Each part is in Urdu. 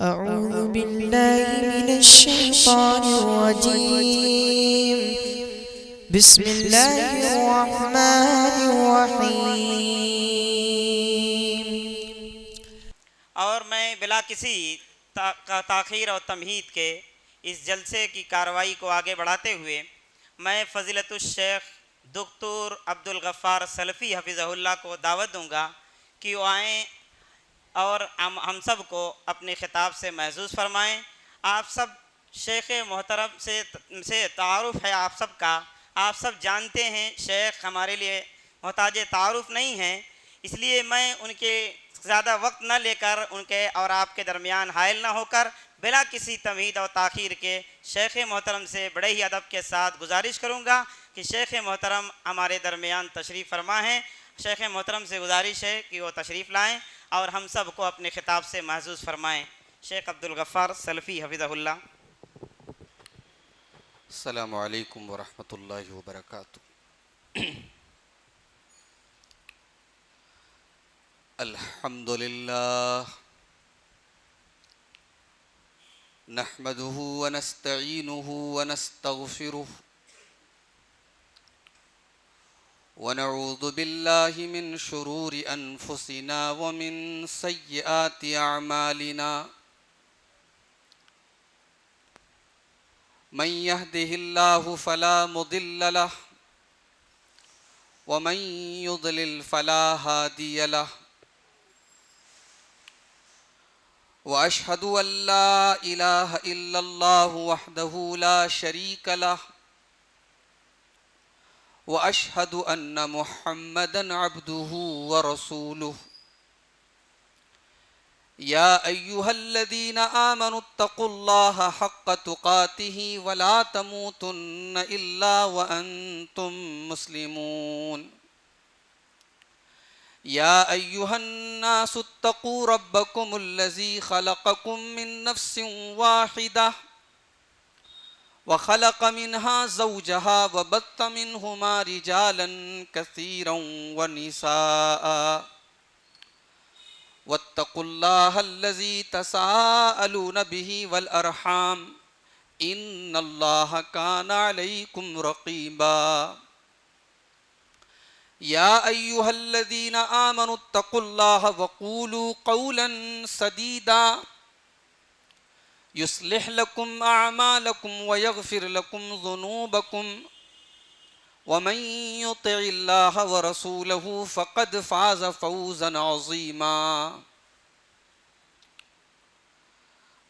أعوذ بالله من الشيطان الرجيم بسم الله الرحمن الرحيم. اور میں بلا کسی تاخیر اور تمہید کے اس جلسے کی کارروائی کو آگے بڑھاتے ہوئے میں فضیلت الشیخ دکتور عبدالغفار سلفی حفظہ اللہ کو دعوت دوں گا کہ وہ آئیں اور ہم سب کو اپنے خطاب سے محظوظ فرمائیں. آپ سب شیخ محترم سے تعارف ہے آپ سب کا. آپ سب جانتے ہیں شیخ ہمارے لیے محتاج تعارف نہیں ہیں، اس لیے میں ان کے زیادہ وقت نہ لے کر ان کے اور آپ کے درمیان حائل نہ ہو کر بلا کسی تمہید اور تاخیر کے شیخ محترم سے بڑے ہی ادب کے ساتھ گزارش کروں گا کہ شیخ محترم ہمارے درمیان تشریف فرما ہیں. شیخ محترم سے گزارش ہے کہ وہ تشریف لائیں اور ہم سب کو اپنے خطاب سے محظوظ فرمائیں. شیخ عبدالغفار سلفی حفظہ اللہ. السلام علیکم ورحمۃ اللہ وبرکاتہ. الحمد للہ نحمده ونستعینه ونستغفره ونعوذ باللہ من شرور انفسنا ومن سیئات اعمالنا من يهده الله فلا مضل له ومن يضلل فلا هادي له وأشهد أن لا إله إلا الله وحده لا شريك له وأشهد أن محمدا عبده ورسوله. يا أيها الذين آمنوا اتقوا الله حق تقاته ولا تموتن إلا وأنتم مسلمون. يا أيها الناس اتقوا ربكم الذي خلقكم من نفس واحدة وخلق منها زوجها وبث منهما رجالا كثيرا ونساء واتقوا الله الذي تساءلون به والأرحام إن الله كان عليكم رقيبا. يا أيها الذين آمنوا اتقوا الله وقولوا قولا سديدا يصلح لكم أعمالكم ويغفر لكم ذنوبكم ومن يطع الله ورسوله فقد فاز فوزا عظيما.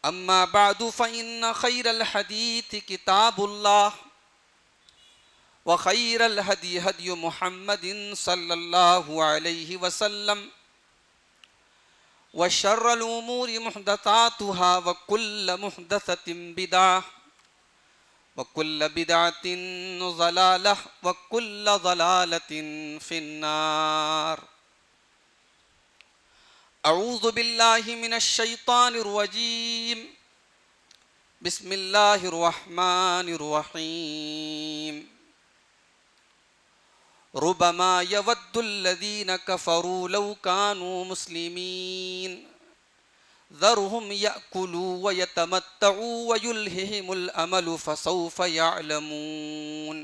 أما بعد فإن خير الحديث كتاب الله وخير الهدي هدي محمد صلى الله عليه وسلم وشر الأمور محدثاتها وكل محدثة بدعة وكل بدعة ضلالة وكل ضلالة في النار. أعوذ بالله من الشيطان الرجيم. بسم الله الرحمن الرحيم. ربما يود الذين كفروا لو كانوا مسلمين ذرهم يأكلوا ويتمتعوا ويلههم الأمل فسوف يعلمون.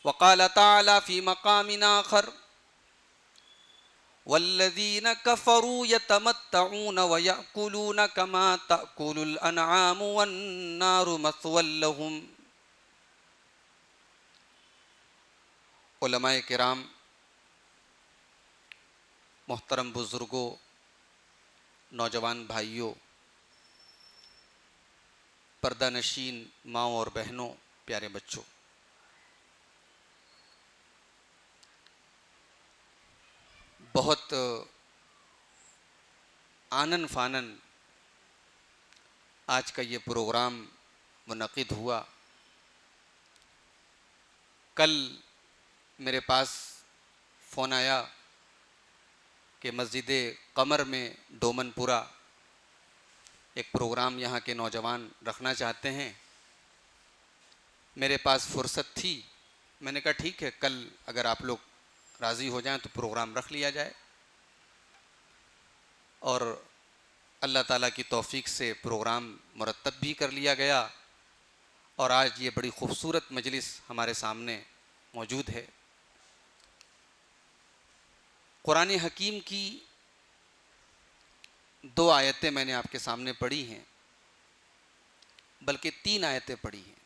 وقال تعالى في مقام آخر والذين كفروا يتمتعون ويأكلون كما تأكل الأنعام والنار مثوى لهم. علماء کرام، محترم بزرگوں، نوجوان بھائیوں، پردہ نشین ماؤں اور بہنوں، پیارے بچوں، بہت آنن فانن آج کا یہ پروگرام منعقد ہوا. کل میرے پاس فون آیا کہ مسجد قمر میں ڈومن پورہ ایک پروگرام یہاں کے نوجوان رکھنا چاہتے ہیں. میرے پاس فرصت تھی، میں نے کہا ٹھیک ہے، کل اگر آپ لوگ راضی ہو جائیں تو پروگرام رکھ لیا جائے. اور اللہ تعالیٰ کی توفیق سے پروگرام مرتب بھی کر لیا گیا اور آج یہ بڑی خوبصورت مجلس ہمارے سامنے موجود ہے. قرآن حکیم کی 2 آیتیں میں نے آپ کے سامنے پڑھی ہیں، بلکہ 3 آیتیں پڑھی ہیں.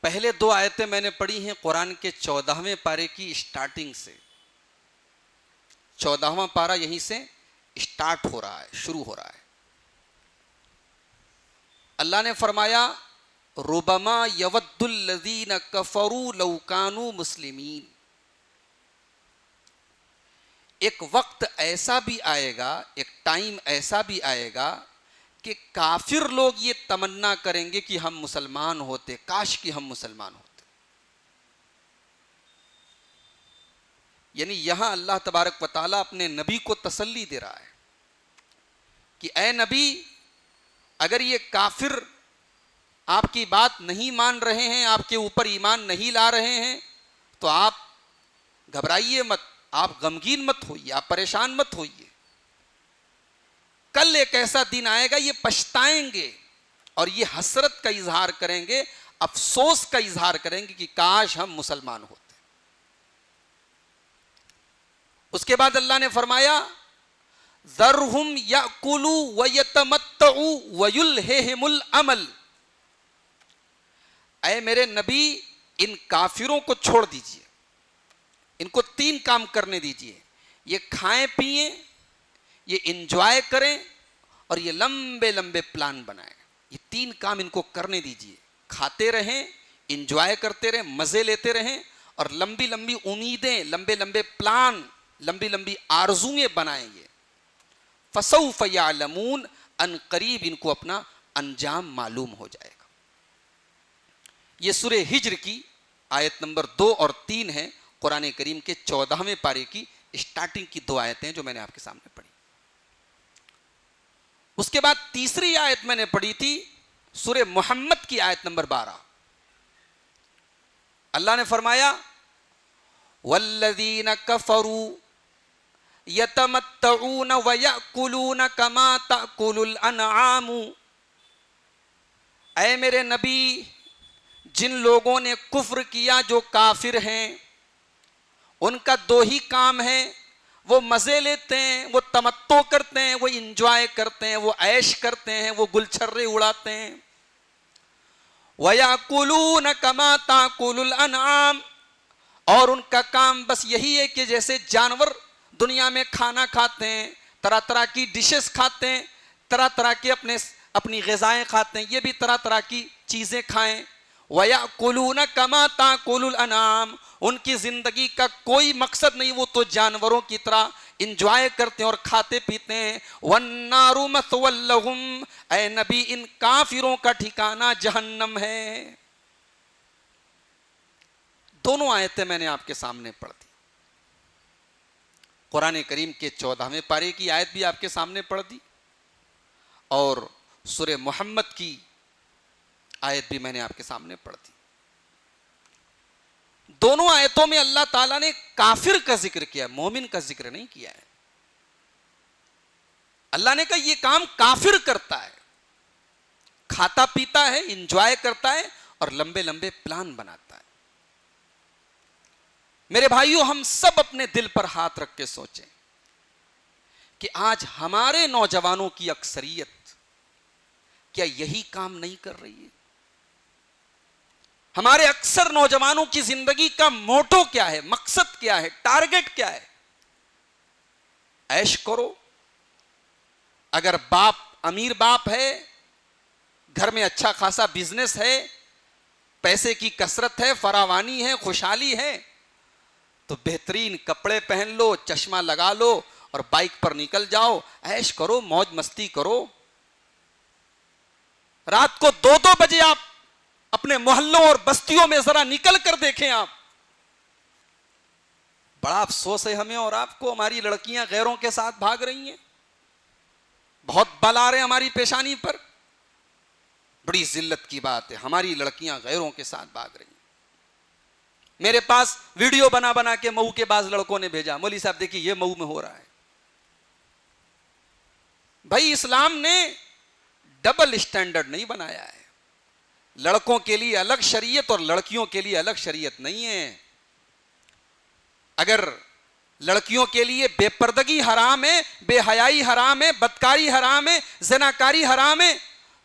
پہلے 2 آیتیں میں نے پڑھی ہیں قرآن کے 14ویں پارے کی اسٹارٹنگ سے. 14واں پارہ یہیں سے اسٹارٹ ہو رہا ہے، شروع ہو رہا ہے. اللہ نے فرمایا ربما یود الذین کفروا لو کانوا مسلمین. ایک وقت ایسا بھی آئے گا، ایک ٹائم ایسا بھی آئے گا کہ کافر لوگ یہ تمنا کریں گے کہ ہم مسلمان ہوتے، کاش کہ ہم مسلمان ہوتے. یعنی یہاں اللہ تبارک و تعالیٰ اپنے نبی کو تسلی دے رہا ہے کہ اے نبی، اگر یہ کافر آپ کی بات نہیں مان رہے ہیں، آپ کے اوپر ایمان نہیں لا رہے ہیں، تو آپ گھبرائیے مت، آپ غمگین مت ہوئیے، آپ پریشان مت ہوئیے. کل ایک ایسا دن آئے گا یہ پچھتائیں گے اور یہ حسرت کا اظہار کریں گے، افسوس کا اظہار کریں گے کہ کاش ہم مسلمان ہوتے. اس کے بعد اللہ نے فرمایا ذرہم یاکلوا ویتمتعوا ویلہہم الامل. اے میرے نبی، ان کافروں کو چھوڑ دیجئے، ان کو 3 کام کرنے دیجئے. یہ کھائیں پئیں، یہ انجوائے کریں اور یہ لمبے لمبے پلان بنائیں. یہ 3 کام ان کو کرنے دیجئے. کھاتے رہیں، انجوائے کرتے رہیں، مزے لیتے رہیں اور لمبی لمبی امیدیں، لمبے لمبے پلان، لمبی لمبی آرزویں بنائیں. یہ فسوف یعلمون، ان قریب ان کو اپنا انجام معلوم ہو جائے گا. یہ سورہ ہجر کی آیت نمبر 2 اور 3 ہے، قرآن کریم کے 14ویں پارے کی اسٹارٹنگ کی 2 آیتیں جو میں نے آپ کے سامنے پڑھی. اس کے بعد تیسری آیت میں نے پڑھی تھی سورہ محمد کی آیت نمبر 12. اللہ نے فرمایا والذین کفروا یتمتعون ویأکلون کما تأکل الانعام. اے میرے نبی، جن لوگوں نے کفر کیا، جو کافر ہیں، ان کا 2 ہی کام ہے، وہ مزے لیتے ہیں، وہ تمتع کرتے ہیں، وہ انجوائے کرتے ہیں، وہ عیش کرتے ہیں، وہ گلچھرے اڑاتے ہیں. وَيَأْكُلُونَ كَمَا تَأْكُلُ الْأَنْعَامُ، اور ان کا کام بس یہی ہے کہ جیسے جانور دنیا میں کھانا کھاتے ہیں، طرح طرح کی ڈشز کھاتے ہیں، طرح طرح کے اپنی غذائیں کھاتے ہیں، یہ بھی طرح طرح کی چیزیں کھائیں. وَيَأْكُلُونَ كَمَا تَأْكُلُ الْأَنْعَامُ، ان کی زندگی کا کوئی مقصد نہیں، وہ تو جانوروں کی طرح انجوائے کرتے ہیں اور کھاتے پیتے ہیں. وَالنَّارُ مَثْوًى لَهُمْ، اے نبی ان کافروں کا ٹھکانہ جہنم ہے. دونوں آیتیں میں نے آپ کے سامنے پڑھ دی. قرآن کریم کے 14ویں پارے کی آیت بھی آپ کے سامنے پڑھ دی اور سورہ محمد کی آیت بھی میں نے آپ کے سامنے پڑھ دی. دونوں آیتوں میں اللہ تعالیٰ نے کافر کا ذکر کیا، مومن کا ذکر نہیں کیا ہے. اللہ نے کہا یہ کام کافر کرتا ہے، کھاتا پیتا ہے، انجوائے کرتا ہے اور لمبے لمبے پلان بناتا ہے. میرے بھائیوں، ہم سب اپنے دل پر ہاتھ رکھ کے سوچیں کہ آج ہمارے نوجوانوں کی اکثریت کیا یہی کام نہیں کر رہی ہے؟ ہمارے اکثر نوجوانوں کی زندگی کا موٹو کیا ہے، مقصد کیا ہے، ٹارگٹ کیا ہے؟ عیش کرو. اگر باپ امیر باپ ہے، گھر میں اچھا خاصا بزنس ہے، پیسے کی کثرت ہے، فراوانی ہے، خوشحالی ہے، تو بہترین کپڑے پہن لو، چشمہ لگا لو اور بائک پر نکل جاؤ، عیش کرو، موج مستی کرو. رات کو 2-2 بجے آپ اپنے محلوں اور بستیوں میں ذرا نکل کر دیکھیں. آپ بڑا افسوس ہے ہمیں اور آپ کو، ہماری لڑکیاں غیروں کے ساتھ بھاگ رہی ہیں، بہت بل آ رہے ہیں ہماری پیشانی پر. بڑی ذلت کی بات ہے، ہماری لڑکیاں غیروں کے ساتھ بھاگ رہی ہیں. میرے پاس ویڈیو بنا بنا کے مئو کے بعض لڑکوں نے بھیجا، مولوی صاحب دیکھیے یہ مئو میں ہو رہا ہے. بھائی اسلام نے ڈبل اسٹینڈرڈ نہیں بنایا ہے. لڑکوں کے لیے الگ شریعت اور لڑکیوں کے لیے الگ شریعت نہیں ہے. اگر لڑکیوں کے لیے بے پردگی حرام ہے، بے حیائی حرام ہے، بدکاری حرام ہے، زناکاری حرام ہے،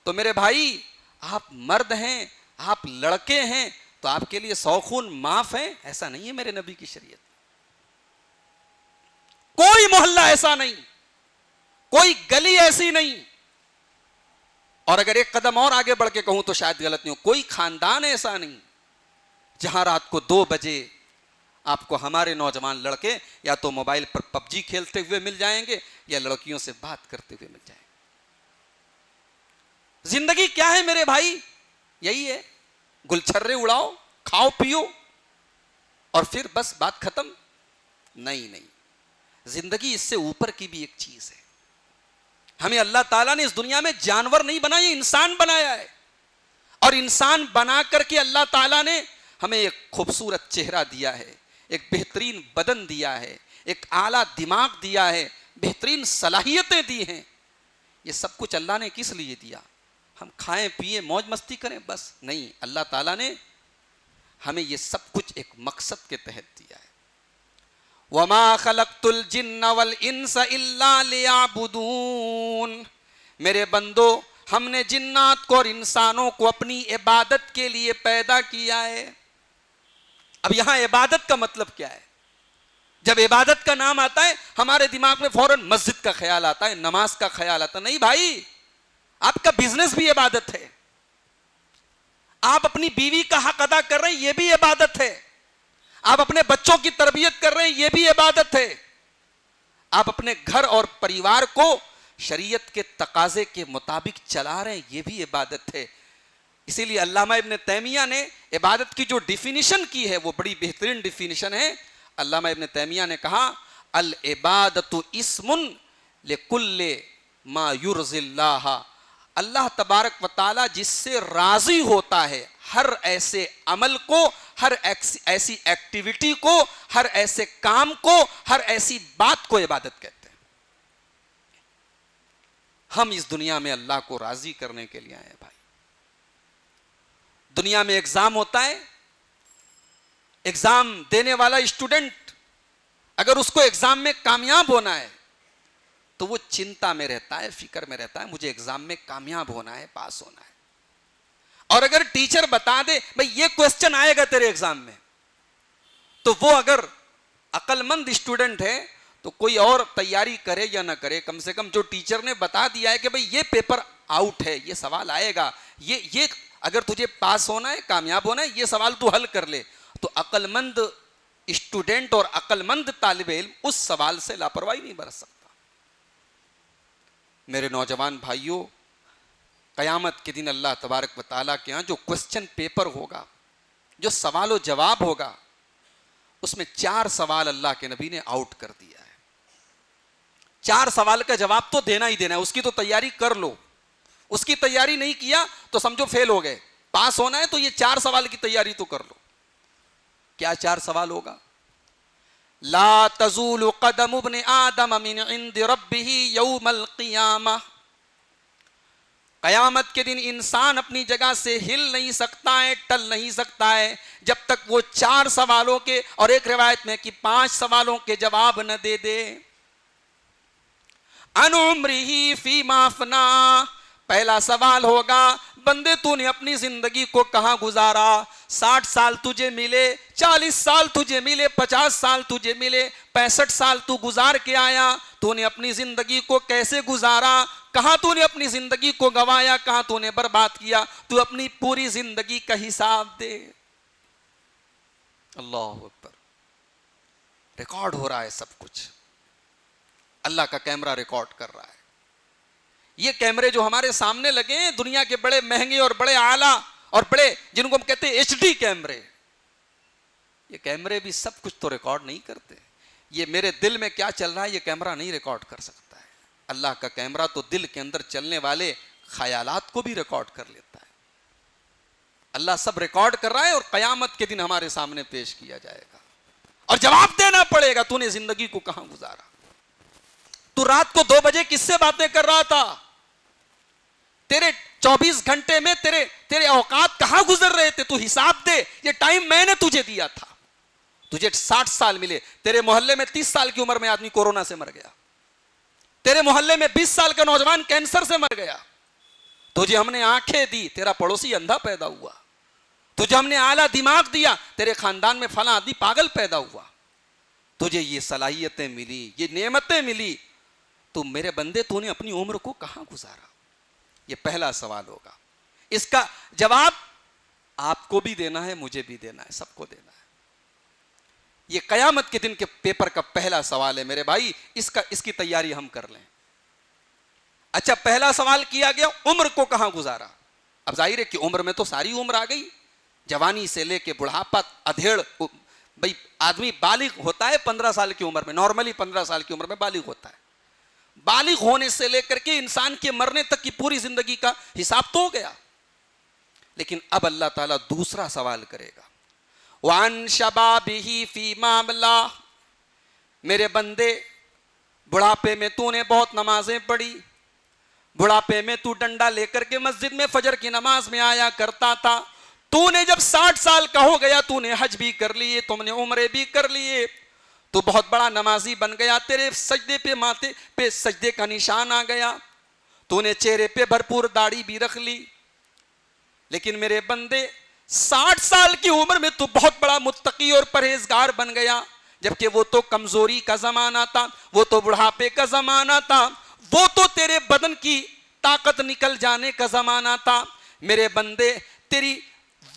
تو میرے بھائی آپ مرد ہیں، آپ لڑکے ہیں، تو آپ کے لیے 100 خون معاف ہیں؟ ایسا نہیں ہے میرے نبی کی شریعت. کوئی محلہ ایسا نہیں، کوئی گلی ایسی نہیں، اور اگر ایک قدم اور آگے بڑھ کے کہوں تو شاید غلط نہیں ہو، کوئی خاندان ایسا نہیں جہاں رات کو 2 بجے آپ کو ہمارے نوجوان لڑکے یا تو موبائل پر PUBG کھیلتے ہوئے مل جائیں گے یا لڑکیوں سے بات کرتے ہوئے مل جائیں گے. زندگی کیا ہے میرے بھائی؟ یہی ہے، گلچھرے اڑاؤ، کھاؤ پیو اور پھر بس بات ختم. نہیں، زندگی اس سے اوپر کی بھی ایک چیز ہے. ہمیں اللہ تعالیٰ نے اس دنیا میں جانور نہیں بنایا، انسان بنایا ہے. اور انسان بنا کر کے اللہ تعالیٰ نے ہمیں ایک خوبصورت چہرہ دیا ہے، ایک بہترین بدن دیا ہے، ایک اعلیٰ دماغ دیا ہے، بہترین صلاحیتیں دی ہیں. یہ سب کچھ اللہ نے کس لیے دیا؟ ہم کھائیں پیئیں موج مستی کریں بس؟ نہیں، اللہ تعالیٰ نے ہمیں یہ سب کچھ ایک مقصد کے تحت دیا ہے. وَمَا خَلَقْتُ الْجِنَّ وَالْإِنسَ إِلَّا لِيَعْبُدُونَ. میرے بندو، ہم نے جنات کو اور انسانوں کو اپنی عبادت کے لیے پیدا کیا ہے. اب یہاں عبادت کا مطلب کیا ہے؟ جب عبادت کا نام آتا ہے ہمارے دماغ میں فوراً مسجد کا خیال آتا ہے، نماز کا خیال آتا ہے. نہیں بھائی، آپ کا بزنس بھی عبادت ہے، آپ اپنی بیوی کا حق ادا کر رہے ہیں، یہ بھی عبادت ہے. آپ اپنے بچوں کی تربیت کر رہے ہیں، یہ بھی عبادت ہے. آپ اپنے گھر اور پریوار کو شریعت کے تقاضے کے مطابق چلا رہے ہیں، یہ بھی عبادت ہے. اسی لیے علامہ ابن تیمیہ نے عبادت کی جو ڈیفینیشن کی ہے وہ بڑی بہترین ڈیفینیشن ہے. علامہ ابن تیمیہ نے کہا العبادت اسم لکل ما یرضی اللہ. اللہ تبارک و تعالی جس سے راضی ہوتا ہے ہر ایسے عمل کو، ہر ایسی ایکٹیویٹی کو، ہر ایسے کام کو، ہر ایسی بات کو عبادت کہتے ہیں. ہم اس دنیا میں اللہ کو راضی کرنے کے لیے آئے ہیں. بھائی دنیا میں ایگزام ہوتا ہے، ایگزام دینے والا اسٹوڈنٹ اگر اس کو ایگزام میں کامیاب ہونا ہے تو وہ چنتا میں رہتا ہے، فکر میں رہتا ہے، مجھے ایگزام میں کامیاب ہونا ہے، پاس ہونا ہے. اور اگر ٹیچر بتا دے بھئی یہ کوسچن آئے گا تیرے ایگزام میں، تو وہ اگر عقل مند اسٹوڈنٹ ہے تو کوئی اور تیاری کرے یا نہ کرے، کم سے کم جو ٹیچر نے بتا دیا ہے کہ بھئی یہ پیپر آؤٹ ہے، یہ سوال آئے گا، یہ اگر تجھے پاس ہونا ہے، کامیاب ہونا ہے، یہ سوال تو حل کر لے. تو عقل مند اسٹوڈنٹ اور عقل مند طالب علم اس سوال سے لاپرواہی نہیں برت سکتا. میرے نوجوان بھائیوں، قیامت کے دن اللہ تبارک و تعالیٰ کے ہاں جو کوسچن پیپر ہوگا، جو سوال و جواب ہوگا، اس میں 4 سوال اللہ کے نبی نے آؤٹ کر دیا ہے. 4 سوال کا جواب تو دینا ہی دینا ہے، اس کی تو تیاری کر لو. اس کی تیاری نہیں کیا تو سمجھو فیل ہو گئے. پاس ہونا ہے تو یہ 4 سوال کی تیاری تو کر لو. کیا 4 سوال ہوگا؟ لا تزول قدم ابن آدم من عند ربه یوم القیامہ. قیامت کے دن انسان اپنی جگہ سے ہل نہیں سکتا ہے، ٹل نہیں سکتا ہے جب تک وہ 4 سوالوں کے، اور ایک روایت میں کہ 5 سوالوں کے جواب نہ دے دے. ان عمرہ فیما افنا. پہلا سوال ہوگا بندے تو نے اپنی زندگی کو کہاں گزارا؟ 60 سال تجھے ملے، 40 سال تجھے ملے، 50 سال تجھے ملے، 65 سال تو گزار کے آیا، تو نے اپنی زندگی کو کیسے گزارا؟ کہاں تو نے اپنی زندگی کو گوایا، کہاں تو نے برباد کیا؟ تو اپنی پوری زندگی کا حساب دے. اللہ اکبر. ریکارڈ ہو رہا ہے سب کچھ، اللہ کا کیمرہ ریکارڈ کر رہا ہے. یہ کیمرے جو ہمارے سامنے لگے ہیں دنیا کے بڑے مہنگے اور بڑے اعلیٰ اور بڑے، جن کو ہم کہتے ہیں HD کیمرے، یہ کیمرے بھی سب کچھ تو ریکارڈ نہیں کرتے. یہ میرے دل میں کیا چل رہا ہے یہ کیمرہ نہیں ریکارڈ کر سکتا ہے. اللہ کا کیمرہ تو دل کے اندر چلنے والے خیالات کو بھی ریکارڈ کر لیتا ہے. اللہ سب ریکارڈ کر رہا ہے اور قیامت کے دن ہمارے سامنے پیش کیا جائے گا اور جواب دینا پڑے گا تو نے زندگی کو کہاں گزارا. تو رات کو 2 بجے کس سے باتیں کر رہا تھا؟ تیرے 24 گھنٹے میں تیرے اوقات کہاں گزر رہے تھے؟ تو حساب دے. یہ ٹائم میں نے تجھے دیا تھا. تجھے 60 سال ملے. تیرے محلے میں 30 سال کی عمر میں آدمی کورونا سے مر گیا. تیرے محلے میں 20 سال کا نوجوان کینسر سے مر گیا. تجھے ہم نے آنکھیں دی، تیرا پڑوسی اندھا پیدا ہوا. تجھے ہم نے اعلیٰ دماغ دیا، تیرے خاندان میں فلاں آدمی پاگل پیدا ہوا. تجھے یہ صلاحیتیں ملی، یہ نعمتیں ملی، تو میرے بندے تو نے اپنی عمر کو کہاں گزارا؟ یہ پہلا سوال ہوگا. اس کا جواب آپ کو بھی دینا ہے، مجھے بھی دینا ہے، سب کو دینا ہے. یہ قیامت کے دن کے پیپر کا پہلا سوال ہے میرے بھائی. اس کی تیاری ہم کر لیں. اچھا، پہلا سوال کیا گیا عمر کو کہاں گزارا. اب ظاہر ہے کہ عمر میں تو ساری عمر آ گئی، جوانی سے لے کے بڑھاپا، ادھیڑ. بھائی آدمی بالغ ہوتا ہے 15 سال کی عمر میں، نارملی 15 سال کی عمر میں بالغ ہوتا ہے. بالغ ہونے سے لے کر کے انسان کے مرنے تک کی پوری زندگی کا حساب تو ہو گیا. لیکن اب اللہ تعالیٰ دوسرا سوال کرے گا. وَعَنْ شَبَابِهِ فِيمَا بَلَغَ. میرے بندے، بڑھاپے میں تو نے بہت نمازیں پڑھی، بڑھاپے میں تو ڈنڈا لے کر کے مسجد میں فجر کی نماز میں آیا کرتا تھا. تو نے جب 60 سال کا ہو گیا تو نے حج بھی کر لیے، تم نے عمرے بھی کر لیے، تو بہت بڑا نمازی بن گیا. تیرے سجدے پہ ماتھے پہ سجدے کا نشان آ گیا. تو نے چہرے پہ بھرپور داڑھی بھی رکھ لی. لیکن میرے بندے، 60 سال کی عمر میں تو بہت بڑا متقی اور پرہیزگار بن گیا، جبکہ وہ تو کمزوری کا زمانہ تھا، وہ تو بڑھاپے کا زمانہ تھا، وہ تو تیرے بدن کی طاقت نکل جانے کا زمانہ تھا. میرے بندے، تیری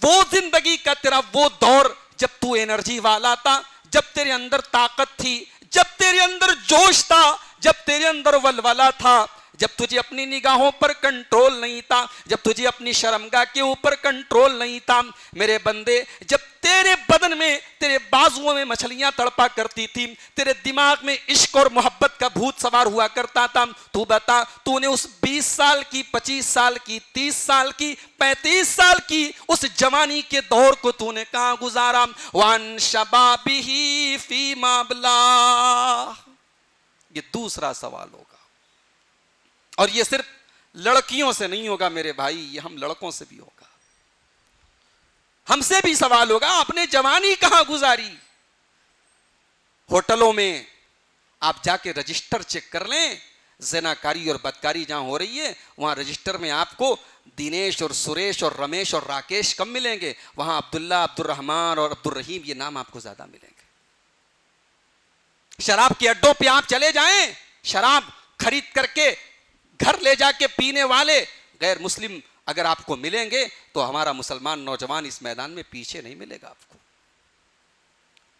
وہ زندگی کا تیرا وہ دور جب تو انرجی والا تھا، جب تیرے اندر طاقت تھی، جب تیرے اندر جوش تھا، جب تیرے اندر ولولہ تھا، جب تجھے اپنی نگاہوں پر کنٹرول نہیں تھا، جب تجھے اپنی شرمگاہ کے اوپر کنٹرول نہیں تھا. میرے بندے، جب تیرے بدن میں، تیرے بازوؤں میں مچھلیاں تڑپا کرتی تھی، تیرے دماغ میں عشق اور محبت کا بھوت سوار ہوا کرتا تھا، تو بتا تو نے اس 20 سال کی، 25 سال کی، 30 سال کی، 35 سال کی اس جوانی کے دور کو تو نے کہاں گزارا؟ وَعَنْ شَبَابِهِ فِيمَا بَلَغَ. یہ دوسرا سوال ہوگا. اور یہ صرف لڑکیوں سے نہیں ہوگا میرے بھائی، یہ ہم لڑکوں سے بھی ہوگا. ہم سے بھی سوال ہوگا، آپ نے جوانی کہاں گزاری؟ ہوٹلوں میں آپ جا کے رجسٹر چیک کر لیں، زناکاری اور بدکاری جہاں ہو رہی ہے، وہاں رجسٹر میں آپ کو دینیش اور سریش اور رمیش اور راکیش کم ملیں گے، وہاں عبداللہ، عبد الرحمان اور عبد الرحیم یہ نام آپ کو زیادہ ملیں گے. شراب کے اڈوں پہ آپ چلے جائیں، شراب خرید کر کے گھر لے جا کے پینے والے غیر مسلم اگر آپ کو ملیں گے تو ہمارا مسلمان نوجوان اس میدان میں پیچھے نہیں ملے گا آپ کو.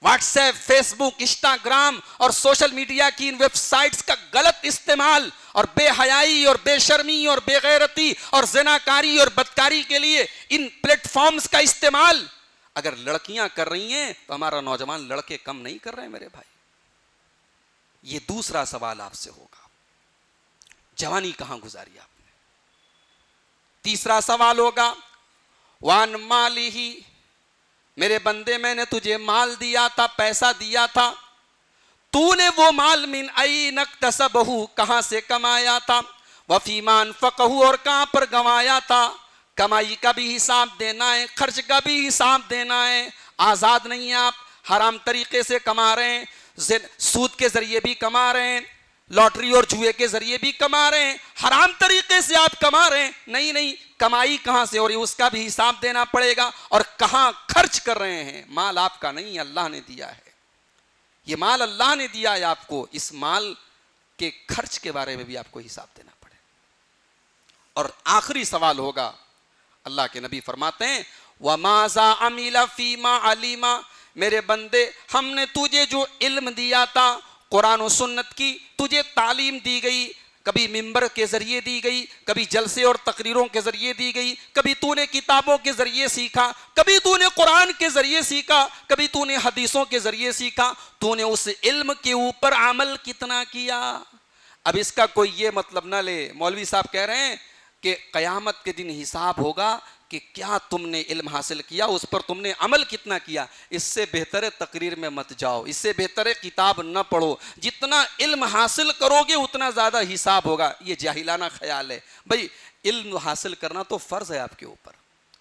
واٹس ایپ، فیس بک، انسٹاگرام اور سوشل میڈیا کی ان ویب سائٹس کا غلط استعمال اور بے حیائی اور بے شرمی اور بے غیرتی اور زناکاری اور بدکاری کے لیے ان پلیٹ فارمز کا استعمال اگر لڑکیاں کر رہی ہیں تو ہمارا نوجوان لڑکے کم نہیں کر رہے ہیں میرے بھائی. یہ دوسرا سوال آپ سے ہوگا، جوانی کہاں گزاری آپ نے. تیسرا سوال ہوگا، وان مالی ہی. میرے بندے، میں نے تجھے مال دیا تھا، پیسہ دیا تھا، تو نے وہ مال من این اکتسبہ، کہاں سے کمایا تھا، وفیما انفقہ، اور کہاں پر گنوایا تھا. کمائی کا بھی حساب دینا ہے، خرچ کا بھی حساب دینا ہے. آزاد نہیں آپ، حرام طریقے سے کما رہے ہیں، سود کے ذریعے بھی کما رہے ہیں، لاٹری اور جوئے کے ذریعے بھی کما رہے ہیں، حرام طریقے سے آپ کما رہے ہیں. نہیں، کمائی کہاں سے اور اس کا بھی حساب دینا پڑے گا. اور کہاں خرچ کر رہے ہیں. مال آپ کا نہیں، اللہ نے دیا ہے. یہ مال اللہ نے دیا ہے آپ کو. اس مال کے خرچ کے بارے میں بھی آپ کو حساب دینا پڑے. اور آخری سوال ہوگا، اللہ کے نبی فرماتے ہیں وَمَاذَا عَمِلَ فِي مَا عَلِمَ. میرے بندے، ہم نے تجھے جو علم دیا تھا، قرآن و سنت کی تجھے تعلیم دی گئی، کبھی ممبر کے ذریعے دی گئی، کبھی جلسے اور تقریروں کے ذریعے دی گئی، کبھی تو نے کتابوں کے ذریعے سیکھا، کبھی تو نے قرآن کے ذریعے سیکھا، کبھی تو نے حدیثوں کے ذریعے سیکھا. تو نے اس علم کے اوپر عمل کتنا کیا؟ اب اس کا کوئی یہ مطلب نہ لے، مولوی صاحب کہہ رہے ہیں کہ قیامت کے دن حساب ہوگا کہ کیا تم نے علم حاصل کیا، اس پر تم نے عمل کتنا کیا. اس سے بہتر ہے تقریر میں مت جاؤ، اس سے بہتر ہے کتاب نہ پڑھو. جتنا علم حاصل کرو گے اتنا زیادہ حساب ہوگا. یہ جاہلانہ خیال ہے. بھائی علم حاصل کرنا تو فرض ہے آپ کے اوپر.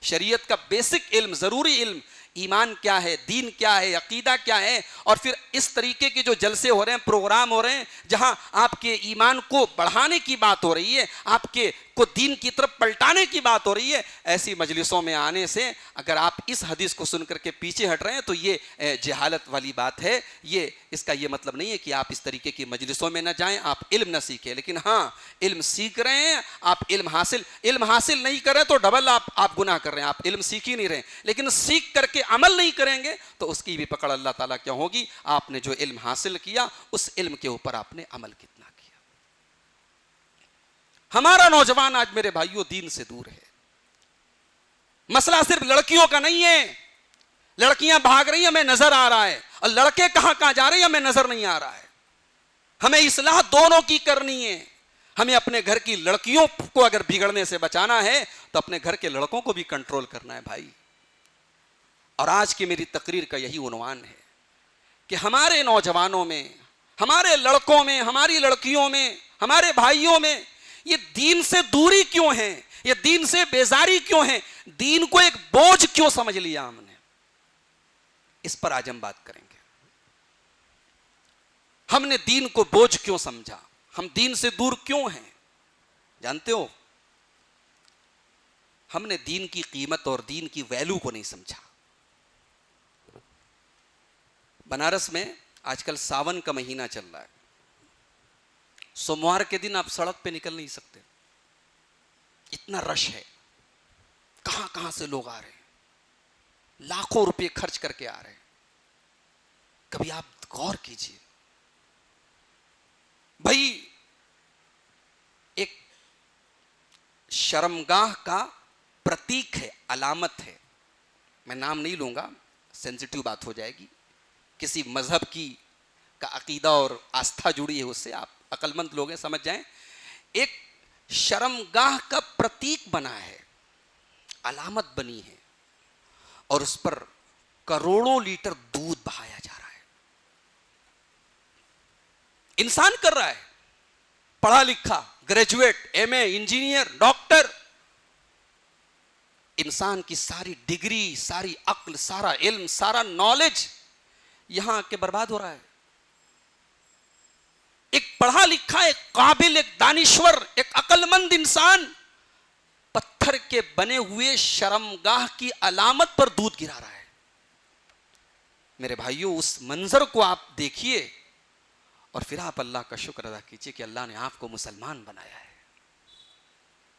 شریعت کا بیسک علم، ضروری علم، ایمان کیا ہے، دین کیا ہے، عقیدہ کیا ہے. اور پھر اس طریقے کے جو جلسے ہو رہے ہیں، پروگرام ہو رہے ہیں، جہاں آپ کے ایمان کو بڑھانے کی بات ہو رہی ہے، آپ کے کو دین کی طرف پلٹانے کی بات ہو رہی ہے، ایسی مجلسوں میں آنے سے اگر آپ اس حدیث کو سن کر کے پیچھے ہٹ رہے ہیں تو یہ جہالت والی بات ہے. یہ اس کا یہ مطلب نہیں ہے کہ آپ اس طریقے کی مجلسوں میں نہ جائیں، آپ علم نہ سیکھیں. لیکن ہاں علم سیکھ رہے ہیں آپ، علم حاصل نہیں کر رہے تو ڈبل آپ گناہ کر رہے ہیں. آپ علم سیکھ ہی نہیں رہے، لیکن سیکھ کر کے عمل نہیں کریں گے تو اس کی بھی پکڑ اللہ تعالیٰ کیا ہوگی. آپ نے جو علم حاصل کیا اس علم کے اوپر آپ نے عمل کتنا کیا. ہمارا نوجوان آج میرے بھائیوں دین سے دور ہے. مسئلہ صرف لڑکیوں کا نہیں ہے. لڑکیاں بھاگ رہی ہیں ہمیں نظر آ رہا ہے، اور لڑکے کہاں جا رہے ہیں ہمیں نظر نہیں آ رہا ہے. ہمیں اصلاح دونوں کی کرنی ہے. ہمیں اپنے گھر کی لڑکیوں کو اگر بگڑنے سے بچانا ہے تو اپنے گھر کے لڑکوں کو بھی کنٹرول کرنا ہے بھائی. اور آج کی میری تقریر کا یہی عنوان ہے کہ ہمارے نوجوانوں میں، ہمارے لڑکوں میں، ہماری لڑکیوں میں، ہمارے بھائیوں میں یہ دین سے دوری کیوں ہے، یہ دین سے بیزاری کیوں ہے، دین کو ایک بوجھ کیوں سمجھ لیا ہم نے. اس پر آج ہم بات کریں گے. ہم نے دین کو بوجھ کیوں سمجھا، ہم دین سے دور کیوں ہیں. جانتے ہو ہم نے دین کی قیمت اور دین کی ویلیو کو نہیں سمجھا. بنارس میں آج کل ساون کا مہینہ چل رہا ہے. سوموار کے دن آپ سڑک پہ نکل نہیں سکتے، اتنا رش ہے. کہاں کہاں سے لوگ آ رہے ہیں، لاکھوں روپے خرچ کر کے آ رہے ہیں. کبھی آپ غور کیجئے بھائی، ایک شرمگاہ کا پرتیک ہے، علامت ہے. میں نام نہیں لوں گا، سینسیٹیو بات ہو جائے گی. کسی مذہب کی کا عقیدہ اور آستھا جڑی ہے اس سے، آپ عقل مند لوگ ہیں سمجھ جائیں. ایک شرمگاہ کا پرتیک بنا ہے، علامت بنی ہے، اور اس پر کروڑوں لیٹر دودھ بہایا جا رہا ہے. انسان کر رہا ہے، پڑھا لکھا، گریجویٹ، ایم اے، انجینئر، ڈاکٹر. انسان کی ساری ڈگری، ساری عقل، سارا علم، سارا نالج یہاں کے برباد ہو رہا ہے. ایک پڑھا لکھا، ایک قابل، ایک دانشور، ایک عقل مند انسان پتھر کے بنے ہوئے شرمگاہ کی علامت پر دودھ گرا رہا ہے. میرے بھائیوں اس منظر کو آپ دیکھیے اور پھر آپ اللہ کا شکر ادا کیجئے کہ اللہ نے آپ کو مسلمان بنایا ہے.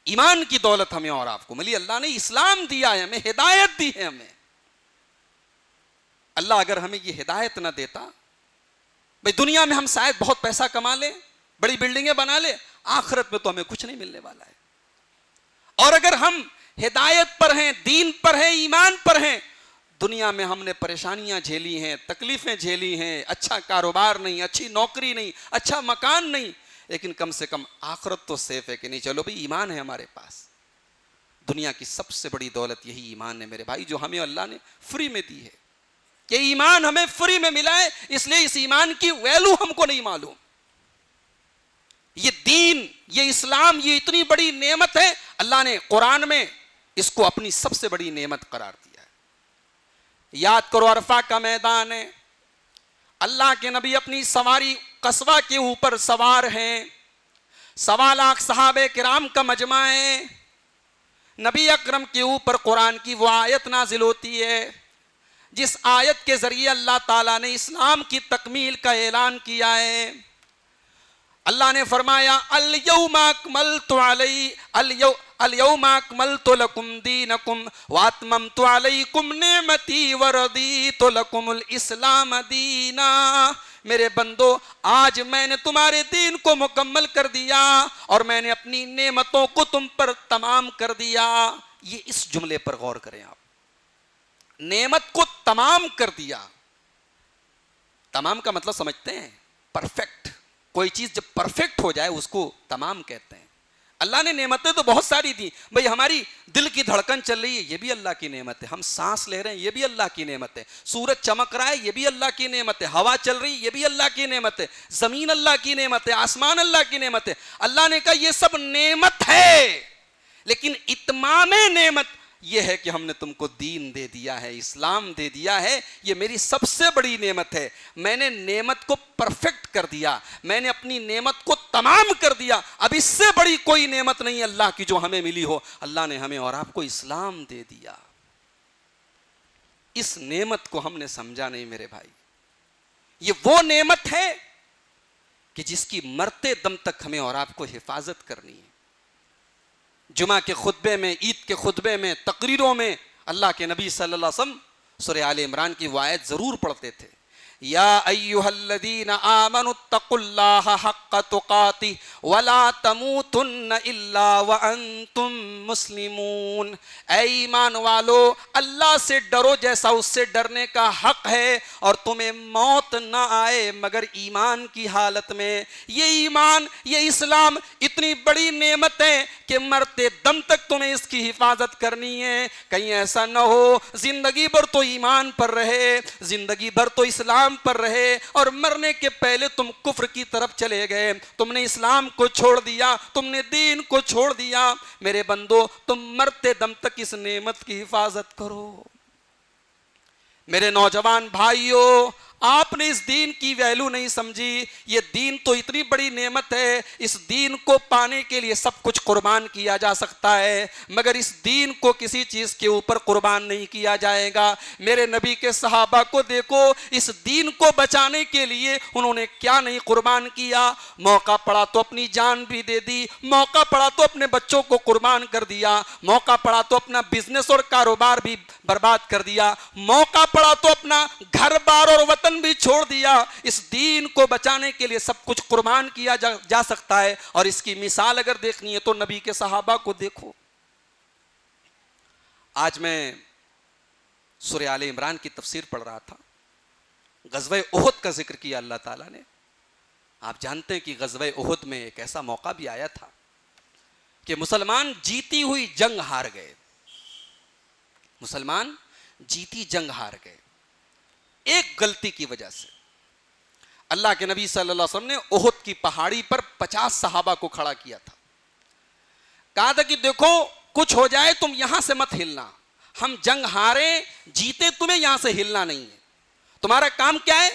ایمان کی دولت ہمیں اور آپ کو ملی. اللہ نے اسلام دیا ہے ہمیں، ہدایت دی ہے ہمیں. اللہ اگر ہمیں یہ ہدایت نہ دیتا، بھئی دنیا میں ہم شاید بہت پیسہ کما لیں، بڑی بلڈنگیں بنا لیں، آخرت میں تو ہمیں کچھ نہیں ملنے والا ہے. اور اگر ہم ہدایت پر ہیں، دین پر ہیں، ایمان پر ہیں، دنیا میں ہم نے پریشانیاں جھیلی ہیں، تکلیفیں جھیلی ہیں، اچھا کاروبار نہیں، اچھی نوکری نہیں، اچھا مکان نہیں، لیکن کم سے کم آخرت تو سیف ہے کہ نہیں. چلو بھئی ایمان ہے ہمارے پاس. دنیا کی سب سے بڑی دولت یہی ایمان ہے میرے بھائی، جو ہمیں اللہ نے فری میں دی ہے. یہ ایمان ہمیں فری میں ملا ہے، اس لیے اس ایمان کی ویلو ہم کو نہیں معلوم. یہ دین، یہ اسلام، یہ اتنی بڑی نعمت ہے، اللہ نے قرآن میں اس کو اپنی سب سے بڑی نعمت قرار دیا ہے. یاد کرو عرفہ کا میدان ہے، اللہ کے نبی اپنی سواری قصوہ کے اوپر سوار ہیں، 1.25 لاکھ صحابہ کرام کا مجمع ہے. نبی اکرم کے اوپر قرآن کی وہ آیت نازل ہوتی ہے جس آیت کے ذریعے اللہ تعالیٰ نے اسلام کی تکمیل کا اعلان کیا ہے. اللہ نے فرمایا الیوم اکملت لکم دینکم واتممت علیکم نعمتی ورضیت لکم الاسلام دینا. میرے بندو، آج میں نے تمہارے دین کو مکمل کر دیا اور میں نے اپنی نعمتوں کو تم پر تمام کر دیا. یہ اس جملے پر غور کریں آپ. نعمت کو تمام کر دیا. تمام کا مطلب سمجھتے ہیں؟ پرفیکٹ. کوئی چیز جب پرفیکٹ ہو جائے اس کو تمام کہتے ہیں. اللہ نے نعمتیں تو بہت ساری دی بھئی، ہماری دل کی دھڑکن چل رہی ہے، یہ بھی اللہ کی نعمت ہے، ہم سانس لے رہے ہیں، یہ بھی اللہ کی نعمت ہے، سورج چمک رہا ہے، یہ بھی اللہ کی نعمت ہے، ہوا چل رہی ہے، یہ بھی اللہ کی نعمت ہے، زمین اللہ کی نعمت ہے، آسمان اللہ کی نعمت ہے۔ اللہ نے کہا یہ سب نعمت ہے، لیکن اتمام نعمت یہ ہے کہ ہم نے تم کو دین دے دیا ہے، اسلام دے دیا ہے، یہ میری سب سے بڑی نعمت ہے۔ میں نے نعمت کو پرفیکٹ کر دیا، میں نے اپنی نعمت کو تمام کر دیا، اب اس سے بڑی کوئی نعمت نہیں اللہ کی جو ہمیں ملی ہو۔ اللہ نے ہمیں اور آپ کو اسلام دے دیا۔ اس نعمت کو ہم نے سمجھا نہیں میرے بھائی۔ یہ وہ نعمت ہے کہ جس کی مرتے دم تک ہمیں اور آپ کو حفاظت کرنی ہے۔ جمعہ کے خطبے میں، عید کے خطبے میں، تقریروں میں اللہ کے نبی صلی اللہ علیہ وسلم سورہ آل عمران کی وہ آیت ضرور پڑھتے تھے، یا ایھا الذین آمنوا اتقوا اللہ حق تقاتہ ولا تموتن الا وانتم مسلمون۔ اے ایمان والو، اللہ سے ڈرو جیسا اس سے ڈرنے کا حق ہے، اور تمہیں موت نہ آئے مگر ایمان کی حالت میں۔ یہ ایمان، یہ اسلام اتنی بڑی نعمت ہے کہ مرتے دم تک تمہیں اس کی حفاظت کرنی ہے۔ کہیں ایسا نہ ہو زندگی بھر تو ایمان پر رہے، زندگی بھر تو اسلام پر رہے، اور مرنے کے پہلے تم کفر کی طرف چلے گئے، تم نے اسلام کو چھوڑ دیا، تم نے دین کو چھوڑ دیا۔ میرے بندو، تم مرتے دم تک اس نعمت کی حفاظت کرو۔ میرے نوجوان بھائیوں، آپ نے اس دین کی ویلیو نہیں سمجھی۔ یہ دین تو اتنی بڑی نعمت ہے، اس دین کو پانے کے لیے سب کچھ قربان کیا جا سکتا ہے، مگر اس دین کو کسی چیز کے اوپر قربان نہیں کیا جائے گا۔ میرے نبی کے صحابہ کو دیکھو، اس دین کو بچانے کے لیے انہوں نے کیا نہیں قربان کیا۔ موقع پڑا تو اپنی جان بھی دے دی، موقع پڑا تو اپنے بچوں کو قربان کر دیا، موقع پڑا تو اپنا بزنس اور کاروبار بھی برباد کر دیا، موقع پڑا تو اپنا گھر بار اور وطن بھی چھوڑ دیا۔ اس دین کو بچانے کے لیے سب کچھ قربان کیا جا سکتا ہے، اور اس کی مثال اگر دیکھنی ہے تو نبی کے صحابہ کو دیکھو۔ آج میں سورہ آل عمران کی تفسیر پڑھ رہا تھا، غزوہ احد کا ذکر کیا اللہ تعالیٰ نے۔ آپ جانتے ہیں کہ غزوہ احد میں ایک ایسا موقع بھی آیا تھا کہ مسلمان جیتی ہوئی جنگ ہار گئے، مسلمان جیتی جنگ ہار گئے ایک غلطی کی وجہ سے۔ اللہ کے نبی صلی اللہ علیہ وسلم نے احد کی پہاڑی پر 50 صحابہ کو کھڑا کیا تھا، کہا تھا کہ دیکھو کچھ ہو جائے تم یہاں سے مت ہلنا، ہم جنگ ہارے جیتے تمہیں یہاں سے ہلنا نہیں ہے، تمہارا کام کیا ہے،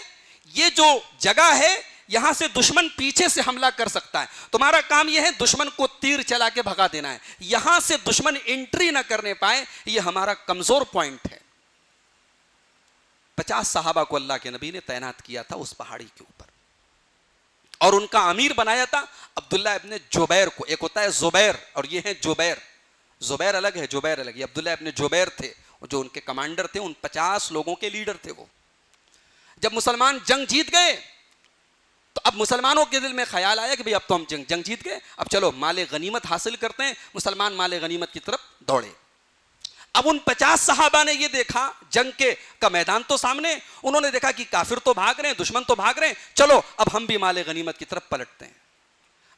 یہ جو جگہ ہے یہاں سے دشمن پیچھے سے حملہ کر سکتا ہے، تمہارا کام یہ ہے دشمن کو تیر چلا کے بھگا دینا ہے، یہاں سے دشمن انٹری نہ کرنے پائے، یہ ہمارا کمزور پوائنٹ ہے۔ 50 صحابہ کو اللہ کے نبی نے تعینات کیا تھا اس پہاڑی کے اوپر، اور ان کا امیر بنایا تھا عبداللہ ابن جبیر کو۔ ایک ہوتا ہے زبیر اور یہ ہے جبیر، زبیر الگ ہے جبیر الگ۔ یہ عبداللہ ابن جبیر تھے جو ان کے کمانڈر تھے، ان 50 لوگوں کے لیڈر تھے وہ۔ جب مسلمان جنگ جیت گئے تو اب مسلمانوں کے دل میں خیال آیا کہ بھئی اب تو ہم جنگ جیت گئے، اب چلو مال غنیمت حاصل کرتے ہیں۔ مسلمان مال غنیمت کی طرف دوڑے۔ اب ان 50 صحابہ نے یہ دیکھا، جنگ کا میدان تو سامنے، انہوں نے دیکھا کہ کافر تو بھاگ رہے ہیں، دشمن تو بھاگ رہے ہیں، چلو اب ہم بھی مال غنیمت کی طرف پلٹتے ہیں۔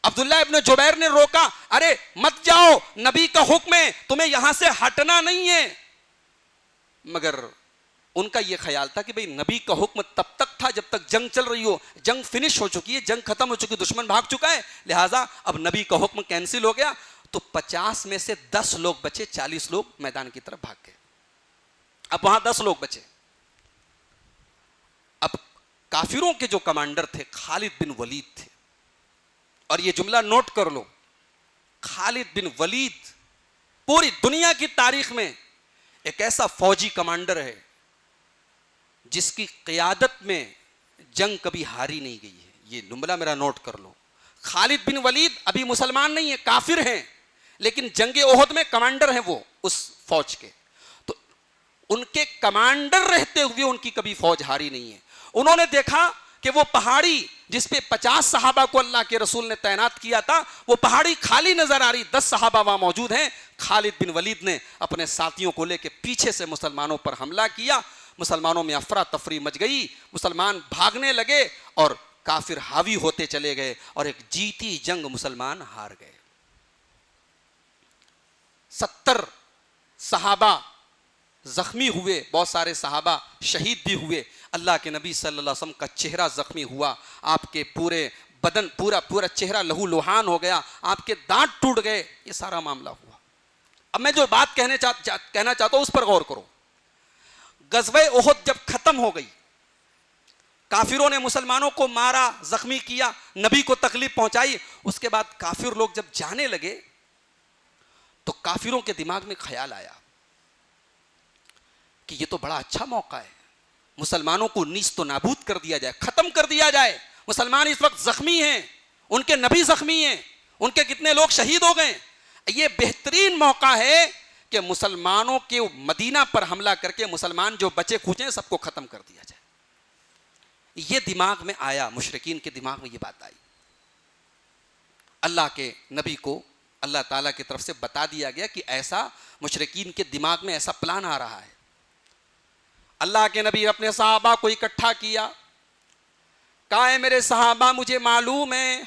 عبداللہ ابن جبیر نے روکا، ارے مت جاؤ، نبی کا حکم ہے، تمہیں یہاں سے ہٹنا نہیں ہے۔ مگر ان کا یہ خیال تھا کہ بھئی نبی کا حکم تب تک تھا جب تک جنگ چل رہی ہو، جنگ فنش ہو چکی ہے، جنگ ختم ہو چکی، دشمن بھاگ چکا ہے، لہٰذا اب نبی کا حکم کینسل ہو گیا۔ تو 50 میں سے 10 لوگ بچے، 40 لوگ میدان کی طرف بھاگ گئے۔ اب وہاں 10 لوگ بچے۔ اب کافروں کے جو کمانڈر تھے خالد بن ولید تھے، اور یہ جملہ نوٹ کر لو، خالد بن ولید پوری دنیا کی تاریخ میں ایک ایسا فوجی کمانڈر ہے جس کی قیادت میں جنگ کبھی ہاری نہیں گئی ہے۔ یہ جملہ میرا نوٹ کر لو۔ خالد بن ولید ابھی مسلمان نہیں ہیں، کافر ہیں، لیکن جنگ احد میں کمانڈر ہیں وہ اس فوج کے۔ تو ان کے کمانڈر رہتے ہوئے ان کی کبھی فوج ہاری نہیں ہے۔ انہوں نے دیکھا کہ وہ پہاڑی جس پہ 50 صحابہ کو اللہ کے رسول نے تعینات کیا تھا، وہ پہاڑی خالی نظر آ رہی، 10 صحابہ وہاں موجود ہیں۔ خالد بن ولید نے اپنے ساتھیوں کو لے کے پیچھے سے مسلمانوں پر حملہ کیا، مسلمانوں میں افراتفری مچ گئی، مسلمان بھاگنے لگے اور کافر حاوی ہوتے چلے گئے، اور ایک جیتی جنگ مسلمان ہار گئے۔ 70 صحابہ زخمی ہوئے, بہت سارے صحابہ شہید بھی ہوئے. اللہ کے نبی صلی اللہ علیہ وسلم کا چہرہ زخمی ہوا, آپ کے پورے بدن پورا چہرہ لہو لہان ہو گیا, آپ کے دانت ٹوٹ گئے, یہ سارا معاملہ ہوا. اب میں جو بات کہنا چاہتا ہوں اس پر غور کرو. غزوہ احد جب ختم ہو گئی, کافروں نے مسلمانوں کو مارا, زخمی کیا, نبی کو تکلیف پہنچائی, اس کے بعد کافر لوگ جب جانے لگے تو کافروں کے دماغ میں خیال آیا کہ یہ تو بڑا اچھا موقع ہے, مسلمانوں کو نیست و نابود کر دیا جائے, ختم کر دیا جائے. مسلمان اس وقت زخمی ہیں, ان کے نبی زخمی ہیں, ان کے کتنے لوگ شہید ہو گئے. یہ بہترین موقع ہے کہ مسلمانوں کے مدینہ پر حملہ کر کے مسلمان جو بچے کھوچے سب کو ختم کر دیا جائے. یہ دماغ میں آیا, مشرکین کے دماغ میں یہ بات آئی. اللہ کے نبی کو اللہ تعالیٰ کی طرف سے بتا دیا گیا کہ ایسا مشرکین کے دماغ میں ایسا پلان آ رہا ہے. اللہ کے نبی اپنے صحابہ کو اکٹھا کیا, کہا ہے میرے صحابہ مجھے معلوم ہے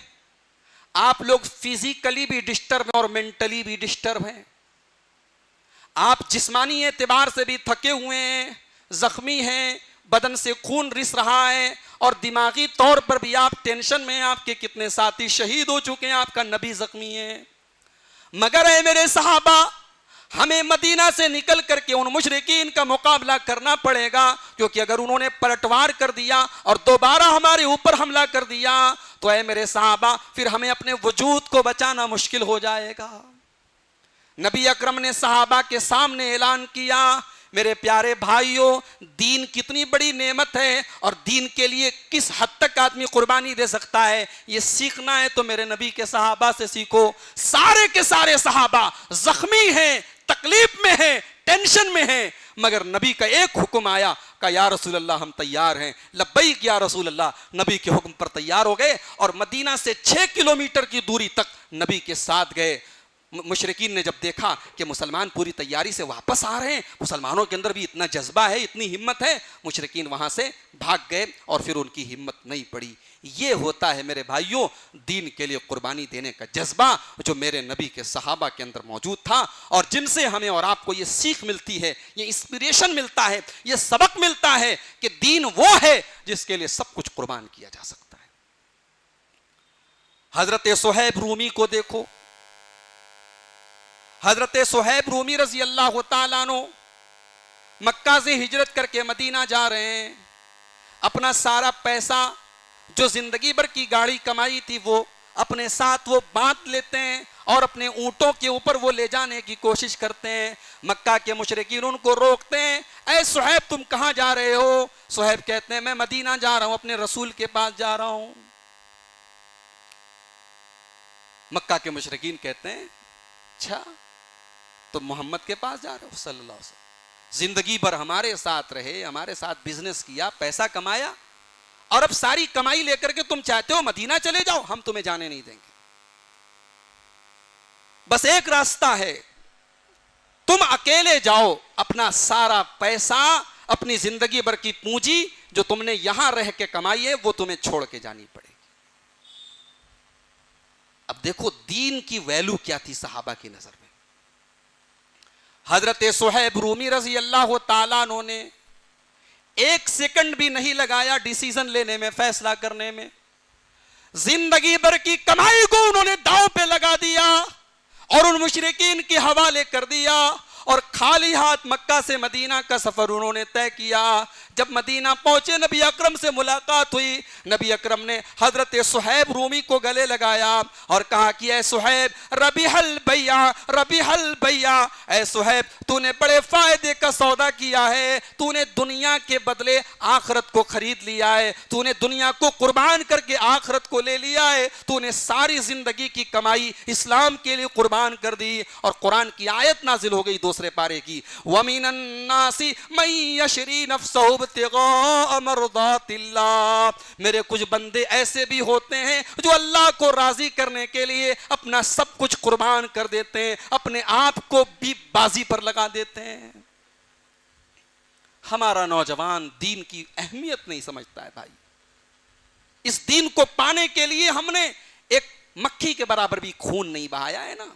آپ لوگ فزیکلی بھی ڈسٹرب ہیں اور مینٹلی بھی ڈسٹرب ہیں, آپ جسمانی اعتبار سے بھی تھکے ہوئے ہیں, زخمی ہیں, بدن سے خون رس رہا ہے, اور دماغی طور پر بھی آپ ٹینشن میں ہیں, آپ کے کتنے ساتھی شہید ہو چکے ہیں, آپ کا نبی زخمی ہے. مگر اے میرے صحابہ ہمیں مدینہ سے نکل کر کے ان مشرکین کا مقابلہ کرنا پڑے گا, کیونکہ اگر انہوں نے پلٹوار کر دیا اور دوبارہ ہمارے اوپر حملہ کر دیا تو اے میرے صحابہ پھر ہمیں اپنے وجود کو بچانا مشکل ہو جائے گا. نبی اکرم نے صحابہ کے سامنے اعلان کیا, میرے پیارے بھائیوں دین کتنی بڑی نعمت ہے اور دین کے لیے کس حد تک آدمی قربانی دے سکتا ہے, یہ سیکھنا ہے تو میرے نبی کے صحابہ سے سیکھو. سارے کے سارے صحابہ زخمی ہیں, تکلیف میں ہیں, ٹینشن میں ہیں, مگر نبی کا ایک حکم آیا کہ یا رسول اللہ ہم تیار ہیں. لبیک یا رسول اللہ, نبی کے حکم پر تیار ہو گئے اور مدینہ سے 6 کلومیٹر کی دوری تک نبی کے ساتھ گئے. مشرکین نے جب دیکھا کہ مسلمان پوری تیاری سے واپس آ رہے ہیں, مسلمانوں کے اندر بھی اتنا جذبہ ہے, اتنی ہمت ہے, مشرکین وہاں سے بھاگ گئے اور پھر ان کی ہمت نہیں پڑی. یہ ہوتا ہے میرے بھائیوں دین کے لیے قربانی دینے کا جذبہ جو میرے نبی کے صحابہ کے اندر موجود تھا, اور جن سے ہمیں اور آپ کو یہ سیکھ ملتی ہے, یہ انسپریشن ملتا ہے, یہ سبق ملتا ہے کہ دین وہ ہے جس کے لیے سب کچھ قربان کیا جا سکتا ہے. حضرت صہیب رومی کو دیکھو, حضرت صہیب رومی رضی اللہ تعالیٰ عنہ مکہ سے ہجرت کر کے مدینہ جا رہے ہیں. اپنا سارا پیسہ جو زندگی بھر کی گاڑی کمائی تھی وہ اپنے ساتھ وہ باندھ لیتے ہیں اور اپنے اونٹوں کے اوپر وہ لے جانے کی کوشش کرتے ہیں. مکہ کے مشرکین ان کو روکتے ہیں, اے صہیب تم کہاں جا رہے ہو؟ صہیب کہتے ہیں میں مدینہ جا رہا ہوں, اپنے رسول کے پاس جا رہا ہوں. مکہ کے مشرکین کہتے ہیں اچھا تم محمد کے پاس جا رہے ہو صلی اللہ علیہ وسلم, زندگی بھر ہمارے ساتھ رہے, ہمارے ساتھ بزنس کیا, پیسہ کمایا, اور اب ساری کمائی لے کر کے تم چاہتے ہو مدینہ چلے جاؤ؟ ہم تمہیں جانے نہیں دیں گے. بس ایک راستہ ہے, تم اکیلے جاؤ, اپنا سارا پیسہ, اپنی زندگی بھر کی پونجی جو تم نے یہاں رہ کے کمائی ہے وہ تمہیں چھوڑ کے جانی پڑے گی. اب دیکھو دین کی ویلو کیا تھی صحابہ کی نظر میں. حضرت صہیب رومی رضی اللہ تعالیٰ عنہ نے ایک سیکنڈ بھی نہیں لگایا ڈیسیزن لینے میں, فیصلہ کرنے میں. زندگی بھر کی کمائی کو انہوں نے داؤں پہ لگا دیا اور ان مشرکین کے حوالے کر دیا, اور خالی ہاتھ مکہ سے مدینہ کا سفر انہوں نے طے کیا. جب مدینہ پہنچے نبی اکرم سے ملاقات ہوئی, نبی اکرم نے حضرت صہیب رومی کو گلے لگایا اور کہا کہ اے صہیب ربیح البیع ربیح البیع, اے صہیب تو نے بڑے فائدے کا سودا کیا ہے, تو نے دنیا کے بدلے آخرت کو خرید لیا ہے, تو نے دنیا کو قربان کر کے آخرت کو لے لیا ہے, تو نے ساری زندگی کی کمائی اسلام کے لیے قربان کر دی. اور قرآن کی آیت نازل ہو گئی دوسرے پارے کی, وَمِنَ النَّاسِ مَن يَشْرِي نَفْسَهُ ابْتِغَاءَ مَرْضَاتِ اللَّهِ, میرے کچھ بندے ایسے بھی ہوتے ہیں جو اللہ کو راضی کرنے کے لیے اپنا سب کچھ قربان کر دیتے ہیں, اپنے آپ کو بھی بازی پر لگا دیتے ہیں. ہمارا نوجوان دین کی اہمیت نہیں سمجھتا ہے بھائی. اس دین کو پانے کے لیے ہم نے ایک مکھی کے برابر بھی خون نہیں بہایا ہے نا.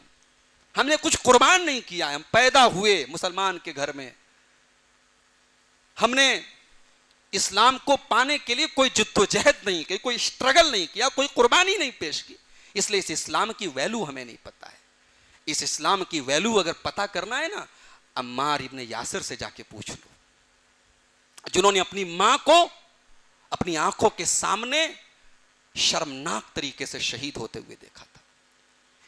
ہم نے کچھ قربان نہیں کیا ہے. ہم پیدا ہوئے مسلمان کے گھر میں, ہم نے اسلام کو پانے کے لیے کوئی جدوجہد نہیں کی, کوئی اسٹرگل نہیں کیا, کوئی قربانی نہیں پیش کی. اس لیے اس اسلام کی ویلو ہمیں نہیں پتہ ہے. اس اسلام کی ویلو اگر پتہ کرنا ہے نا, عمار ابن یاسر سے جا کے پوچھ لو, جنہوں نے اپنی ماں کو اپنی آنکھوں کے سامنے شرمناک طریقے سے شہید ہوتے ہوئے دیکھا تھا.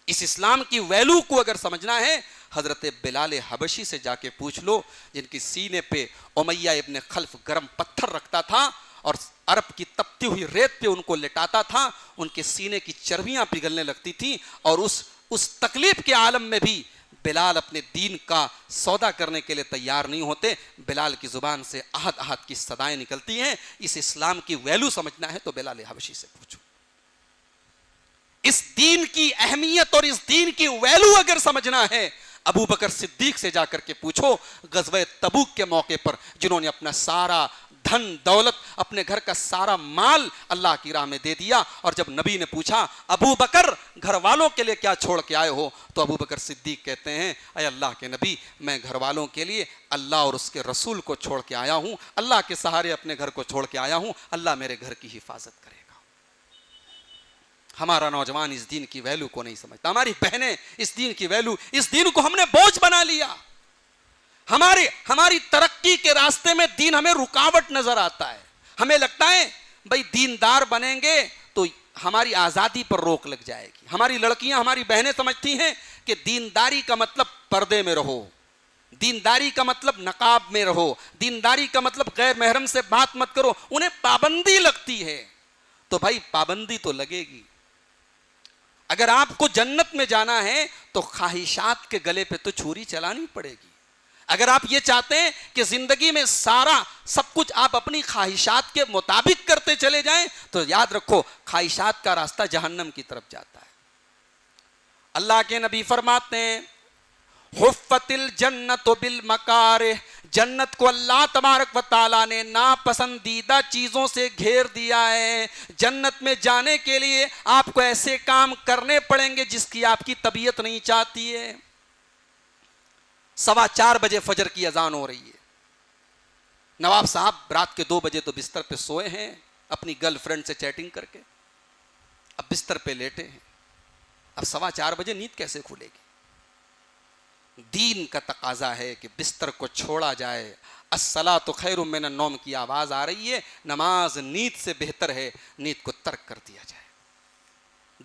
اس اسلام کی ویلو کو اگر سمجھنا ہے, حضرت بلال حبشی سے جا کے پوچھ لو, جن کی سینے پہ امیہ ابن خلف گرم پتھر رکھتا تھا اور عرب کی تپتی ہوئی ریت پہ ان کو لٹاتا تھا. ان کے سینے کی چربیاں پگھلنے لگتی تھیں, اور اس تکلیف کے عالم میں بھی بلال اپنے دین کا سودا کرنے کے لیے تیار نہیں ہوتے. بلال کی زبان سے احد احد کی صدائیں نکلتی ہیں. اس اسلام کی ویلو سمجھنا ہے تو بلال حبشی سے پوچھو. اس دین کی اہمیت اور اس دین کی ویلو اگر سمجھنا ہے, ابو بکر صدیق سے جا کر کے پوچھو. غزوہ تبوک کے موقع پر جنہوں نے اپنا سارا دھن دولت, اپنے گھر کا سارا مال اللہ کی راہ میں دے دیا, اور جب نبی نے پوچھا ابو بکر گھر والوں کے لیے کیا چھوڑ کے آئے ہو, تو ابو بکر صدیق کہتے ہیں اے اللہ کے نبی, میں گھر والوں کے لیے اللہ اور اس کے رسول کو چھوڑ کے آیا ہوں, اللہ کے سہارے اپنے گھر کو چھوڑ کے آیا ہوں, اللہ میرے گھر کی حفاظت کرے گا. ہمارا نوجوان اس دین کی ویلو کو نہیں سمجھتا. ہماری بہنیں اس دین کی ویلو, اس دین کو ہم نے بوجھ بنا لیا. ہماری ترقی کے راستے میں دین ہمیں رکاوٹ نظر آتا ہے. ہمیں لگتا ہے بھائی دیندار بنیں گے تو ہماری آزادی پر روک لگ جائے گی. ہماری لڑکیاں, ہماری بہنیں سمجھتی ہیں کہ دینداری کا مطلب پردے میں رہو, دینداری کا مطلب نقاب میں رہو, دینداری کا مطلب غیر محرم سے بات مت کرو. انہیں پابندی لگتی ہے. تو بھائی پابندی تو لگے گی. اگر آپ کو جنت میں جانا ہے تو خواہشات کے گلے پہ تو چھری چلانی پڑے گی. اگر آپ یہ چاہتے ہیں کہ زندگی میں سارا سب کچھ آپ اپنی خواہشات کے مطابق کرتے چلے جائیں, تو یاد رکھو خواہشات کا راستہ جہنم کی طرف جاتا ہے. اللہ کے نبی فرماتے ہیں حفت الجنت بالمکارہ, جنت کو اللہ تبارک و تعالیٰ نے ناپسندیدہ چیزوں سے گھیر دیا ہے. جنت میں جانے کے لیے آپ کو ایسے کام کرنے پڑیں گے جس کی آپ کی طبیعت نہیں چاہتی ہے. 4:15 بجے فجر کی اذان ہو رہی ہے. نواب صاحب رات کے 2 بجے تو بستر پہ سوئے ہیں اپنی گرل فرینڈ سے چیٹنگ کر کے, اب بستر پہ لیٹے ہیں. اب 4:15 بجے نیند کیسے کھلے گی؟ دین کا تقاضا ہے کہ بستر کو چھوڑا جائے. الصلاۃ خیر من النوم کی آواز آ رہی ہے, نماز نیند سے بہتر ہے, نیند کو ترک کر دیا جائے.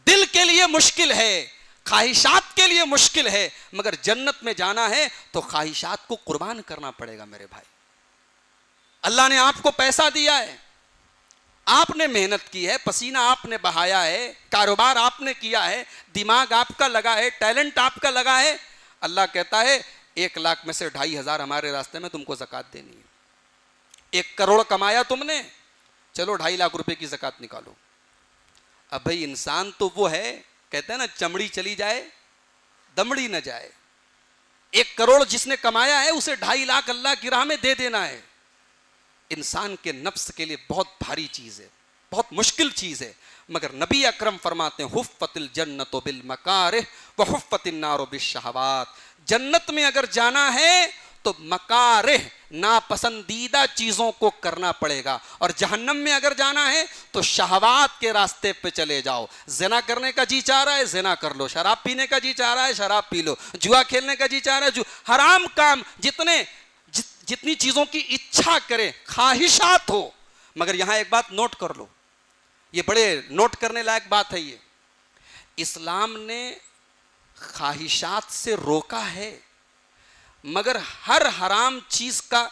دل کے لیے مشکل ہے, خواہشات کے لیے مشکل ہے, مگر جنت میں جانا ہے تو خواہشات کو قربان کرنا پڑے گا میرے بھائی. اللہ نے آپ کو پیسہ دیا ہے, آپ نے محنت کی ہے, پسینہ آپ نے بہایا ہے, کاروبار آپ نے کیا ہے, دماغ آپ کا لگا ہے, ٹیلنٹ آپ کا لگا ہے. اللہ کہتا ہے 1 لاکھ میں سے 2,500 ہمارے راستے میں تم کو زکوٰۃ دینی ہے. 1 کروڑ کمایا تم نے, چلو 2.5 لاکھ روپے کی زکوٰۃ نکالو. اب بھائی انسان تو وہ ہے, کہتے ہیں نا چمڑی چلی جائے دمڑی نہ جائے. 1 کروڑ جس نے کمایا ہے اسے 2.5 لاکھ اللہ کی راہ میں دے دینا ہے. انسان کے نفس کے لیے بہت بھاری چیز ہے, بہت مشکل چیز ہے. مگر نبی اکرم فرماتے ہیں حفت الجنت بالمکارہ وحفت النار بالشہوات. جنت میں اگر جانا ہے تو مکارہ ناپسندیدہ چیزوں کو کرنا پڑے گا, اور جہنم میں اگر جانا ہے تو شہوات کے راستے پہ چلے جاؤ. زنا کرنے کا جی چاہ رہا ہے زنا کر لو, شراب پینے کا جی چاہ رہا ہے شراب پی لو, جوا کھیلنے کا جی چاہ رہا ہے حرام کام جتنی چیزوں کی اچھا کرے, خواہشات ہو. مگر یہاں ایک بات نوٹ کر لو, یہ بڑے نوٹ کرنے لائق بات ہے. یہ اسلام نے خواہشات سے روکا ہے, مگر ہر حرام چیز کا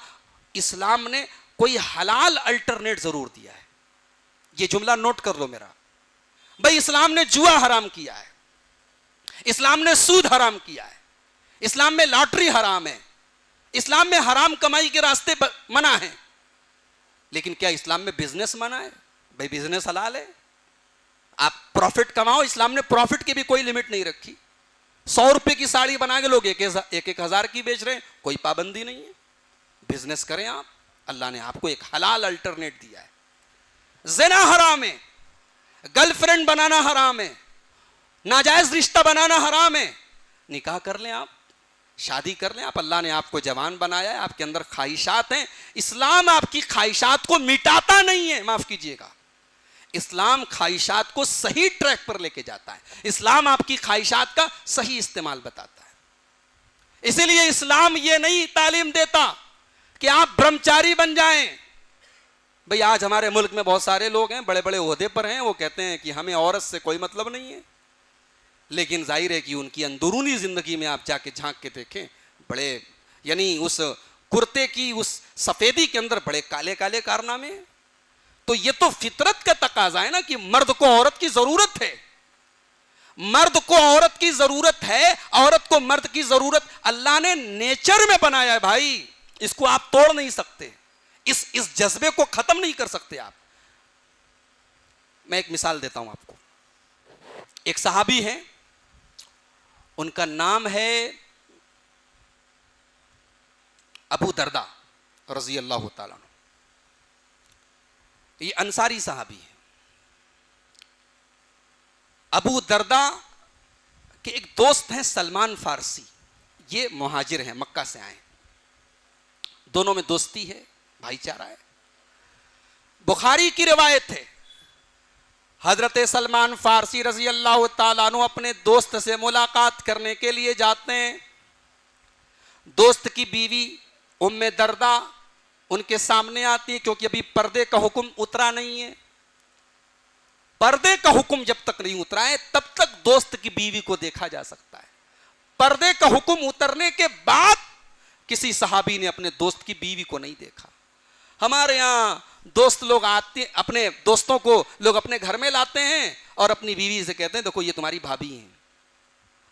اسلام نے کوئی حلال الٹرنیٹ ضرور دیا ہے. یہ جملہ نوٹ کر لو میرا بھائی. اسلام نے جوا حرام کیا ہے, اسلام نے سود حرام کیا ہے, اسلام میں لاٹری حرام ہے, اسلام میں حرام کمائی کے راستے منع ہیں. لیکن کیا اسلام میں بزنس منع ہے؟ بھائی بزنس حلال ہے, آپ پروفٹ کماؤ. اسلام نے پروفٹ کی بھی کوئی لمٹ نہیں رکھی. 100 روپے کی ساڑی بنا کے لوگ 1,000 کی بیچ رہے ہیں, کوئی پابندی نہیں ہے. بزنس کریں آپ, اللہ نے آپ کو ایک حلال الٹرنیٹ دیا ہے. زنا حرام ہے, گرل فرینڈ بنانا حرام ہے, ناجائز رشتہ بنانا حرام ہے, نکاح کر لیں, آپ شادی کر لیں, آپ اللہ نے آپ کو جوان بنایا ہے, آپ کے اندر خواہشات ہیں. اسلام آپ کی خواہشات کو مٹاتا نہیں ہے, معاف کیجئے گا, اسلام خواہشات کو صحیح ٹریک پر لے کے جاتا ہے. اسلام آپ کی خواہشات کا صحیح استعمال بتاتا ہے. اسی لیے اسلام یہ نہیں تعلیم دیتا کہ آپ برہمچاری بن جائیں. بھئی آج ہمارے ملک میں بہت سارے لوگ ہیں, بڑے بڑے عہدے پر ہیں, وہ کہتے ہیں کہ ہمیں عورت سے کوئی مطلب نہیں ہے, لیکن ظاہر ہے کہ ان کی اندرونی زندگی میں آپ جا کے جھانک کے دیکھیں, بڑے یعنی اس کرتے کی اس سفیدی کے اندر بڑے کالے کالے کارنامے ہیں. تو یہ تو فطرت کا تقاضا ہے نا کہ مرد کو عورت کی ضرورت ہے, مرد کو عورت کی ضرورت ہے, عورت کو مرد کی ضرورت اللہ نے نیچر میں بنایا ہے بھائی, اس کو آپ توڑ نہیں سکتے, اس جذبے کو ختم نہیں کر سکتے آپ. میں ایک مثال دیتا ہوں آپ کو. ایک صحابی ہیں, ان کا نام ہے ابو دردہ رضی اللہ تعالیٰ عنہ. یہ انصاری صحابی ہیں. ابو دردہ کے ایک دوست ہیں سلمان فارسی, یہ مہاجر ہیں, مکہ سے آئے, دونوں میں دوستی ہے, بھائی چارہ ہے. بخاری کی روایت ہے, حضرت سلمان فارسی رضی اللہ تعالیٰ عنہ اپنے دوست سے ملاقات کرنے کے لیے جاتے ہیں. دوست کی بیوی ام دردہ ان کے سامنے آتی ہے, کیونکہ ابھی پردے کا حکم اترا نہیں ہے. پردے کا حکم جب تک نہیں اترا ہے تب تک دوست کی بیوی کو دیکھا جا سکتا ہے. پردے کا حکم اترنے کے بعد کسی صحابی نے اپنے دوست کی بیوی کو نہیں دیکھا. ہمارے یہاں دوست لوگ آتے, اپنے دوستوں کو لوگ اپنے گھر میں لاتے ہیں اور اپنی بیوی سے کہتے ہیں دیکھو یہ تمہاری بھابھی ہیں.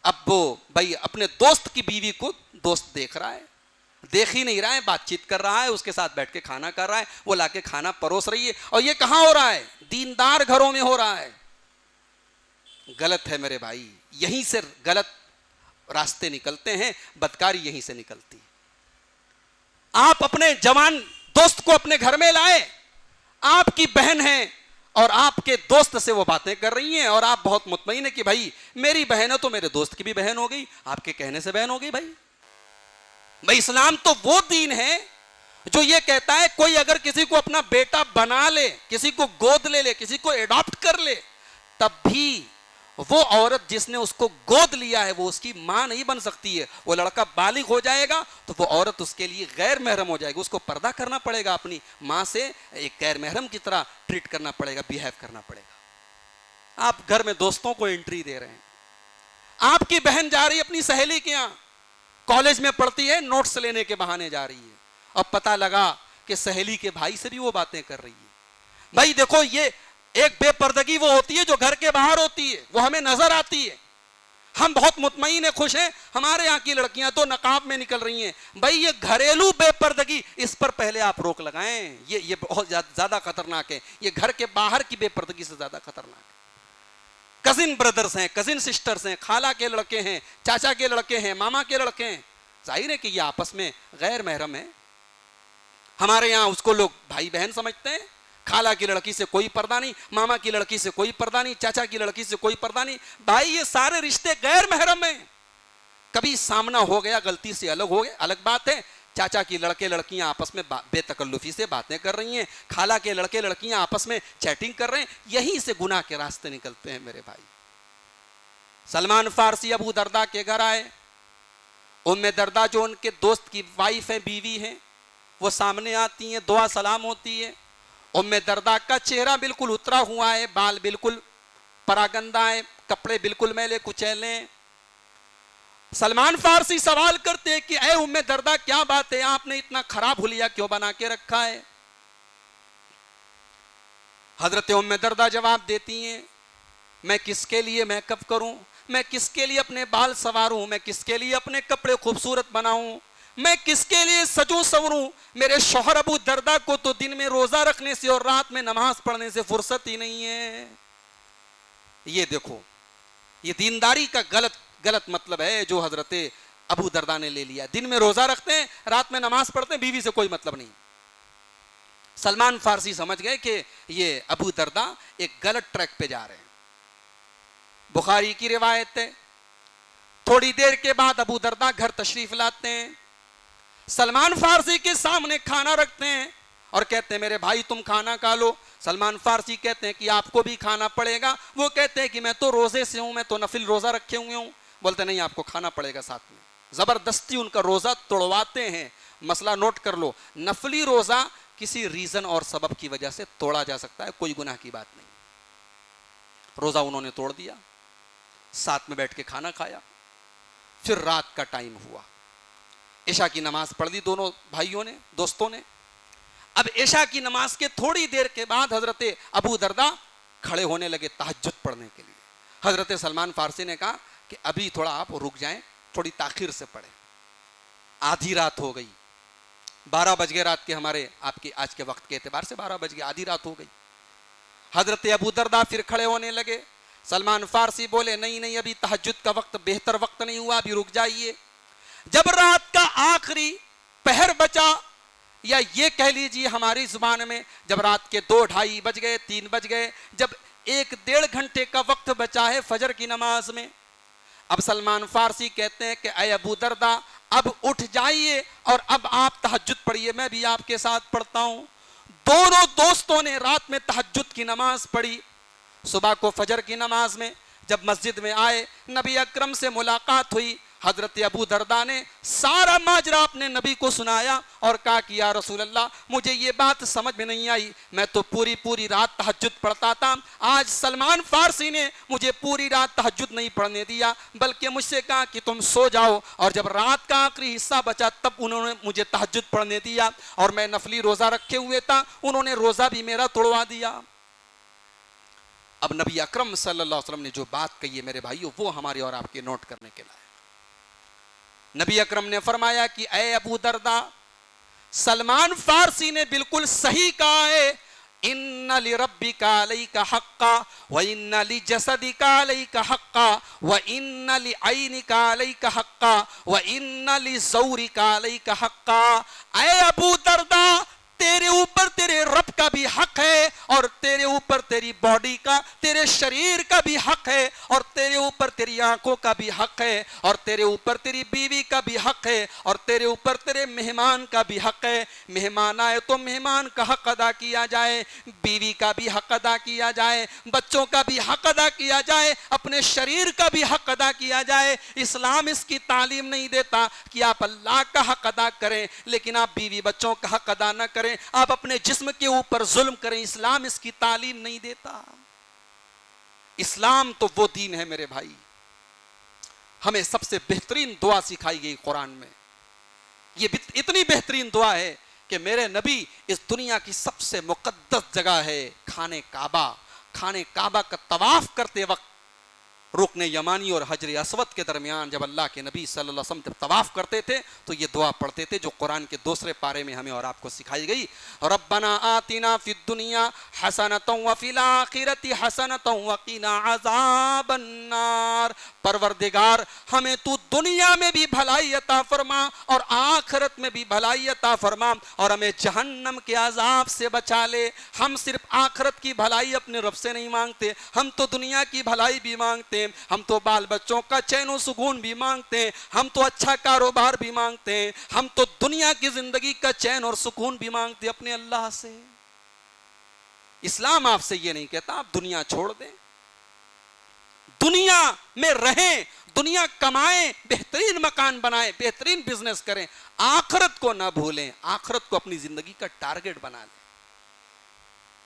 اب وہ بھائی اپنے دوست کی بیوی کو دوست دیکھ رہا ہے, دیکھ ہی نہیں رہا ہے, بات چیت کر رہا ہے, اس کے ساتھ بیٹھ کے کھانا کر رہا ہے, وہ لا کے کھانا پروس رہی ہے. اور یہ کہاں ہو رہا ہے؟ دیندار گھروں میں ہو رہا ہے. غلط ہے میرے بھائی, یہیں سے غلط راستے نکلتے ہیں, بدکاری یہیں سے نکلتی. آپ اپنے جوان دوست کو اپنے گھر میں لائے, آپ کی بہن ہے اور آپ کے دوست سے وہ باتیں کر رہی ہیں, اور آپ بہت مطمئن ہیں کہ بھائی میری بہن ہے تو میرے دوست کی بھی بہن ہو گئی, آپ کے کہنے سے بہن ہو گئی. بھائی اسلام تو وہ دین ہے جو یہ کہتا ہے کوئی اگر کسی کو اپنا بیٹا بنا لے, کسی کو گود لے لے, کسی کو ایڈاپٹ کر لے, تب بھی وہ عورت جس نے اس کو گود لیا ہے وہ اس کی ماں نہیں بن سکتی ہے. وہ لڑکا بالغ ہو جائے گا تو وہ عورت اس کے لیے غیر محرم ہو جائے گی, اس کو پردہ کرنا پڑے گا, اپنی ماں سے ایک غیر محرم کی طرح ٹریٹ کرنا پڑے گا, بیہیو کرنا پڑے گا. آپ گھر میں دوستوں کو انٹری دے رہے ہیں. آپ کی بہن جا رہی ہے اپنی سہیلی کے یہاں, کالج میں پڑھتی ہے, نوٹس لینے کے بہانے جا رہی ہے, اور پتہ لگا کہ سہیلی کے بھائی سے بھی وہ باتیں کر رہی ہے. بھائی دیکھو یہ ایک بے پردگی وہ ہوتی ہے جو گھر کے باہر ہوتی ہے, وہ ہمیں نظر آتی ہے, ہم بہت مطمئن ہیں, خوش ہیں, ہمارے یہاں کی لڑکیاں تو نقاب میں نکل رہی ہیں. بھائی یہ گھریلو بے پردگی, اس پر پہلے آپ روک لگائیں, یہ بہت زیادہ خطرناک ہے. یہ گھر کے باہر کی بے پردگی سے زیادہ خطرناک ہے. کزن بردرز ہیں, کزن سسٹرز ہیں, خالہ کے لڑکے ہیں, چاچا کے لڑکے ہیں, ماما کے لڑکے ہیں, ظاہر ہے کہ یہ آپس میں غیر محرم ہے. ہمارے یہاں اس کو لوگ بھائی بہن سمجھتے ہیں. خالہ کی لڑکی سے کوئی پردہ نہیں, ماما کی لڑکی سے کوئی پردہ نہیں, چاچا کی لڑکی سے کوئی پردہ نہیں. بھائی یہ سارے رشتے غیر محرم ہیں. کبھی سامنا ہو گیا, غلطی سے الگ ہو گئے, الگ بات ہے. چاچا کی لڑکے لڑکیاں آپس میں بے تکلفی سے باتیں کر رہی ہیں, خالہ کے لڑکے لڑکیاں آپس میں چیٹنگ کر رہے ہیں, یہیں سے گناہ کے راستے نکلتے ہیں میرے بھائی. سلمان فارسی ابو دردہ کے گھر آئے. ام دردہ جو ان کے دوست کی وائف ہیں, بیوی ہیں, وہ سامنے آتی ہیں, دعا سلام ہوتی ہے. ام دردہ کا چہرہ بالکل اترا ہوا ہے, بال بالکل پراگندہ ہیں, کپڑے بالکل میلے کچیلے. سلمان فارسی سوال کرتے کہ اے ام دردہ کیا بات ہے, آپ نے اتنا خراب حلیہ کیوں بنا کے رکھا ہے؟ حضرت ام دردہ جواب دیتی ہیں, میں کس کے لیے میک اپ کروں, میں کس کے لیے اپنے بال سنواروں, میں کس کے لیے اپنے کپڑے خوبصورت بناؤں, میں کس کے لیے سجوں سوروں؟ میرے شوہر ابو دردہ کو تو دن میں روزہ رکھنے سے اور رات میں نماز پڑھنے سے فرصت ہی نہیں ہے. یہ دیکھو, یہ دینداری کا غلط مطلب ہے جو حضرت ابو دردہ نے لے لیا. دن میں روزہ رکھتے ہیں, رات میں نماز پڑھتے ہیں, بیوی سے کوئی مطلب نہیں. سلمان فارسی سمجھ گئے کہ یہ ابو دردہ ایک غلط ٹریک پہ جا رہے ہیں. بخاری کی روایت ہے, تھوڑی دیر کے بعد ابو درداء گھر تشریف لاتے ہیں، سلمان فارسی کے سامنے کھانا رکھتے ہیں اور کہتے ہیں میرے بھائی تم کھانا کھا لو۔ سلمان فارسی کہتے ہیں کہ آپ کو بھی کھانا پڑے گا۔ وہ کہتے ہیں کہ میں تو روزے سے ہوں، میں تو نفل روزہ رکھے ہوئے ہوں۔ بولتے نہیں آپ کو کھانا پڑے گا ساتھ میں۔ زبردستی ان کا روزہ توڑواتے ہیں۔ مسئلہ نوٹ کر لو، نفلی روزہ کسی ریزن اور سبب کی وجہ سے توڑا جا سکتا ہے، کوئی گناہ کی بات نہیں۔ روزہ انہوں نے توڑ دیا، ساتھ میں بیٹھ کے کھانا کھایا۔ پھر رات کا ٹائم ہوا، عشاء کی نماز پڑھ دی دونوں بھائیوں نے، دوستوں نے۔ اب عشاء کی نماز کے تھوڑی دیر کے بعد حضرت ابو درداء کھڑے ہونے لگے تہجد پڑھنے کے لیے۔ حضرت سلمان فارسی نے کہا کہ ابھی تھوڑا آپ رک جائیں، تھوڑی تاخیر سے پڑھیں۔ آدھی رات ہو گئی، 12 بج گئے رات کے، ہمارے آپ کے آج کے وقت کے اعتبار سے 12 بج گئے، آدھی رات ہو گئی۔ حضرت ابو درداء پھر کھڑے ہونے لگے۔ سلمان فارسی بولے نہیں ابھی تہجد کا وقت بہتر وقت نہیں ہوا، ابھی رک جائیے۔ جب رات کا آخری پہر بچا، یا یہ کہہ لیجیے ہماری زبان میں جب رات کے 2 ڈھائی بج گئے، 3 بج گئے، جب 1 گھنٹے کا وقت بچا ہے فجر کی نماز میں، اب سلمان فارسی کہتے ہیں کہ اے ابو درداء اب اٹھ جائیے اور اب آپ تہجد پڑھیے، میں بھی آپ کے ساتھ پڑھتا ہوں۔ دونوں دوستوں نے رات میں تہجد کی نماز پڑھی۔ صبح کو فجر کی نماز میں جب مسجد میں آئے، نبی اکرم سے ملاقات ہوئی۔ حضرت ابو درداء نے سارا ماجرا اپنے نبی کو سنایا اور کہا کہ یا رسول اللہ مجھے یہ بات سمجھ میں نہیں آئی، میں تو پوری رات تہجد پڑھتا تھا، آج سلمان فارسی نے مجھے پوری رات تہجد نہیں پڑھنے دیا، بلکہ مجھ سے کہا کہ تم سو جاؤ، اور جب رات کا آخری حصہ بچا تب انہوں نے مجھے تہجد پڑھنے دیا، اور میں نفلی روزہ رکھے ہوئے تھا، انہوں نے روزہ بھی میرا توڑوا دیا۔ اب نبی اکرم صلی اللہ علیہ وسلم نے جو بات کہی ہے میرے بھائیو، وہ ہمارے اور آپ کے نوٹ کرنے کے لائق۔ نبی اکرم نے فرمایا کہ اے ابو درداء، سلمان فارسی نے بالکل صحیح کہا ہے، ان لربک علیک حقا وان لجسدک علیک حقا وان لعینک علیک حقا وان لزورک علیک حقا۔ اے ابو درداء تیرے اوپر تیرے رب کا بھی حق ہے، اور تیرے اوپر تیری باڈی کا، تیرے شریر کا بھی حق ہے، اور تیرے اوپر تیری آنکھوں کا بھی حق ہے، اور تیرے اوپر تیری بیوی کا بھی حق ہے، اور تیرے اوپر تیرے مہمان کا بھی حق ہے۔ مہمان آئے تو مہمان کا حق ادا کیا جائے، بیوی کا بھی حق ادا کیا جائے، بچوں کا بھی حق ادا کیا جائے، اپنے شریر کا بھی حق ادا کیا جائے۔ اسلام اس کی تعلیم نہیں دیتا کہ آپ اللہ کا حق ادا کریں لیکن آپ بیوی بچوں کا حق ادا نہ کریں، آپ اپنے جسم کے اوپر ظلم کریں، اسلام اس کی تعلیم نہیں دیتا۔ اسلام تو وہ دین ہے میرے بھائی، ہمیں سب سے بہترین دعا سکھائی گئی قرآن میں، یہ اتنی بہترین دعا ہے کہ میرے نبی اس دنیا کی سب سے مقدس جگہ ہے خانہ کعبہ کا طواف کرتے وقت رکن یمانی اور حجر اسود کے درمیان جب اللہ کے نبی صلی اللہ علیہ وسلم جب طواف کرتے تھے تو یہ دعا پڑھتے تھے جو قرآن کے دوسرے پارے میں ہمیں اور آپ کو سکھائی گئی۔ ربنا آتنا فی الدنیا حسنۃ وفی الآخرۃ حسنۃ وقنا عذاب النار۔ پروردگار ہمیں تو دنیا میں بھی بھلائی عطا فرما اور آخرت میں بھی بھلائی عطا فرما، اور ہمیں جہنم کے عذاب سے بچا لے۔ ہم صرف آخرت کی بھلائی اپنے رب سے نہیں مانگتے، ہم تو دنیا کی بھلائی بھی مانگتے ہیں، ہم تو بال بچوں کا چین و سکون بھی مانگتے ہیں، ہم تو اچھا کاروبار بھی مانگتے ہیں، ہم تو دنیا کی زندگی کا چین اور سکون بھی مانگتے ہیں اپنے اللہ سے۔ اسلام آپ سے یہ نہیں کہتا آپ دنیا چھوڑ دیں، دنیا میں رہیں، دنیا کمائیں، بہترین مکان بنائیں، بہترین بزنس کریں، آخرت کو نہ بھولیں، آخرت کو اپنی زندگی کا ٹارگٹ بنا لیں۔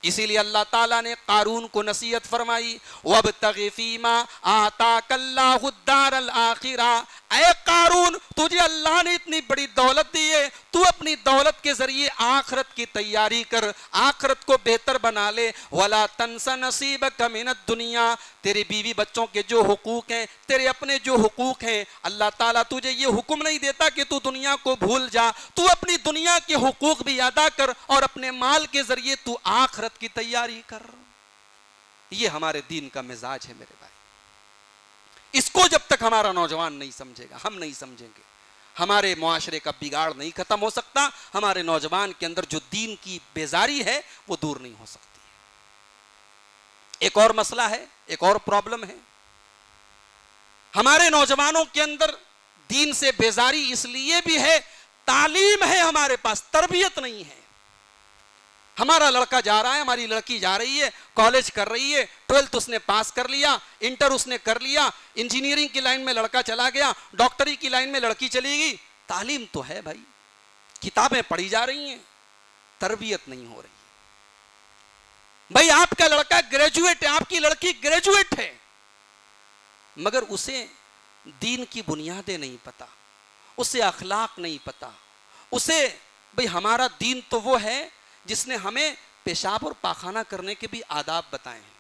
اسی لیے اللہ تعالیٰ نے قارون کو نصیحت فرمائی، وَابْتَغِ فِي مَا آتَاكَ اللَّهُ الدَّارَ الْآخِرَةَ۔ اے قارون تجھے اللہ نے اتنی بڑی دولت دی ہے، تو اپنی دولت کے ذریعے آخرت کی تیاری کر، آخرت کو بہتر بنا لے۔ وَلَا تَنْسَ نَصِيبَكَ مِنَ الدُّنْيَا۔ تیرے بیوی بچوں کے جو حقوق ہیں، تیرے اپنے جو حقوق ہیں، اللہ تعالیٰ تجھے یہ حکم نہیں دیتا کہ تو دنیا کو بھول جا، تو اپنی دنیا کے حقوق بھی ادا کر اور اپنے مال کے ذریعے تو آخرت کی تیاری کر۔ یہ ہمارے دین کا مزاج ہے میرے بھائی، اس کو جب تک ہمارا نوجوان نہیں سمجھے گا، ہم نہیں سمجھیں گے، ہمارے معاشرے کا بگاڑ نہیں ختم ہو سکتا، ہمارے نوجوان کے اندر جو دین کی بیزاری ہے وہ دور نہیں ہو سکتی۔ ایک اور مسئلہ ہے، ایک اور پرابلم ہے، ہمارے نوجوانوں کے اندر دین سے بیزاری اس لیے بھی ہے، تعلیم ہے ہمارے پاس، تربیت نہیں ہے۔ ہمارا لڑکا جا رہا ہے، ہماری لڑکی جا رہی ہے، کالج کر رہی ہے، 12th اس نے پاس کر لیا، انٹر اس نے کر لیا، انجینئرنگ کی لائن میں لڑکا چلا گیا، ڈاکٹری کی لائن میں لڑکی چلی گئی۔ تعلیم تو ہے بھائی، کتابیں پڑھی جا رہی ہیں، تربیت نہیں ہو رہی۔ بھائی آپ کا لڑکا گریجویٹ ہے، آپ کی لڑکی گریجویٹ ہے، مگر اسے دین کی بنیادیں نہیں پتا، اسے اخلاق نہیں پتا، اسے بھئی ہمارا دین تو وہ ہے جس نے ہمیں پیشاب اور پاخانہ کرنے کے بھی آداب بتائے ہیں،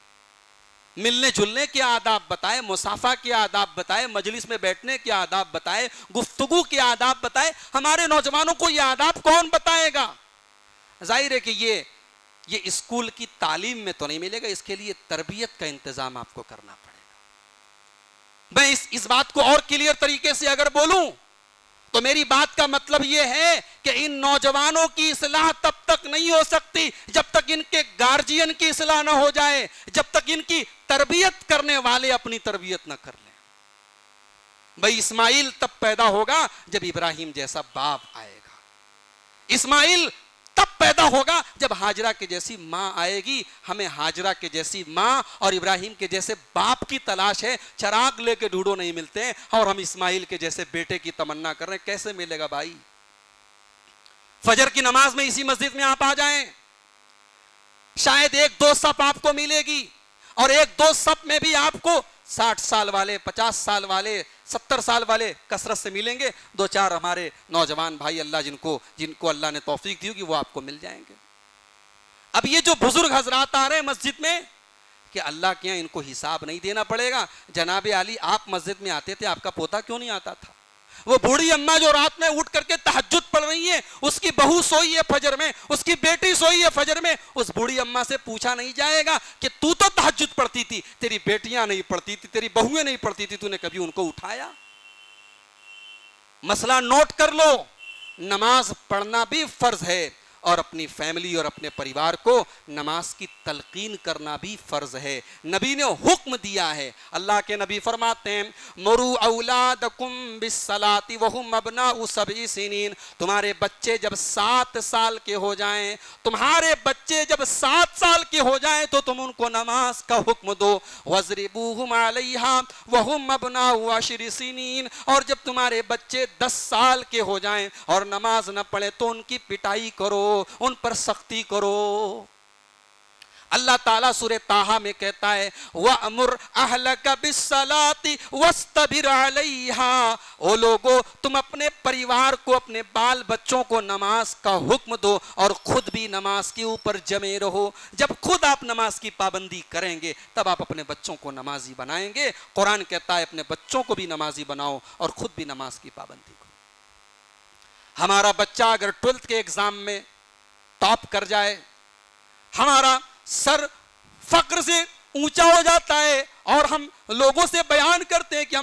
ملنے جلنے کے آداب بتائے، مصافحہ کے آداب بتائے، مجلس میں بیٹھنے کے آداب بتائے، گفتگو کے آداب بتائے۔ ہمارے نوجوانوں کو یہ آداب کون بتائے گا؟ ظاہر ہے کہ یہ اسکول کی تعلیم میں تو نہیں ملے گا، اس کے لیے تربیت کا انتظام آپ کو کرنا پڑے گا۔ میں اس بات کو اور کلیئر طریقے سے اگر بولوں تو میری بات کا مطلب یہ ہے کہ ان نوجوانوں کی اصلاح تب تک نہیں ہو سکتی جب تک ان کے گارجین کی اصلاح نہ ہو جائے، جب تک ان کی تربیت کرنے والے اپنی تربیت نہ کر لیں۔ بھئی اسماعیل تب پیدا ہوگا جب ابراہیم جیسا باپ آئے گا، اسماعیل تب پیدا ہوگا جب ہاجرہ کے جیسی ماں آئے گی۔ ہمیں ہاجرہ کے جیسی ماں اور ابراہیم کے جیسے باپ کی تلاش ہے، چراغ لے کے ڈھونڈو نہیں ملتے ہیں، اور ہم اسماعیل کے جیسے بیٹے کی تمنا کر رہے ہیں، کیسے ملے گا بھائی؟ فجر کی نماز میں اسی مسجد میں آپ آ جائیں، شاید 1-2 صف آپ کو ملے گی، اور 1-2 صف میں بھی آپ کو 60 سال والے، 50 سال والے، 70 سال والے کثرت سے ملیں گے۔ 2-4 ہمارے نوجوان بھائی اللہ جن کو اللہ نے توفیق دی ہوگی وہ آپ کو مل جائیں گے۔ اب یہ جو بزرگ حضرات آ رہے ہیں مسجد میں، کہ اللہ کے یہاں ان کو حساب نہیں دینا پڑے گا۔ جناب علی آپ مسجد میں آتے تھے، آپ کا پوتا کیوں نہیں آتا تھا؟ وہ بوڑھی اماں جو رات میں اٹھ کر کے تہجد پڑھ رہی ہے، اس کی بہو سوئی ہے فجر میں، اس کی بیٹی سوئی ہے فجر میں، اس بوڑھی اماں سے پوچھا نہیں جائے گا کہ تو تہجد پڑھتی تھی، تیری بیٹیاں نہیں پڑھتی تھی، تیری بہویں نہیں پڑھتی تھی، تو نے کبھی ان کو اٹھایا؟ مسئلہ نوٹ کر لو، نماز پڑھنا بھی فرض ہے، اور اپنی فیملی اور اپنے پریوار کو نماز کی تلقین کرنا بھی فرض ہے۔ نبی نے حکم دیا ہے، اللہ کے نبی فرماتے ہیں مرو اولادکم بالصلاۃ وہم ابناء 7 سنین، تمہارے بچے جب 7 سال کے ہو جائیں، تمہارے بچے جب 7 سال کے ہو جائیں تو تم ان کو نماز کا حکم دو، وَاضْرِبُوهُمْ عَلَيْهَا وَهُمْ أَبْنَاءُ 10 سنین، اور جب تمہارے بچے 10 سال کے ہو جائیں اور نماز نہ پڑھے تو ان کی پٹائی کرو، ان پر سختی کرو۔ اللہ تعالیٰ سورہ طٰہٰ میں کہتا ہے وَأْمُرْ أَهْلَكَ بِالصَّلَاةِ وَاسْتَبِرْ عَلَيْهَا، او لوگو تم اپنے پریوار کو، اپنے بال بچوں کو نماز کا حکم دو اور خود بھی نماز کے اوپر جمے رہو۔ جب خود آپ نماز کی پابندی کریں گے تب آپ اپنے بچوں کو نمازی بنائیں گے۔ قرآن کہتا ہے اپنے بچوں کو بھی نمازی بناؤ اور خود بھی نماز کی پابندی کرو۔ ہمارا بچہ اگر 12th کے ایگزام میں ٹاپ کر جائے، ہمارا سر فخر سے اونچا ہو جاتا ہے اور ہم لوگوں سے بیان کرتے ہیں کہ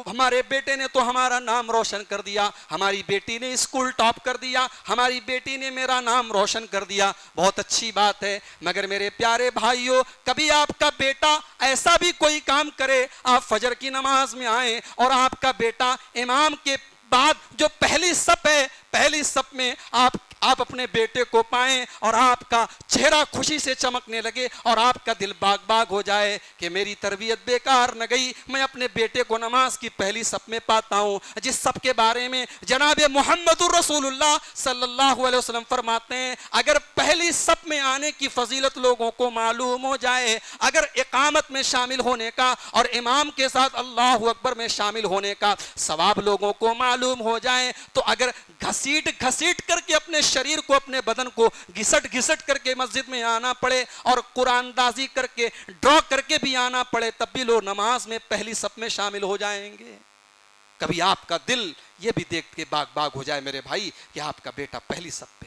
ہمارے بیٹے نے تو ہمارا نام روشن کر دیا، ہماری بیٹی نے اسکول ٹاپ کر دیا، ہماری بیٹی نے میرا نام روشن کر دیا، بہت اچھی بات ہے۔ مگر میرے پیارے بھائیوں، کبھی آپ کا بیٹا ایسا بھی کوئی کام کرے، آپ فجر کی نماز میں آئیں اور آپ کا بیٹا امام کے بعد جو پہلی صف ہے، پہلی صف میں آپ اپنے بیٹے کو پائیں اور آپ کا چہرہ خوشی سے چمکنے لگے اور آپ کا دل باغ باغ ہو جائے کہ میری تربیت بیکار نہ گئی، میں اپنے بیٹے کو نماز کی پہلی صف میں پاتا ہوں، جس صف کے بارے میں جناب محمد الرسول اللہ صلی اللہ علیہ وسلم فرماتے ہیں اگر پہلی صف میں آنے کی فضیلت لوگوں کو معلوم ہو جائے، اگر اقامت میں شامل ہونے کا اور امام کے ساتھ اللہ اکبر میں شامل ہونے کا ثواب لوگوں کو معلوم ہو جائے، تو اگر گھسیٹ کر کے اپنے شریر کو، اپنے بدن کو گھسٹ کر کے مسجد میں آنا پڑے اور قرآن دازی کر کے ڈرا کر کے بھی آنا پڑے، تب بھی لوگ نماز میں پہلی صف میں شامل ہو جائیں گے۔ کبھی آپ کا دل یہ بھی دیکھ کے باغ باغ ہو جائے میرے بھائی کہ آپ کا بیٹا پہلی صف پہ،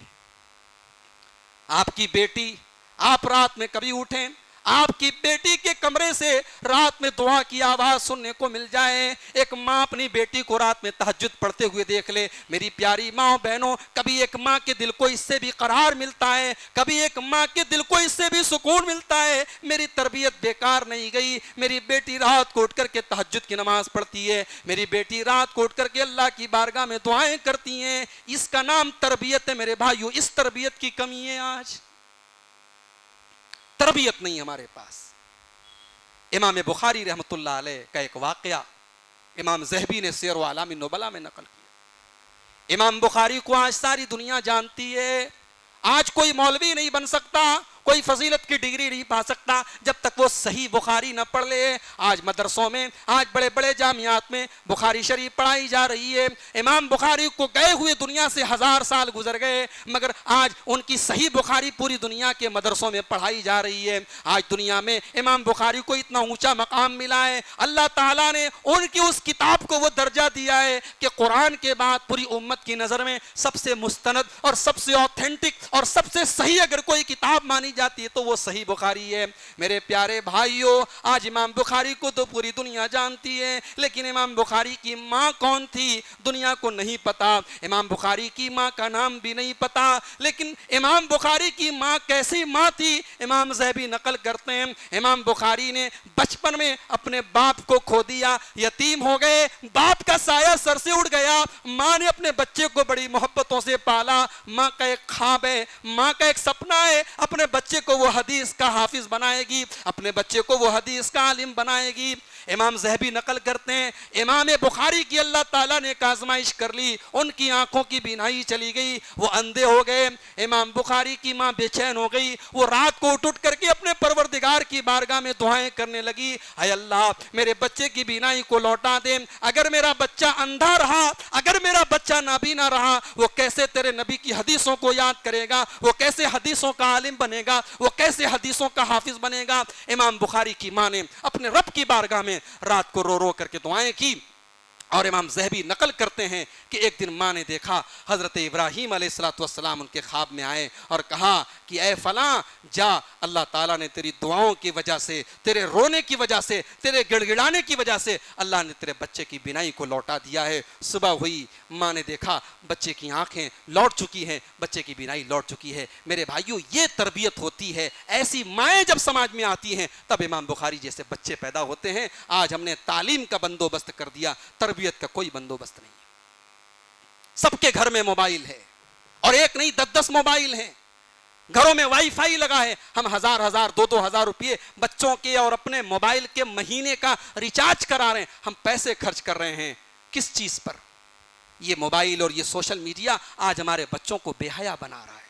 آپ کی بیٹی، آپ رات میں کبھی اٹھیں، آپ کی بیٹی کے کمرے سے رات میں دعا کی آواز سننے کو مل جائے. ایک ماں اپنی بیٹی کو رات میں تہجد پڑھتے ہوئے دیکھ لے. میری پیاری ماں بہنوں, کبھی ایک ماں کے دل کو اس سے بھی قرار ملتا ہے, کبھی ایک ماں کے دل کو اس سے بھی سکون ملتا ہے. میری تربیت بیکار نہیں گئی, میری بیٹی رات کو اٹھ کر کے تہجد کی نماز پڑھتی ہے, میری بیٹی رات کو اٹھ کر کے اللہ کی بارگاہ میں دعائیں کرتی ہیں. اس کا نام تربیت ہے میرے بھائیو. اس تربیت کی کمی ہے, آج تربیت نہیں ہمارے پاس. امام بخاری رحمت اللہ علیہ کا ایک واقعہ امام ذہبی نے سیر و اعلام النبلاء میں نقل کیا. امام بخاری کو آج ساری دنیا جانتی ہے. آج کوئی مولوی نہیں بن سکتا, کوئی فضیلت کی ڈگری نہیں پا سکتا جب تک وہ صحیح بخاری نہ پڑھ لے. آج مدرسوں میں, آج بڑے بڑے جامعات میں بخاری شریف پڑھائی جا رہی ہے. امام بخاری کو گئے ہوئے دنیا سے 1000 سال گزر گئے, مگر آج ان کی صحیح بخاری پوری دنیا کے مدرسوں میں پڑھائی جا رہی ہے. آج دنیا میں امام بخاری کو اتنا اونچا مقام ملا ہے. اللہ تعالیٰ نے ان کی اس کتاب کو وہ درجہ دیا ہے کہ قرآن کے بعد پوری امت کی نظر میں سب سے مستند اور سب سے آتھینٹک اور سب سے صحیح اگر کوئی کتاب مانی جاتی ہے تو وہ صحیح بخاری ہے. میرے پیارے بھائیوں, آج امام بخاری کو تو پوری دنیا جانتی ہے, لیکن امام بخاری کی ماں کون تھی دنیا کو نہیں پتا. امام بخاری کی ماں کا نام بھی نہیں پتا. لیکن امام بخاری کی ماں کیسی ماں تھی امام ذہبی نقل کرتے ہیں. امام بخاری نے بچپن میں اپنے باپ کو کھو دیا, یتیم ہو گئے, باپ کا سایہ سر سے اڑ گیا. ماں نے اپنے بچے کو بڑی محبتوں سے پالا. ماں کا ایک خواب ہے, ماں کا ایک سپنا ہے, اپنے بچے کو وہ حدیث کا حافظ بنائے گی, اپنے بچے کو وہ حدیث کا عالم بنائے گی. امام ذہبی نقل کرتے ہیں امام بخاری کی اللہ تعالیٰ نے ایک آزمائش کر لی, ان کی آنکھوں کی بینائی چلی گئی, وہ اندھے ہو گئے. امام بخاری کی ماں بے چین ہو گئی, وہ رات کو اٹھ کر کے اپنے پروردگار کی بارگاہ میں دعائیں کرنے لگی, اے اللہ میرے بچے کی بینائی کو لوٹا دے. اگر میرا بچہ اندھا رہا, اگر میرا بچہ نابینا رہا, وہ کیسے تیرے نبی کی حدیثوں کو یاد کرے گا, وہ کیسے حدیثوں کا عالم بنے گا, وہ کیسے حدیثوں کا حافظ بنے گا. امام بخاری کی ماں نے اپنے رب کی بارگاہ میں رات کو رو رو کر کے دعائیں کی. اور امام ذہبی نقل کرتے ہیں کہ ایک دن ماں نے دیکھا حضرت ابراہیم علیہ السلام ان کے خواب میں آئے اور کہا کہ اے فلاں جا, اللہ تعالیٰ نے تیری دعاؤں کی وجہ سے, تیرے رونے کی وجہ سے, تیرے گڑ گڑانے کی وجہ سے اللہ نے تیرے بچے کی بینائی کو لوٹا دیا ہے. صبح ہوئی, ماں نے دیکھا بچے کی آنکھیں لوٹ چکی ہیں, بچے کی بینائی لوٹ چکی ہے. میرے بھائیوں, یہ تربیت ہوتی ہے. ایسی مائیں جب سماج میں آتی ہیں تب امام بخاری جیسے بچے پیدا ہوتے ہیں. آج ہم نے تعلیم کا بندوبست کر دیا, تربیت کا کوئی بندوبست نہیں. سب کے گھر میں موبائل ہے, اور ایک نہیں 10 موبائل ہیں. گھروں میں وائی فائی لگا ہے. ہم 1000 2,000 روپئے بچوں کے اور اپنے موبائل کے مہینے کا ریچارج کرا رہے ہیں. ہم پیسے خرچ کر رہے ہیں کس چیز پر؟ یہ موبائل اور یہ سوشل میڈیا آج ہمارے بچوں کو بے حیا بنا رہا ہے,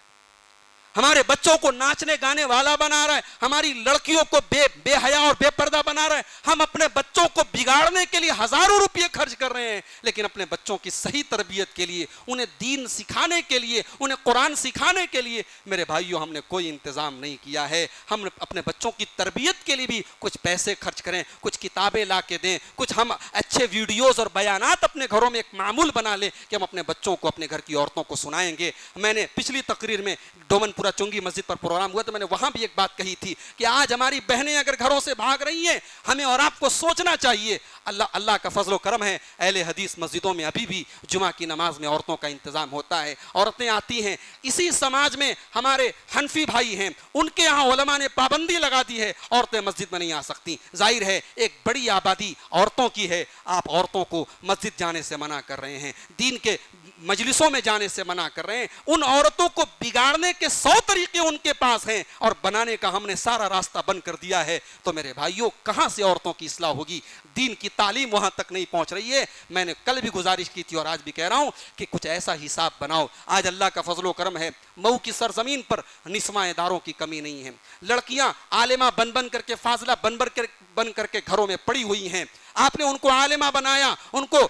ہمارے بچوں کو ناچنے گانے والا بنا رہا ہے, ہماری لڑکیوں کو بے حیا اور بے پردہ بنا رہا ہے. ہم اپنے بچوں کو بگاڑنے کے لیے ہزاروں روپئے خرچ کر رہے ہیں, لیکن اپنے بچوں کی صحیح تربیت کے لیے, انہیں دین سکھانے کے لیے, انہیں قرآن سکھانے کے لیے میرے بھائیوں ہم نے کوئی انتظام نہیں کیا ہے. ہم اپنے بچوں کی تربیت کے لیے بھی کچھ پیسے خرچ کریں, کچھ کتابیں لا کے دیں, کچھ ہم اچھے ویڈیوز اور بیانات اپنے گھروں میں ایک معمول بنا لیں کہ ہم اپنے بچوں کو اپنے گھر کی عورتوں کو سنائیں گے. میں نے پچھلی تقریر میں ڈومن پورا چنگی مسجد پر پروگرام ہوا تو میں نے وہاں بھی ایک بات کہی تھی کہ آج ہماری بہنیں اگر گھروں سے بھاگ رہی ہیں, ہمیں اور آپ کو سوچنا چاہیے. اللہ کا فضل و کرم ہے, اہل حدیث مسجدوں میں ابھی بھی جمعہ کی نماز میں عورتوں کا انتظام ہوتا ہے, عورتیں آتی ہیں. اسی سماج میں ہمارے حنفی بھائی ہیں, ان کے یہاں علماء نے پابندی لگا دی ہے, عورتیں مسجد میں نہیں آ سکتی. ظاہر ہے ایک بڑی آبادی عورتوں کی ہے, آپ عورتوں کو مسجد جانے سے منع کر رہے ہیں, دین کے مجلسوں میں جانے سے منع کر رہے ہیں. ان عورتوں کو بگاڑنے کے 100 طریقے ان کے پاس ہیں اور بنانے کا ہم نے سارا راستہ بند کر دیا ہے. تو میرے بھائیوں, کہاں سے عورتوں کی اصلاح ہوگی؟ دین کی تعلیم وہاں تک نہیں پہنچ رہی ہے. میں نے کل بھی گزارش کی تھی اور آج بھی کہہ رہا ہوں کہ کچھ ایسا حساب بناؤ. آج اللہ کا فضل و کرم ہے, مئو کی سرزمین پر نسواں اداروں کی کمی نہیں ہے. لڑکیاں عالمہ بن کر کے, فاضلہ بن کر کے گھروں میں پڑی ہوئی ہیں. آپ نے ان کو عالمہ بنایا, ان کو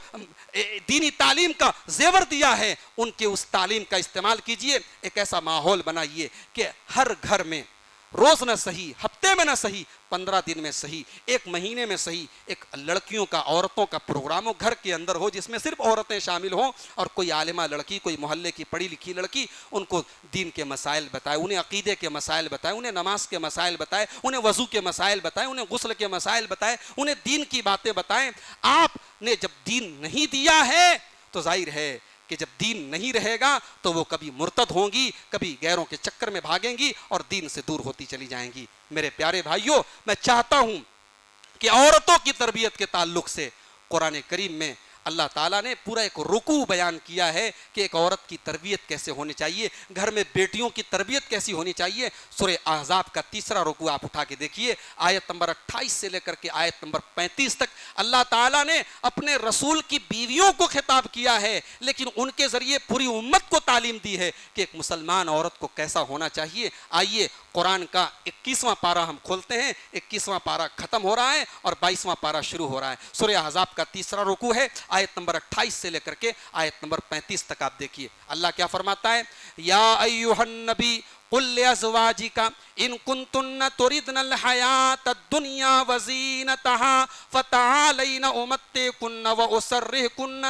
دینی تعلیم کا زیور دیا ہے. ان کے اس تعلیم کا استعمال کیجئے, ایک ایسا ماحول بنائیے کہ ہر گھر میں روز نہ صحیح، ہفتے میں نہ صحیح، 15 دن میں صحیح، 1 مہینے میں صحیح، ایک لڑکیوں کا، عورتوں کا پروگرام ہو گھر کے اندر ہو، جس میں صرف عورتیں شامل ہوں، اور کوئی عالمہ لڑکی، کوئی محلے کی پڑھی لکھی لڑکی ان کو دین کے مسائل بتائے، انہیں عقیدے کے مسائل بتائے، انہیں نماز کے مسائل بتائے، انہیں وضو کے مسائل بتائے، انہیں غسل کے مسائل بتائے، انہیں دین کی باتیں بتائیں۔ آپ نے جب دین نہیں دیا ہے تو ظاہر ہے کہ جب دین نہیں رہے گا تو وہ کبھی مرتد ہوں گی، کبھی غیروں کے چکر میں بھاگیں گی اور دین سے دور ہوتی چلی جائیں گی۔ میرے پیارے بھائیوں، میں چاہتا ہوں کہ عورتوں کی تربیت کے تعلق سے قرآن کریم میں اللہ تعالیٰ نے پورا ایک رکوع بیان کیا ہے کہ ایک عورت کی تربیت کیسے ہونی چاہیے، گھر میں بیٹیوں کی تربیت کیسی ہونی چاہیے۔ سورہ احزاب کا 3 رکوع آپ اٹھا کے دیکھیے، آیت نمبر 28 سے لے کر کے آیت نمبر 35 تک اللہ تعالیٰ نے اپنے رسول کی بیویوں کو خطاب کیا ہے، لیکن ان کے ذریعے پوری امت کو تعلیم دی ہے کہ ایک مسلمان عورت کو کیسا ہونا چاہیے۔ آئیے قرآن کا 21واں پارہ ہم کھولتے ہیں، 21واں پارہ ختم ہو رہا ہے اور 22واں پارہ شروع ہو رہا ہے۔ سورہ احزاب کا 3 رکوع ہے، آیت نمبر 28 سے لے کر کے آیت نمبر 35 تک آپ دیکھیے، اللہ کیا فرماتا ہے؟ یا ایھا النبی قل لأزواجک ان کنتن تردن الحیاۃ الدنیا وزینتہا فتعالین امتعکن واسرحکن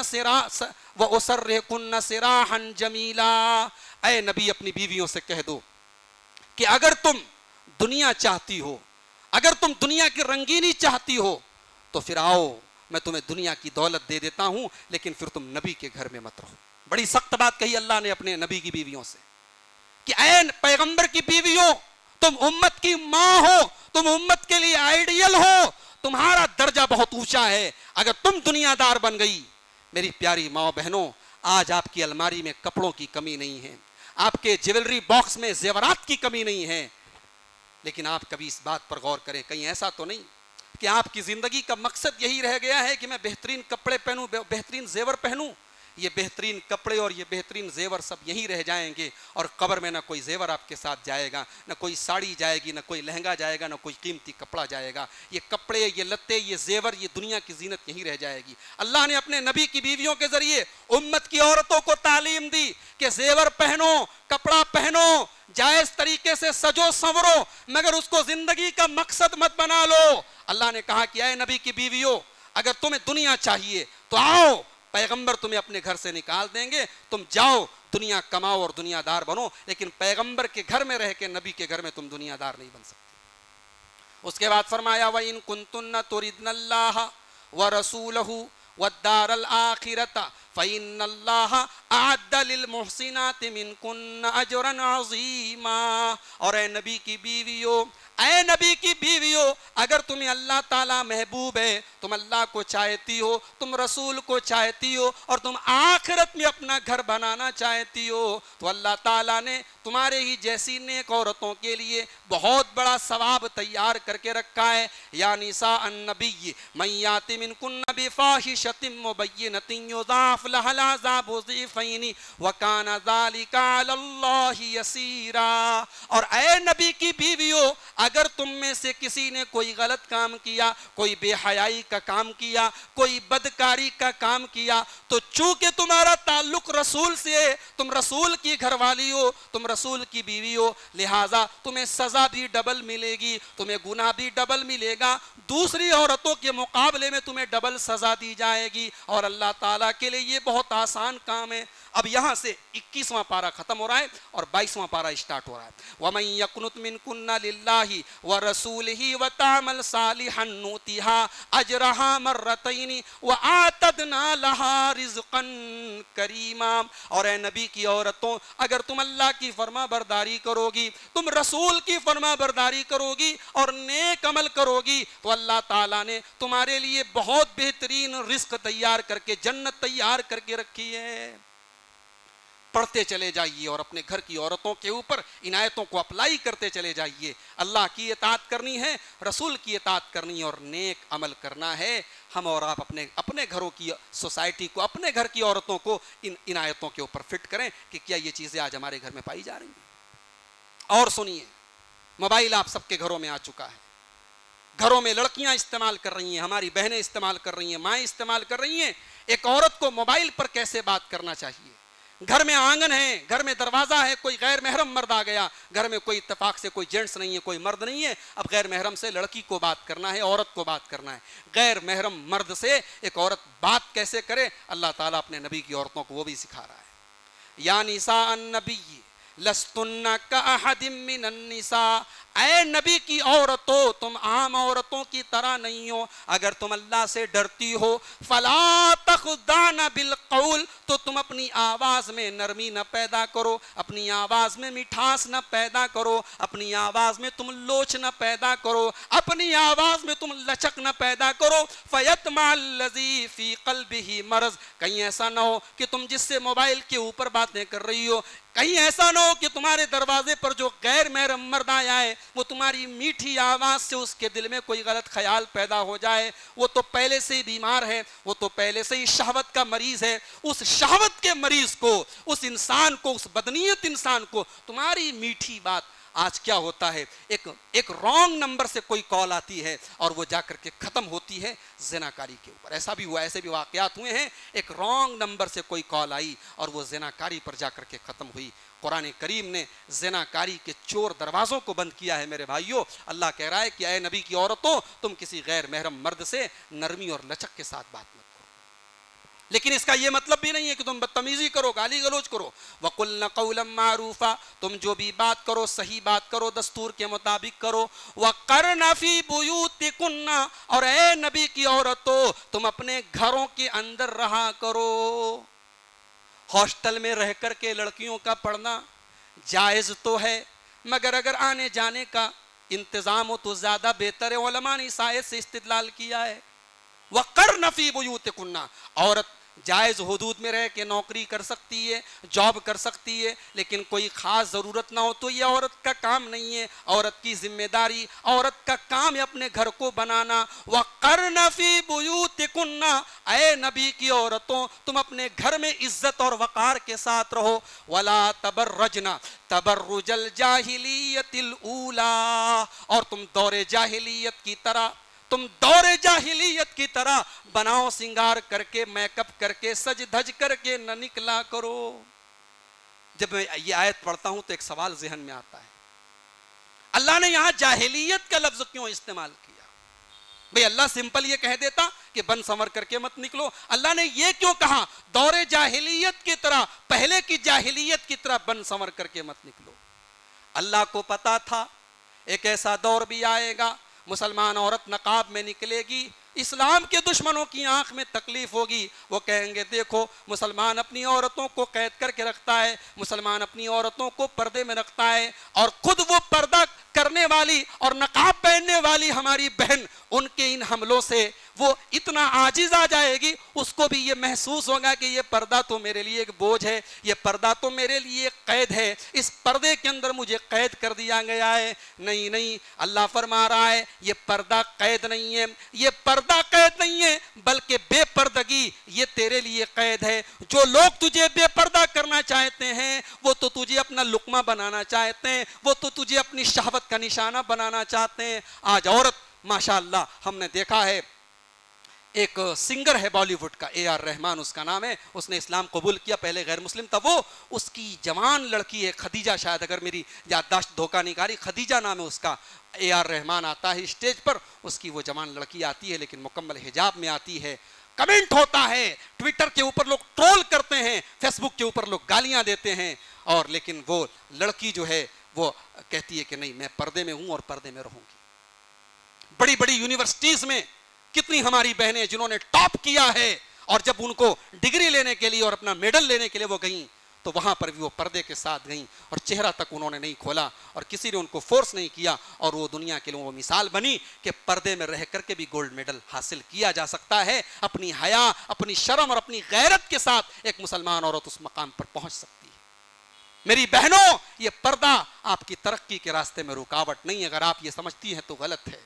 سراحا جمیلا۔ اے نبی اپنی بیویوں سے کہہ دو کہ اگر تم دنیا چاہتی ہو، اگر تم دنیا کی رنگینی چاہتی ہو تو پھر آؤ میں تمہیں دنیا کی دولت دے دیتا ہوں، لیکن پھر تم نبی کے گھر میں مت رہو۔ بڑی سخت بات کہی اللہ نے اپنے نبی کی بیویوں سے کہ اے پیغمبر کی بیویوں، تم امت کی ماں ہو، تم امت کے لیے آئیڈیل ہو، تمہارا درجہ بہت اونچا ہے۔ اگر تم دنیا دار بن گئی، میری پیاری ماں بہنوں، آج آپ کی الماری میں کپڑوں کی کمی نہیں ہے، آپ کے جیولری باکس میں زیورات کی کمی نہیں ہے، لیکن آپ کبھی اس بات پر غور کریں، کہیں ایسا تو نہیں کہ آپ کی زندگی کا مقصد یہی رہ گیا ہے کہ میں بہترین کپڑے پہنوں، بہترین زیور پہنوں؟ یہ بہترین کپڑے اور یہ بہترین زیور سب یہیں رہ جائیں گے، اور قبر میں نہ کوئی زیور آپ کے ساتھ جائے گا، نہ کوئی ساڑی جائے گی، نہ کوئی لہنگا جائے گا، نہ کوئی قیمتی کپڑا جائے گا۔ یہ کپڑے، یہ لتے، یہ زیور، یہ دنیا کی زینت یہیں رہ جائے گی۔ اللہ نے اپنے نبی کی بیویوں کے ذریعے امت کی عورتوں کو تعلیم دی کہ زیور پہنو، کپڑا پہنو، جائز طریقے سے سجو سنورو، مگر اس کو زندگی کا مقصد مت بنا لو۔ اللہ نے کہا کہ اے نبی کی بیویوں، اگر تمہیں دنیا چاہیے تو آؤ، پیغمبر تمہیں اپنے گھر سے نکال دیں گے، تم جاؤ دنیا کماؤ اور دنیا دار بنو، لیکن پیغمبر کے گھر میں رہ کے نبی کے گھر میں تم دنیا دار نہیں بن سکتے۔ اس کے بعد فرمایا وَإِن كُنتُنَّ تُرِدْنَ اللَّهَ وَرَسُولَهُ وَالدَّارَ الْآخِرَةَ فَإِنَّ اللَّهَ أَعَدَّ لِلْمُحْسِنَاتِ مِنْكُنَّ أَجْرًا عَظِيمًا۔ اور اے نبی کی بیویوں، اے نبی کی بیویوں، اگر تمہیں اللہ تعالیٰ محبوب ہے، تم اللہ کو چاہتی ہو، تم رسول کو چاہتی ہو، اور تم آخرت میں اپنا گھر بنانا چاہتی ہو، تو اللہ تعالیٰ نے تمہارے ہی جیسی نیک عورتوں کے لیے بہت بڑا ثواب تیار کر کے رکھا ہے۔ یا نساء النبی من یات منکن بفاحشۃ مبینۃ یضاعف لها العذاب ضعفین وکان ذلک علی اللہ یسیرا۔ اور اے نبی کی بیویوں، اگر تم میں سے کسی نے کوئی غلط کام کیا، کوئی بے حیائی کا کام کیا، کوئی بدکاری کا کام کیا، تو چونکہ تمہارا تعلق رسول سے ہے، تم رسول کی گھر والی ہو، تم رسول کی بیوی ہو، لہٰذا تمہیں سزا بھی ڈبل ملے گی، تمہیں گناہ بھی ڈبل ملے گا، دوسری عورتوں کے مقابلے میں تمہیں ڈبل سزا دی جائے گی، اور اللہ تعالیٰ کے لیے یہ بہت آسان کام ہے۔ اب یہاں سے 21واں پارہ ختم ہو رہا ہے اور 22واں پارہ اسٹارٹ ہو رہا ہے۔ وَمَن يَقْنُتْ مِنكُنَّ لِلَّهِ وَرَسُولِهِ وَتَعْمَلْ صَالِحًا نُؤْتِهَا أَجْرَهَا مَرَّتَيْنِ وَآتَدْنَا لَهَا رِزْقًا كَرِيمًا۔ اور اے نبی کی عورتوں، اگر تم اللہ کی فرما برداری کرو گی، تم رسول کی فرما برداری کرو گی اور نیک عمل کرو گی، تو اللہ تعالیٰ نے تمہارے لیے بہت بہترین رزق تیار کر کے، جنت تیار کر کے رکھی ہے۔ پڑھتے چلے جائیے اور اپنے گھر کی عورتوں کے اوپر ان آیتوں کو اپلائی کرتے چلے جائیے۔ اللہ کی اطاعت کرنی ہے، رسول کی اطاعت کرنی ہے اور نیک عمل کرنا ہے۔ ہم اور آپ اپنے گھروں کی سوسائٹی کو، اپنے گھر کی عورتوں کو ان آیتوں کے اوپر فٹ کریں کہ کیا یہ چیزیں آج ہمارے گھر میں پائی جا رہی ہیں۔ اور سنیے، موبائل آپ سب کے گھروں میں آ چکا ہے، گھروں میں لڑکیاں استعمال کر رہی ہیں، ہماری بہنیں استعمال کر رہی ہیں، مائیں استعمال کر رہی ہیں۔ ایک عورت کو موبائل پر کیسے بات کرنا چاہیے، گھر میں آنگن ہے, گھر میں دروازہ ہے, کوئی غیر محرم مرد آ گیا, گھر میں کوئی اتفاق سے کوئی جینٹس نہیں ہے, کوئی مرد نہیں ہے, اب غیر محرم سے لڑکی کو بات کرنا ہے, عورت کو بات کرنا ہے. غیر محرم مرد سے ایک عورت بات کیسے کرے, اللہ تعالیٰ اپنے نبی کی عورتوں کو وہ بھی سکھا رہا ہے. یا نساء النبی لستن کاحد من النساء, اے نبی کی عورتوں تم عام عورتوں کی طرح نہیں ہو, اگر تم اللہ سے ڈرتی ہو. فلا تخضعن بالقول, تو تم اپنی آواز میں نرمی نہ پیدا کرو, اپنی آواز میں مٹھاس نہ پیدا کرو, اپنی آواز میں تم لوچ نہ پیدا کرو, اپنی آواز میں تم لچک نہ پیدا کرو. فیطمع الذی فی قلبہ مرض, کہیں ایسا نہ ہو کہ تم جس سے موبائل کے اوپر باتیں کر رہی ہو, کہیں ایسا نہ ہو کہ تمہارے دروازے پر جو غیر محرم مرد آیا ہے وہ تمہاری میٹھی آواز سے اس کے دل میں کوئی غلط خیال پیدا ہو جائے. وہ تو پہلے سے ہی بیمار ہے, وہ تو پہلے سے ہی شہوت کا مریض ہے. اس شہوت کے مریض کو, اس انسان کو, اس بدنیت انسان کو تمہاری میٹھی بات, آج کیا ہوتا ہے, ایک رانگ نمبر سے کوئی کال آتی ہے اور وہ جا کر کے ختم ہوتی ہے زناکاری کے اوپر. ایسا بھی ہوا, ایسے بھی واقعات ہوئے ہیں, ایک رانگ نمبر سے کوئی کال آئی اور وہ زناکاری پر جا کر کے ختم ہوئی. قرآن کریم نے زناکاری کے چور دروازوں کو بند کیا ہے میرے بھائیوں. اللہ کہہ رہا ہے کہ اے نبی کی عورتوں تم کسی غیر محرم مرد سے نرمی اور لچک کے ساتھ بات مت کرو. لیکن اس کا یہ مطلب بھی نہیں ہے کہ تم بدتمیزی کرو, گالی گلوچ کرو. وَقُلْنَ قَوْلًا مَعْرُوفًا, تم جو بھی بات کرو صحیح بات کرو, دستور کے مطابق کرو. وَقَرْنَ فِي بُيُوتِكُنَّ, اور اے نبی کی عورتوں تم اپنے گھروں کے اندر رہا کرو. ہاسٹل میں رہ کر کے لڑکیوں کا پڑھنا جائز تو ہے, مگر اگر آنے جانے کا انتظام ہو تو زیادہ بہتر ہے. علماء نے اس آیت سے استدلال کیا ہے. وَقَرْنَ فِي بُيُوتِكُنَّ, عورت جائز حدود میں رہ کے نوکری کر سکتی ہے, جاب کر سکتی ہے, لیکن کوئی خاص ضرورت نہ ہو تو یہ عورت کا کام نہیں ہے. عورت کی ذمہ داری, عورت کا کام ہے اپنے گھر کو بنانا. وَقَرْنَ فِي بُيُوتِكُنَّ, اے نبی کی عورتوں تم اپنے گھر میں عزت اور وقار کے ساتھ رہو. وَلَا تَبَرَّجْنَ تَبَرُّجَ الْجَاهِلِيَّةِ الْأُولَى, اور تم دور جاہلیت کی طرح, تم دور جاہلیت کی طرح بناؤ سنگار کر کے, میک اپ کر کے, سج دھج کر کے نہ نکلا کرو. جب میں یہ آیت پڑھتا ہوں تو ایک سوال ذہن میں آتا ہے, اللہ نے یہاں جاہلیت کا لفظ کیوں استعمال کیا؟ بھئی اللہ سمپل یہ کہہ دیتا کہ بن سنور کر کے مت نکلو. اللہ نے یہ کیوں کہا دور جاہلیت کی طرح, پہلے کی جاہلیت کی طرح بن سنور کر کے مت نکلو. اللہ کو پتا تھا ایک ایسا دور بھی آئے گا, مسلمان عورت نقاب میں نکلے گی, اسلام کے دشمنوں کی آنکھ میں تکلیف ہوگی. وہ کہیں گے دیکھو مسلمان اپنی عورتوں کو قید کر کے رکھتا ہے, مسلمان اپنی عورتوں کو پردے میں رکھتا ہے, اور خود وہ پردہ کرنے والی اور نقاب پہننے والی ہماری بہن, ان کے ان حملوں سے وہ اتنا عاجز آ جائے گی, اس کو بھی یہ محسوس ہوگا کہ یہ پردہ تو میرے لیے ایک بوجھ ہے, یہ پردہ تو میرے لیے ایک قید ہے, اس پردے کے اندر مجھے قید کر دیا گیا ہے. نہیں نہیں, اللہ فرما رہا ہے یہ پردہ قید نہیں ہے, یہ پردہ قید نہیں ہے, بلکہ بے پردگی یہ تیرے لیے قید ہے. جو لوگ تجھے بے پردہ کرنا چاہتے ہیں وہ تو تجھے اپنا لقمہ بنانا چاہتے ہیں, وہ تو تجھے اپنی شہوت کا نشانہ بنانا چاہتے ہیں. آج عورت ماشاءاللہ ہم نے دیکھا ہے, ایک سنگر ہے بالی ووڈ کا, اے آر رحمان اس کا نام ہے, اس نے اسلام قبول کیا, پہلے غیر مسلم تھا وہ. اس کی جوان لڑکی ہے خدیجہ, شاید اگر میری یادداشت دھوکہ نہیں کاری, خدیجہ نام ہے اس کا. اے آر رحمان آتا ہے اسٹیج پر, اس کی وہ جوان لڑکی آتی ہے لیکن مکمل حجاب میں آتی ہے. کمنٹ ہوتا ہے, ٹویٹر کے اوپر لوگ ٹرول کرتے ہیں, فیس بک کے اوپر لوگ گالیاں دیتے ہیں, اور لیکن وہ لڑکی جو ہے وہ کہتی ہے کہ نہیں میں پردے میں ہوں اور پردے میں رہوں گی. بڑی بڑی یونیورسٹیز میں کتنی ہماری بہنیں جنہوں نے ٹاپ کیا ہے, اور جب ان کو ڈگری لینے کے لیے اور اپنا میڈل لینے کے لیے وہ گئیں تو وہاں پر بھی وہ پردے کے ساتھ گئیں, اور چہرہ تک انہوں نے نہیں کھولا, اور کسی نے ان کو فورس نہیں کیا, اور وہ دنیا کے لیے وہ مثال بنی کہ پردے میں رہ کر کے بھی گولڈ میڈل حاصل کیا جا سکتا ہے. اپنی حیا, اپنی شرم اور اپنی غیرت کے ساتھ ایک مسلمان عورت اس مقام پر پہنچ سکتی ہے. میری بہنوں, یہ پردہ آپ کی ترقی کے راستے میں رکاوٹ نہیں ہے. اگر آپ یہ سمجھتی ہیں تو غلط ہے.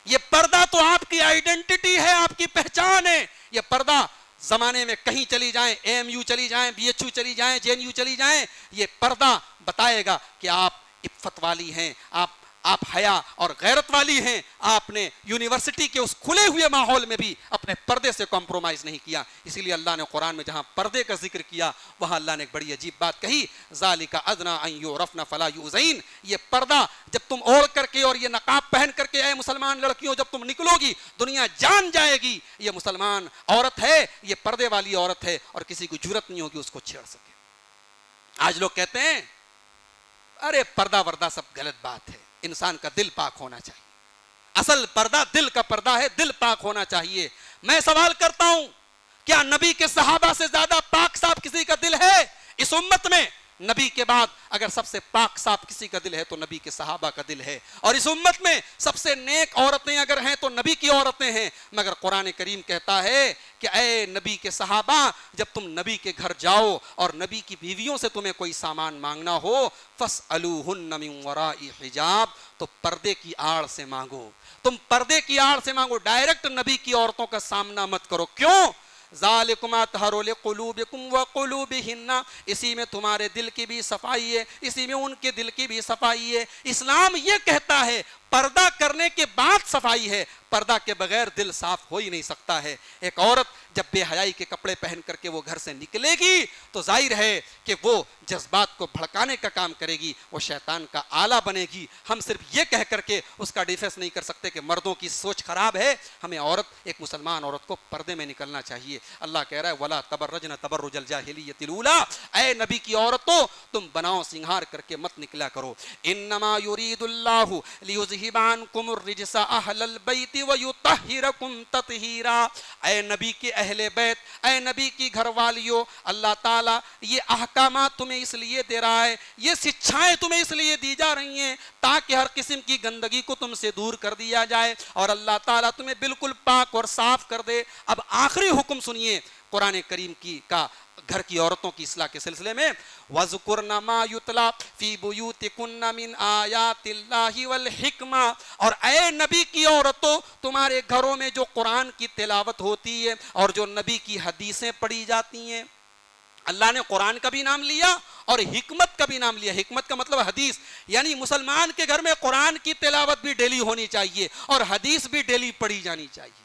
یہ پردہ تو آپ کی آئیڈینٹی ہے, آپ کی پہچان ہے. یہ پردہ زمانے میں کہیں چلی جائیں, اے ایم یو چلی جائیں, بی ایچ یو چلی جائیں, جے این یو چلی جائیں, یہ پردہ بتائے گا کہ آپ عفت والی ہیں, آپ آپ حیا اور غیرت والی ہیں، آپ نے یونیورسٹی کے اس کھلے ہوئے ماحول میں بھی اپنے پردے سے کمپرومائز نہیں کیا. اسی لیے اللہ نے قرآن میں جہاں پردے کا ذکر کیا وہاں اللہ نے ایک بڑی عجیب بات کہی، ذالک ادنی ان یعرفن فلا یؤذین. یہ پردہ جب تم اوڑھ کر کے اور یہ نقاب پہن کر کے اے مسلمان لڑکیوں جب تم نکلو گی دنیا جان جائے گی یہ مسلمان عورت ہے، یہ پردے والی عورت ہے، اور کسی کو جرأت نہیں ہوگی اس کو چھیڑ سکے. آج لوگ کہتے ہیں ارے پردہ وردہ سب غلط بات ہے، انسان کا دل پاک ہونا چاہیے. اصل پردہ دل کا پردہ ہے، دل پاک ہونا چاہیے. میں سوال کرتا ہوں کیا نبی کے صحابہ سے زیادہ پاک صاف کسی کا دل ہے اس امت میں؟ نبی کے بعد اگر سب سے پاک صاف کسی کا دل ہے تو نبی کے صحابہ کا دل ہے. اور اس امت میں سب سے نیک عورتیں اگر ہیں تو نبی کی عورتیں ہیں. مگر قرآن کریم کہتا ہے کہ اے نبی کے صحابہ جب تم نبی کے گھر جاؤ اور نبی کی بیویوں سے تمہیں کوئی سامان مانگنا ہو فَاسْأَلُوهُنَّ مِنْ وَرَاءِ حِجَاب، تو پردے کی آڑ سے مانگو. تم پردے کی آڑ سے مانگو، ڈائریکٹ نبی کی عورتوں کا سامنا مت کرو. کیوں؟ ذالکم اطہر لقلوبکم وقلوبہن، اسی میں تمہارے دل کی بھی صفائی ہے، اسی میں ان کے دل کی بھی صفائی ہے. اسلام یہ کہتا ہے پردہ کرنے کے بعد صفائی ہے، پردہ کے بغیر دل صاف ہو ہی نہیں سکتا ہے. ایک عورت جب بے حیائی کے کپڑے پہن کر کے وہ گھر سے نکلے گی تو ظاہر ہے کہ وہ جذبات کو بھڑکانے کا کام کرے گی، وہ شیطان کا آلہ بنے گی. ہم صرف یہ کہہ کر کے اس کا ڈیفینس نہیں کر سکتے کہ مردوں کی سوچ خراب ہے. ہمیں عورت، ایک مسلمان عورت کو پردے میں نکلنا چاہیے. اللہ کہہ رہا ہے وَلَا تَبَرَّجْنَ تَبَرُّجَ الْجَاهِلِيَّةِ الْأُولَىٰ، اے نبی کی عورتوں تم بناؤ سنگھار کر کے مت نکلا کرو. انما یرید اللہ لیذہب عنکم الرجس اہل البیت ویطہرکم تطہیرا. اے نبی کے اہل بیت، اے نبی کی گھر والیوں، اللہ تعالیٰ یہ احکامات تمہیں اس لیے دے رہا ہے، یہ شکھائیں تمہیں اس لیے دی جا رہی ہیں تاکہ ہر قسم کی گندگی کو تم سے دور کر دیا جائے اور اللہ تعالیٰ تمہیں بالکل پاک اور صاف کر دے. اب آخری حکم سنیے قرآن کریم کی کا گھر کی عورتوں کی اصلاح کے سلسلے میں، وَذْكُرْنَ مَا يُتْلَى فِي بُيُوتِكُنَّ مِنْ آيَاتِ اللَّهِ وَالْحِكْمَةِ، اور اے نبی کی عورتوں تمہارے گھروں میں جو قرآن کی تلاوت ہوتی ہے اور جو نبی کی حدیثیں پڑھی جاتی ہیں. اللہ نے قرآن کا بھی نام لیا اور حکمت کا بھی نام لیا. حکمت کا مطلب حدیث، یعنی مسلمان کے گھر میں قرآن کی تلاوت بھی ڈیلی ہونی چاہیے اور حدیث بھی ڈیلی پڑھی جانی چاہیے.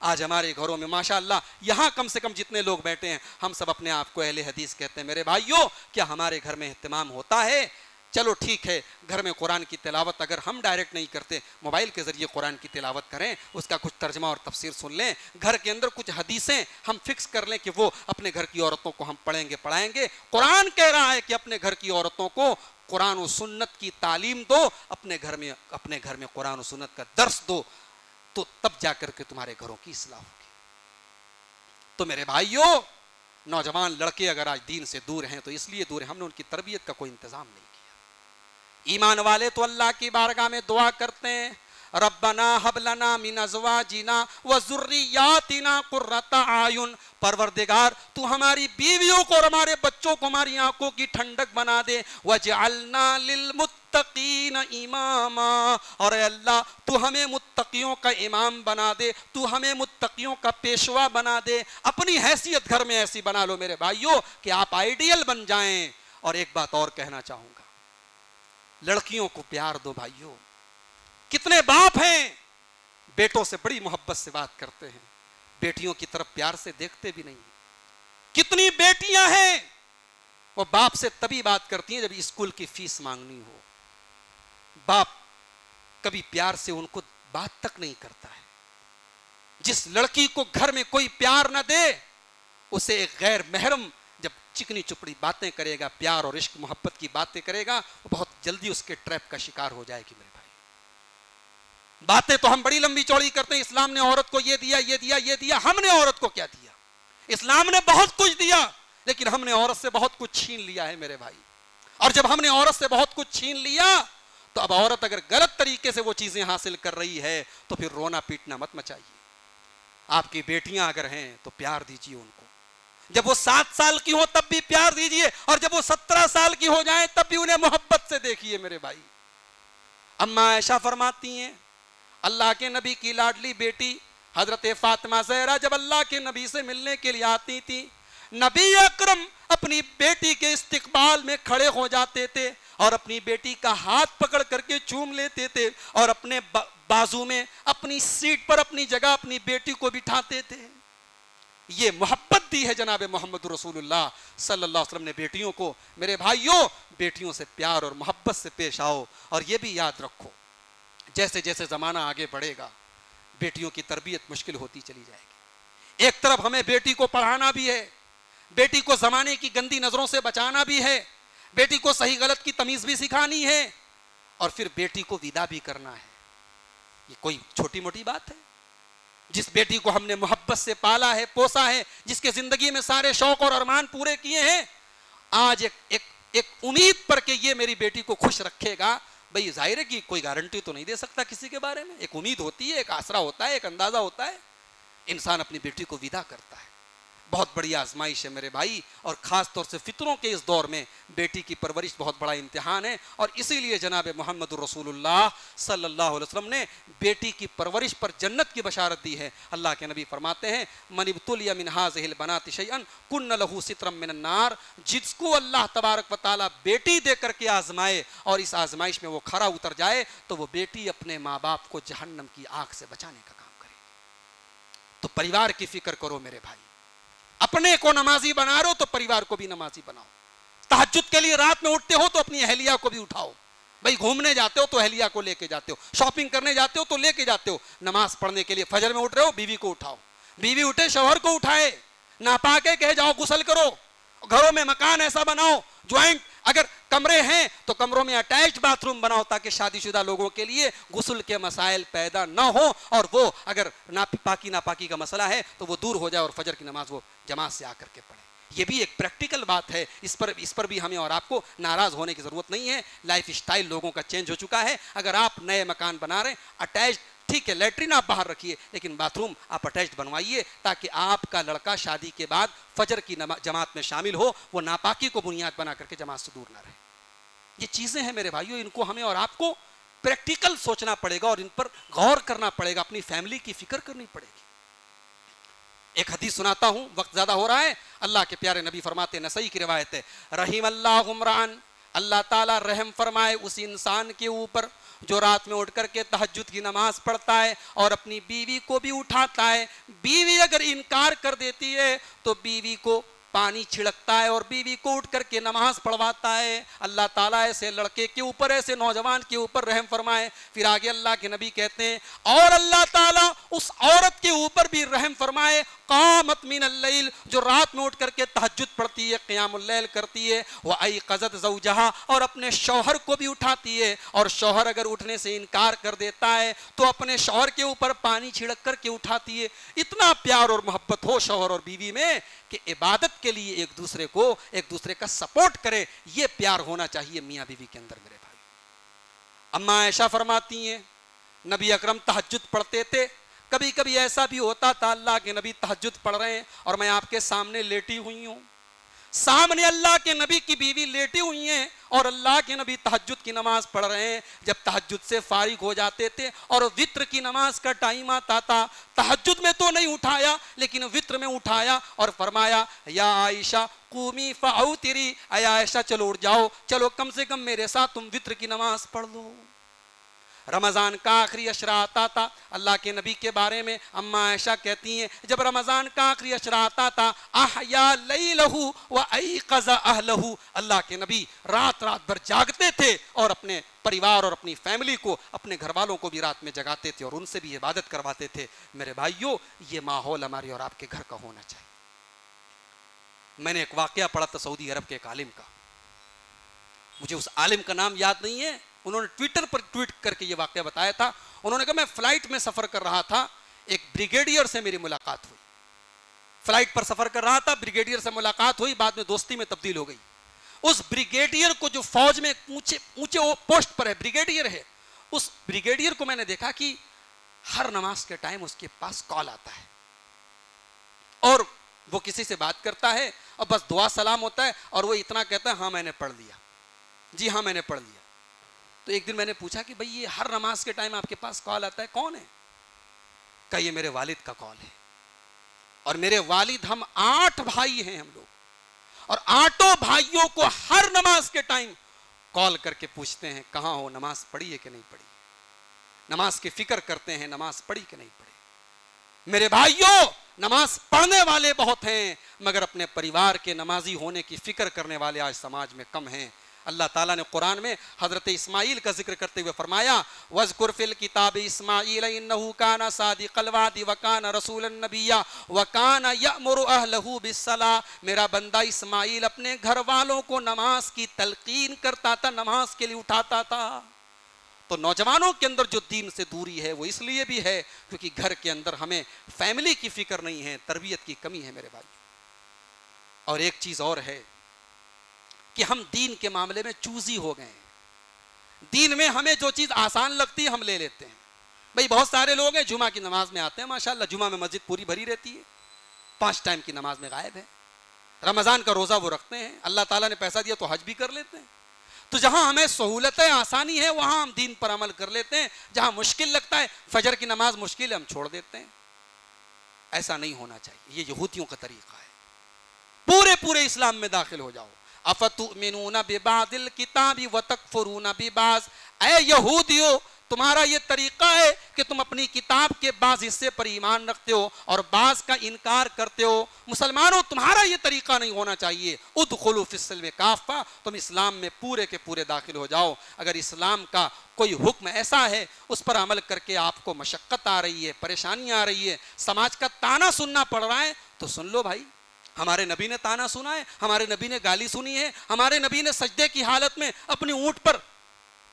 آج ہمارے گھروں میں ماشاءاللہ یہاں کم سے کم جتنے لوگ بیٹھے ہیں ہم سب اپنے آپ کو اہل حدیث کہتے ہیں. میرے بھائیوں کیا ہمارے گھر میں اہتمام ہوتا ہے؟ چلو ٹھیک ہے، گھر میں قرآن کی تلاوت اگر ہم ڈائریکٹ نہیں کرتے، موبائل کے ذریعے قرآن کی تلاوت کریں، اس کا کچھ ترجمہ اور تفسیر سن لیں. گھر کے اندر کچھ حدیثیں ہم فکس کر لیں کہ وہ اپنے گھر کی عورتوں کو ہم پڑھیں گے پڑھائیں گے. قرآن کہہ رہا ہے کہ اپنے گھر کی عورتوں کو قرآن و سنت کی تعلیم دو، اپنے گھر میں قرآن و سنت کا درس دو، تو تب جا کر کے تمہارے گھروں کی اصلاح ہوگی. تو میرے بھائیوں نوجوان لڑکے اگر آج دین سے دور ہیں تو اس لیے دور ہیں ہم نے ان کی تربیت کا کوئی انتظام نہیں کیا. ایمان والے تو اللہ کی بارگاہ میں دعا کرتے ہیں ربنا ہب لنا من ازواجنا وذریاتنا قرۃ اعین، پروردگار تو ہماری بیویوں کو اور ہمارے بچوں کو ہماری آنکھوں کی ٹھنڈک بنا دے. وجعلنا للمتقین اماما، اور اے اللہ تو ہمیں متقیوں کا امام بنا دے، تو ہمیں متقیوں کا پیشوا بنا دے. اپنی حیثیت گھر میں ایسی بنا لو میرے بھائیوں کہ آپ آئیڈیل بن جائیں. اور ایک بات اور کہنا چاہوں گا، لڑکیوں کو پیار دو بھائیوں. کتنے باپ ہیں بیٹوں سے بڑی محبت سے بات کرتے ہیں، بیٹیوں کی طرف پیار سے دیکھتے بھی نہیں. کتنی بیٹیاں ہیں وہ باپ سے تبھی بات کرتی ہیں جب اسکول کی فیس مانگنی ہو. باپ کبھی پیار سے ان کو بات تک نہیں کرتا ہے. جس لڑکی کو گھر میں کوئی پیار نہ دے اسے ایک غیر محرم جب چکنی چپڑی باتیں کرے گا، پیار اور عشق محبت کی باتیں کرے گا، وہ بہت جلدی اس کے ٹریپ کا شکار ہو جائے گی. میرے بھائی باتیں تو ہم بڑی لمبی چوڑی کرتے ہیں، اسلام نے عورت کو یہ دیا یہ دیا یہ دیا. ہم نے عورت کو کیا دیا؟ اسلام نے بہت کچھ دیا لیکن ہم نے عورت سے بہت کچھ چھین لیا ہے میرے بھائی. اور جب ہم نے عورت سے بہت کچھ چھین لیا تو اب عورت اگر غلط طریقے سے وہ چیزیں حاصل کر رہی ہے تو پھر رونا پیٹنا مت مچائیے. آپ کی بیٹیاں اگر ہیں تو پیار دیجیے ان کو. جب وہ 7 سال کی ہو تب بھی پیار دیجیے اور جب وہ 17 سال کی ہو جائیں تب بھی انہیں محبت سے دیکھیے میرے بھائی. اما عائشہ فرماتی ہیں اللہ کے نبی کی لاڈلی بیٹی حضرت فاطمہ زہرا جب اللہ کے نبی سے ملنے کے لیے آتی تھی، نبی اکرم اپنی بیٹی کے استقبال میں کھڑے ہو جاتے تھے اور اپنی بیٹی کا ہاتھ پکڑ کر کے چوم لیتے تھے اور اپنے بازو میں اپنی سیٹ پر اپنی جگہ اپنی بیٹی کو بٹھاتے تھے. یہ محبت دی ہے جناب محمد رسول اللہ صلی اللہ علیہ وسلم نے بیٹیوں کو. میرے بھائیوں بیٹیوں سے پیار اور محبت سے پیش آؤ. اور یہ بھی یاد رکھو جیسے جیسے زمانہ آگے بڑھے گا بیٹیوں کی تربیت مشکل ہوتی چلی جائے گی. ایک طرف ہمیں بیٹی کو پڑھانا بھی ہے, بیٹی کو زمانے کی گندی نظروں سے بچانا بھی ہے, بیٹی کو صحیح غلط کی تمیز بھی سکھانی ہے, اور پھر بیٹی کو ودا بھی کرنا ہے. یہ کوئی چھوٹی موٹی بات ہے؟ جس بیٹی کو ہم نے محبت سے پالا ہے, پوسا ہے, جس کے زندگی میں سارے شوق اور ارمان پورے کیے ہیں, آج ایک امید پر کہ یہ میری بیٹی کو خوش رکھے گا. بھئی ظاہر ہے کہ کوئی گارنٹی تو نہیں دے سکتا کسی کے بارے میں, ایک امید ہوتی ہے, ایک آسرا ہوتا ہے, ایک اندازہ ہوتا ہے. انسان اپنی بیٹی کو ودا کرتا ہے. بہت بڑی آزمائش ہے میرے بھائی, اور خاص طور سے فطروں کے اس دور میں بیٹی کی پرورش بہت بڑا امتحان ہے. اور اسی لیے جناب محمد رسول اللہ صلی اللہ علیہ وسلم نے بیٹی کی پرورش پر جنت کی بشارت دی ہے. اللہ کے نبی فرماتے ہیں من ابتلی من هذه البنات شيئا كن له سترا من النار. جس کو اللہ تبارک و تعالی بیٹی دے کر کے آزمائے اور اس آزمائش میں وہ کھرا اتر جائے تو وہ بیٹی اپنے ماں باپ کو جہنم کی آگ سے بچانے کا کام کرے. تو پریوار کی فکر کرو میرے بھائی, اپنے کو نمازی بنا رہے ہو تو پریوار کو بھی نمازی بناؤ. تہجد کے لیے رات میں اٹھتے ہو تو اپنی اہلیہ کو بھی اٹھاؤ. بھائی گھومنے جاتے ہو تو اہلیہ کو لے کے جاتے ہو, شاپنگ کرنے جاتے ہو تو لے کے جاتے ہو. نماز پڑھنے کے لیے فجر میں اٹھ رہے ہو, بیوی کو اٹھاؤ, بیوی اٹھے شوہر کو اٹھائے, ناپاکے کہے جاؤ غسل کرو. گھروں میں مکان ایسا بناؤ جوائنٹ, اگر کمرے ہیں تو کمروں میں اٹیچ باتھ روم بناؤ تاکہ شادی شدہ لوگوں کے لیے غسل کے مسائل پیدا نہ ہو, اور وہ اگر ناپاکی کا مسئلہ ہے تو وہ دور ہو جائے اور فجر کی نماز وہ جماعت سے آ کر کے پڑھے. یہ بھی ایک پریکٹیکل بات ہے, اس پر بھی ہمیں اور آپ کو ناراض ہونے کی ضرورت نہیں ہے. لائف سٹائل لوگوں کا چینج ہو چکا ہے. اگر آپ نئے مکان بنا رہے ہیں اٹیچ, ٹھیک ہے لیٹرین آپ باہر رکھیے لیکن باتھ روم آپ اٹیچ بنوائیے تاکہ آپ کا لڑکا شادی کے بعد فجر کی جماعت میں شامل ہو, وہ ناپاکی کو بنیاد بنا کر کے جماعت سے دور نہ رہے. یہ چیزیں ہیں میرے بھائیوں, ان کو ہمیں اور آپ کو پریکٹیکل سوچنا پڑے گا اور ان پر غور کرنا پڑے گا, اپنی فیملی کی فکر کرنی پڑے گی. ایک حدیث سناتا ہوں, وقت زیادہ ہو رہا ہے. اللہ کے پیارے نبی فرماتے ہیں, نسائی کی روایت ہے, رحم اللہ عمران, اللہ تعالیٰ رحم فرمائے اس انسان کے اوپر جو رات میں اٹھ کر کے تہجد کی نماز پڑھتا ہے اور اپنی بیوی کو بھی اٹھاتا ہے. بیوی اگر انکار کر دیتی ہے تو بیوی کو پانی چھڑکتا ہے اور بیوی کو اٹھ کر کے نماز پڑھواتا ہے. اللہ تعالیٰ ایسے لڑکے کے اوپر, ایسے نوجوان کے اوپر رحم فرمائے. پھر آگے اللہ کے نبی کہتے ہیں اور اللہ تعالیٰ اس عورت کے اوپر بھی رحم فرمائے, قامت من اللیل, جو رات میں اٹھ کر کے تہجد پڑھتی ہے, قیام اللیل کرتی ہے, وایقظت زوجہا, اور اپنے شوہر کو بھی اٹھاتی ہے. اور شوہر اگر اٹھنے سے انکار کر دیتا ہے تو اپنے شوہر کے اوپر پانی چھڑک کر کے اٹھاتی ہے. اتنا پیار اور محبت ہو شوہر اور بیوی میں کہ عبادت کے لیے ایک دوسرے کا سپورٹ کرے. یہ پیار ہونا چاہیے میاں بیوی کے اندر میرے بھائی. اما عائشہ فرماتی ہیں نبی اکرم تہجد پڑھتے تھے, کبھی کبھی ایسا بھی ہوتا تھا اللہ کے نبی تہجد پڑھ رہے ہیں اور میں آپ کے سامنے لیٹی ہوئی ہوں, سامنے اللہ کے نبی کی بیوی لیٹی ہوئی ہیں اور اللہ کے نبی تہجد کی نماز پڑھ رہے ہیں. جب تہجد سے فارغ ہو جاتے تھے اور وتر کی نماز کا ٹائم آتا تھا, تہجد میں تو نہیں اٹھایا لیکن وتر میں اٹھایا اور فرمایا یا عائشہ قومی فاوتری, اے عائشہ چلو اٹھ جاؤ, چلو کم سے کم میرے ساتھ تم وتر کی نماز پڑھ لو. رمضان کا آخری عشرہ آتا تھا, اللہ کے نبی کے بارے میں اما عائشہ کہتی ہیں جب رمضان کا آخری عشرہ آتا تھا احیا لیلہ وایقظ اہلہ, اللہ کے نبی رات بھر جاگتے تھے اور اپنے پریوار اور اپنی فیملی کو, اپنے گھر والوں کو بھی رات میں جگاتے تھے اور ان سے بھی عبادت کرواتے تھے. میرے بھائیوں یہ ماحول ہمارے اور آپ کے گھر کا ہونا چاہیے. میں نے ایک واقعہ پڑھا تھا سعودی عرب کے ایک عالم کا, مجھے اس عالم کا نام یاد نہیں ہے, انہوں نے ٹویٹر پر ٹویٹ کر کے یہ واقعہ بتایا تھا. انہوں نے کہا میں فلائٹ میں سفر کر رہا تھا, ایک بریگیڈیئر سے میری ملاقات ہوئی, فلائٹ پر سفر کر رہا تھا, بریگیڈیئر سے ملاقات ہوئی, بعد میں دوستی میں تبدیل ہو گئی. اس بریگیڈیئر کو, جو فوج میں اونچے پوسٹ پر ہے, بریگیڈیئر ہے, اس بریگیڈیئر کو میں نے دیکھا کہ ہر نماز کے ٹائم اس کے پاس کال آتا ہے اور وہ کسی سے بات کرتا ہے اور بس دعا سلام ہوتا ہے اور وہ اتنا کہتا ہے ہاں میں نے پڑھ لیا, جی ہاں میں نے پڑھ لیا. تو ایک دن میں نے پوچھا کہ بھئی یہ ہر نماز کے ٹائم آپ کے پاس کال آتا ہے, کون ہے؟ کہا یہ میرے والد کا کال ہے. اور میرے والد, ہم 8 بھائی ہیں ہم لوگ, اور 8 بھائیوں کو ہر نماز کے ٹائم کال کر کے پوچھتے ہیں کہاں ہو, نماز پڑھی ہے کہ نہیں پڑھی, نماز کی فکر کرتے ہیں نماز پڑھی کہ نہیں پڑھی. میرے بھائیوں, نماز پڑھنے والے بہت ہیں مگر اپنے پریوار کے نمازی ہونے کی فکر کرنے والے آج سماج میں کم ہیں. اللہ تعالیٰ نے قرآن میں حضرت اسماعیل کا ذکر کرتے ہوئے فرمایا وَاذْكُرْ فِي الْكِتَابِ إِسْمَاعِيلَ إِنَّهُ كَانَ صَادِقَ الْوَعْدِ وَكَانَ رَسُولًا نَبِيًّا وَكَانَ يَأْمُرُ أَهْلَهُ بِالصَّلَاةِ. میرا بندہ اسماعیل اپنے گھر والوں کو نماز کی تلقین کرتا تھا, نماز کے لیے اٹھاتا تھا. تو نوجوانوں کے اندر جو دین سے دوری ہے وہ اس لیے بھی ہے کیونکہ گھر کے اندر ہمیں فیملی کی فکر نہیں ہے, تربیت کی کمی ہے میرے بھائی. اور ایک چیز اور ہے کہ ہم دین کے معاملے میں چوزی ہو گئے ہیں. دین میں ہمیں جو چیز آسان لگتی ہے ہم لے لیتے ہیں. بھئی بہت سارے لوگ ہیں جمعہ کی نماز میں آتے ہیں ماشاءاللہ, جمعہ میں مسجد پوری بھری رہتی ہے, 5 ٹائم کی نماز میں غائب ہے. رمضان کا روزہ وہ رکھتے ہیں, اللہ تعالیٰ نے پیسہ دیا تو حج بھی کر لیتے ہیں. تو جہاں ہمیں سہولتیں آسانی ہے وہاں ہم دین پر عمل کر لیتے ہیں, جہاں مشکل لگتا ہے فجر کی نماز مشکل ہے ہم چھوڑ دیتے ہیں. ایسا نہیں ہونا چاہیے, یہ یہودیوں کا طریقہ ہے. پورے اسلام میں داخل ہو جاؤ. افتؤمنون ببعض الکتاب وتکفرون ببعض. اے یہودیو, تمہارا یہ طریقہ ہے کہ تم اپنی کتاب کے بعض حصے پر ایمان رکھتے ہو اور بعض کا انکار کرتے ہو. مسلمانوں, تمہارا یہ طریقہ نہیں ہونا چاہیے. ادخلوا فی السلم کافہ, تم اسلام میں پورے کے پورے داخل ہو جاؤ. اگر اسلام کا کوئی حکم ایسا ہے اس پر عمل کر کے آپ کو مشقت آ رہی ہے, پریشانی آ رہی ہے, سماج کا تانا سننا پڑ رہا ہے تو سن لو بھائی. ہمارے نبی نے تانا سنا ہے, ہمارے نبی نے گالی سنی ہے, ہمارے نبی نے سجدے کی حالت میں اپنی اونٹ پر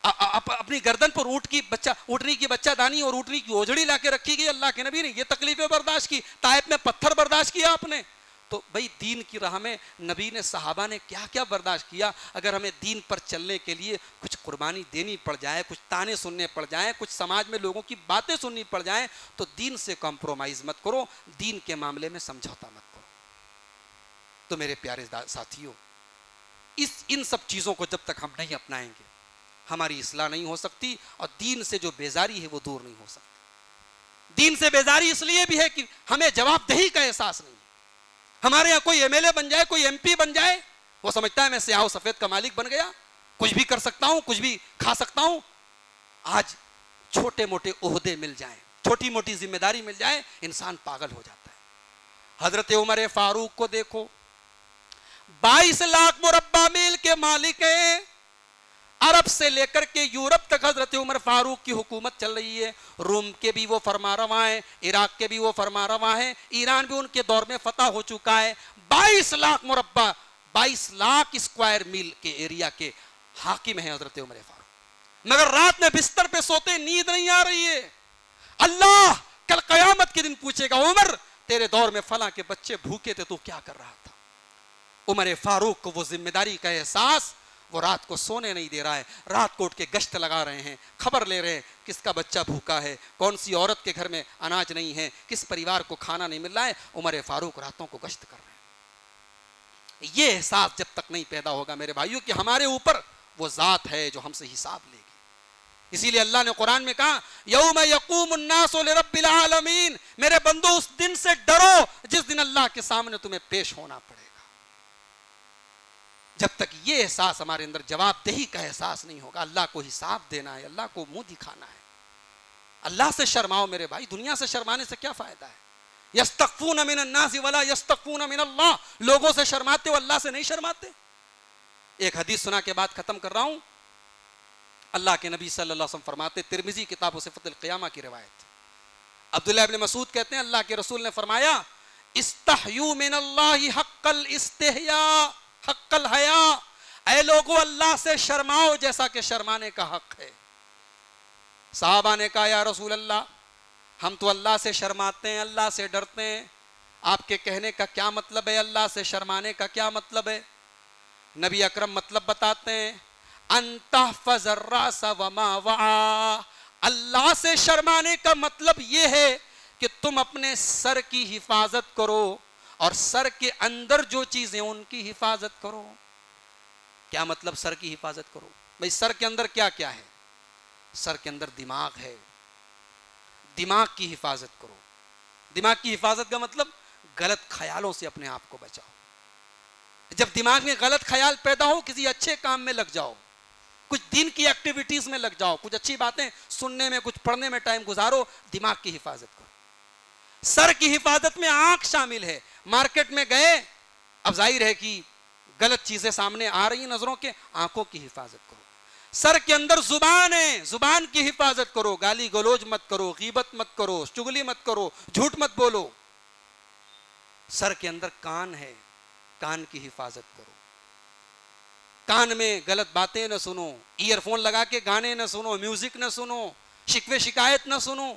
اپنی گردن پر اونٹنی کی بچہ دانی اور اونٹنی کی اوجڑی لا کے رکھی گئی. اللہ کے نبی نے یہ تکلیفیں برداشت کی, طائف میں پتھر برداشت کیا آپ نے. تو بھئی دین کی راہ میں نبی نے, صحابہ نے کیا کیا برداشت کیا. اگر ہمیں دین پر چلنے کے لیے کچھ قربانی دینی پڑ جائے, کچھ تانے سننے پڑ جائیں, کچھ سماج میں لوگوں کی باتیں سننی پڑ جائیں تو دین سے کمپرومائز مت کرو, دین کے معاملے میں سمجھوتا مت کرو. تو میرے پیارے ساتھیوں, ان سب چیزوں کو جب تک ہم نہیں اپنائیں گے ہماری اصلاح نہیں ہو سکتی اور دین سے جو بیزاری ہے وہ دور نہیں ہو سکتی. دین سے بیزاری اس لیے بھی ہے کہ ہمیں جواب دہی کا احساس نہیں. ہمارے یہاں کوئی ایم ایل اے بن جائے, کوئی ایم پی بن جائے, وہ سمجھتا ہے میں سیاہ و سفید کا مالک بن گیا, کچھ بھی کر سکتا ہوں, کچھ بھی کھا سکتا ہوں. آج چھوٹے موٹے عہدے مل جائیں, چھوٹی موٹی ذمہ داری مل جائے, انسان پاگل ہو جاتا ہے. حضرت عمر فاروق کو دیکھو, 22 لاکھ مربع میل کے مالک ہیں. عرب سے لے کر کے یورپ تک حضرت عمر فاروق کی حکومت چل رہی ہے. روم کے بھی وہ فرما رواں ہیں, عراق کے بھی وہ فرما رواں ہیں, ایران بھی ان کے دور میں فتح ہو چکا ہے. 22 لاکھ مربع, 22 لاکھ اسکوائر میل کے ایریا کے حاکم ہیں حضرت عمر فاروق. مگر رات میں بستر پہ سوتے, نیند نہیں آ رہی ہے. اللہ کل قیامت کے دن پوچھے گا, عمر تیرے دور میں فلاں کے بچے بھوکے تھے, تو کیا کر رہا تھا. عمر فاروق کو وہ ذمہ داری کا احساس, وہ رات کو سونے نہیں دے رہا ہے. رات کو اٹھ کے گشت لگا رہے ہیں, خبر لے رہے ہیں کس کا بچہ بھوکا ہے, کون سی عورت کے گھر میں اناج نہیں ہے, کس پریوار کو کھانا نہیں مل رہا ہے. عمر فاروق راتوں کو گشت کر رہے ہیں. یہ احساس جب تک نہیں پیدا ہوگا میرے بھائیوں کہ ہمارے اوپر وہ ذات ہے جو ہم سے حساب لے گی. اسی لیے اللہ نے قرآن میں کہا یوم یقوم الناس لرب العالمین, میرے بندو اس دن سے ڈرو جس دن اللہ کے سامنے تمہیں پیش ہونا پڑے گا. جب تک یہ احساس ہمارے اندر جواب دہی کا احساس نہیں ہوگا, اللہ کو حساب دینا ہے, اللہ کو منہ دکھانا ہے. اللہ سے شرماؤ میرے بھائی, دنیا سے شرمانے سے کیا فائدہ ہے. یستخفون من الناس ولا یستخفون من اللہ, لوگوں سے شرماتے ہو, اللہ سے نہیں شرماتے. ایک حدیث سنا کے بعد ختم کر رہا ہوں. اللہ کے نبی صلی اللہ علیہ وسلم فرماتے, ترمذی کتاب صفت القیامہ کی روایت, عبداللہ ابن مسعود کہتے ہیں اللہ کے رسول نے فرمایا استحیوا من اللہ حق الاستحیاء حق الحیا, اے لوگو اللہ سے شرماؤ جیسا کہ شرمانے کا حق ہے. صحابہ نے کہا یا رسول اللہ, ہم تو اللہ سے شرماتے ہیں, اللہ سے ڈرتے ہیں, آپ کے کہنے کا کیا مطلب ہے, اللہ سے شرمانے کا کیا مطلب ہے. نبی اکرم مطلب بتاتے ہیں, ان تحفظ الراس وما وعا, اللہ سے شرمانے کا مطلب یہ ہے کہ تم اپنے سر کی حفاظت کرو اور سر کے اندر جو چیزیں ان کی حفاظت کرو. کیا مطلب سر کی حفاظت کرو؟ بھئی سر کے اندر کیا کیا ہے؟ سر کے اندر دماغ ہے, دماغ کی حفاظت کرو. دماغ کی حفاظت کا مطلب غلط خیالوں سے اپنے آپ کو بچاؤ. جب دماغ میں غلط خیال پیدا ہو کسی اچھے کام میں لگ جاؤ. کچھ دین کی ایکٹیویٹیز میں لگ جاؤ, کچھ اچھی باتیں سننے میں, کچھ پڑھنے میں ٹائم گزارو. دماغ کی حفاظت کرو. سر کی حفاظت میں آنکھ شامل ہے. مارکیٹ میں گئے, اب ظاہر ہے کہ غلط چیزیں سامنے آ رہی ہیں نظروں کے, آنکھوں کی حفاظت کرو. سر کے اندر زبان ہے, زبان کی حفاظت کرو. گالی گلوچ مت کرو, غیبت مت کرو, چغلی مت کرو, جھوٹ مت بولو. سر کے اندر کان ہے, کان کی حفاظت کرو. کان میں غلط باتیں نہ سنو, ایئر فون لگا کے گانے نہ سنو, میوزک نہ سنو, شکوے شکایت نہ سنو.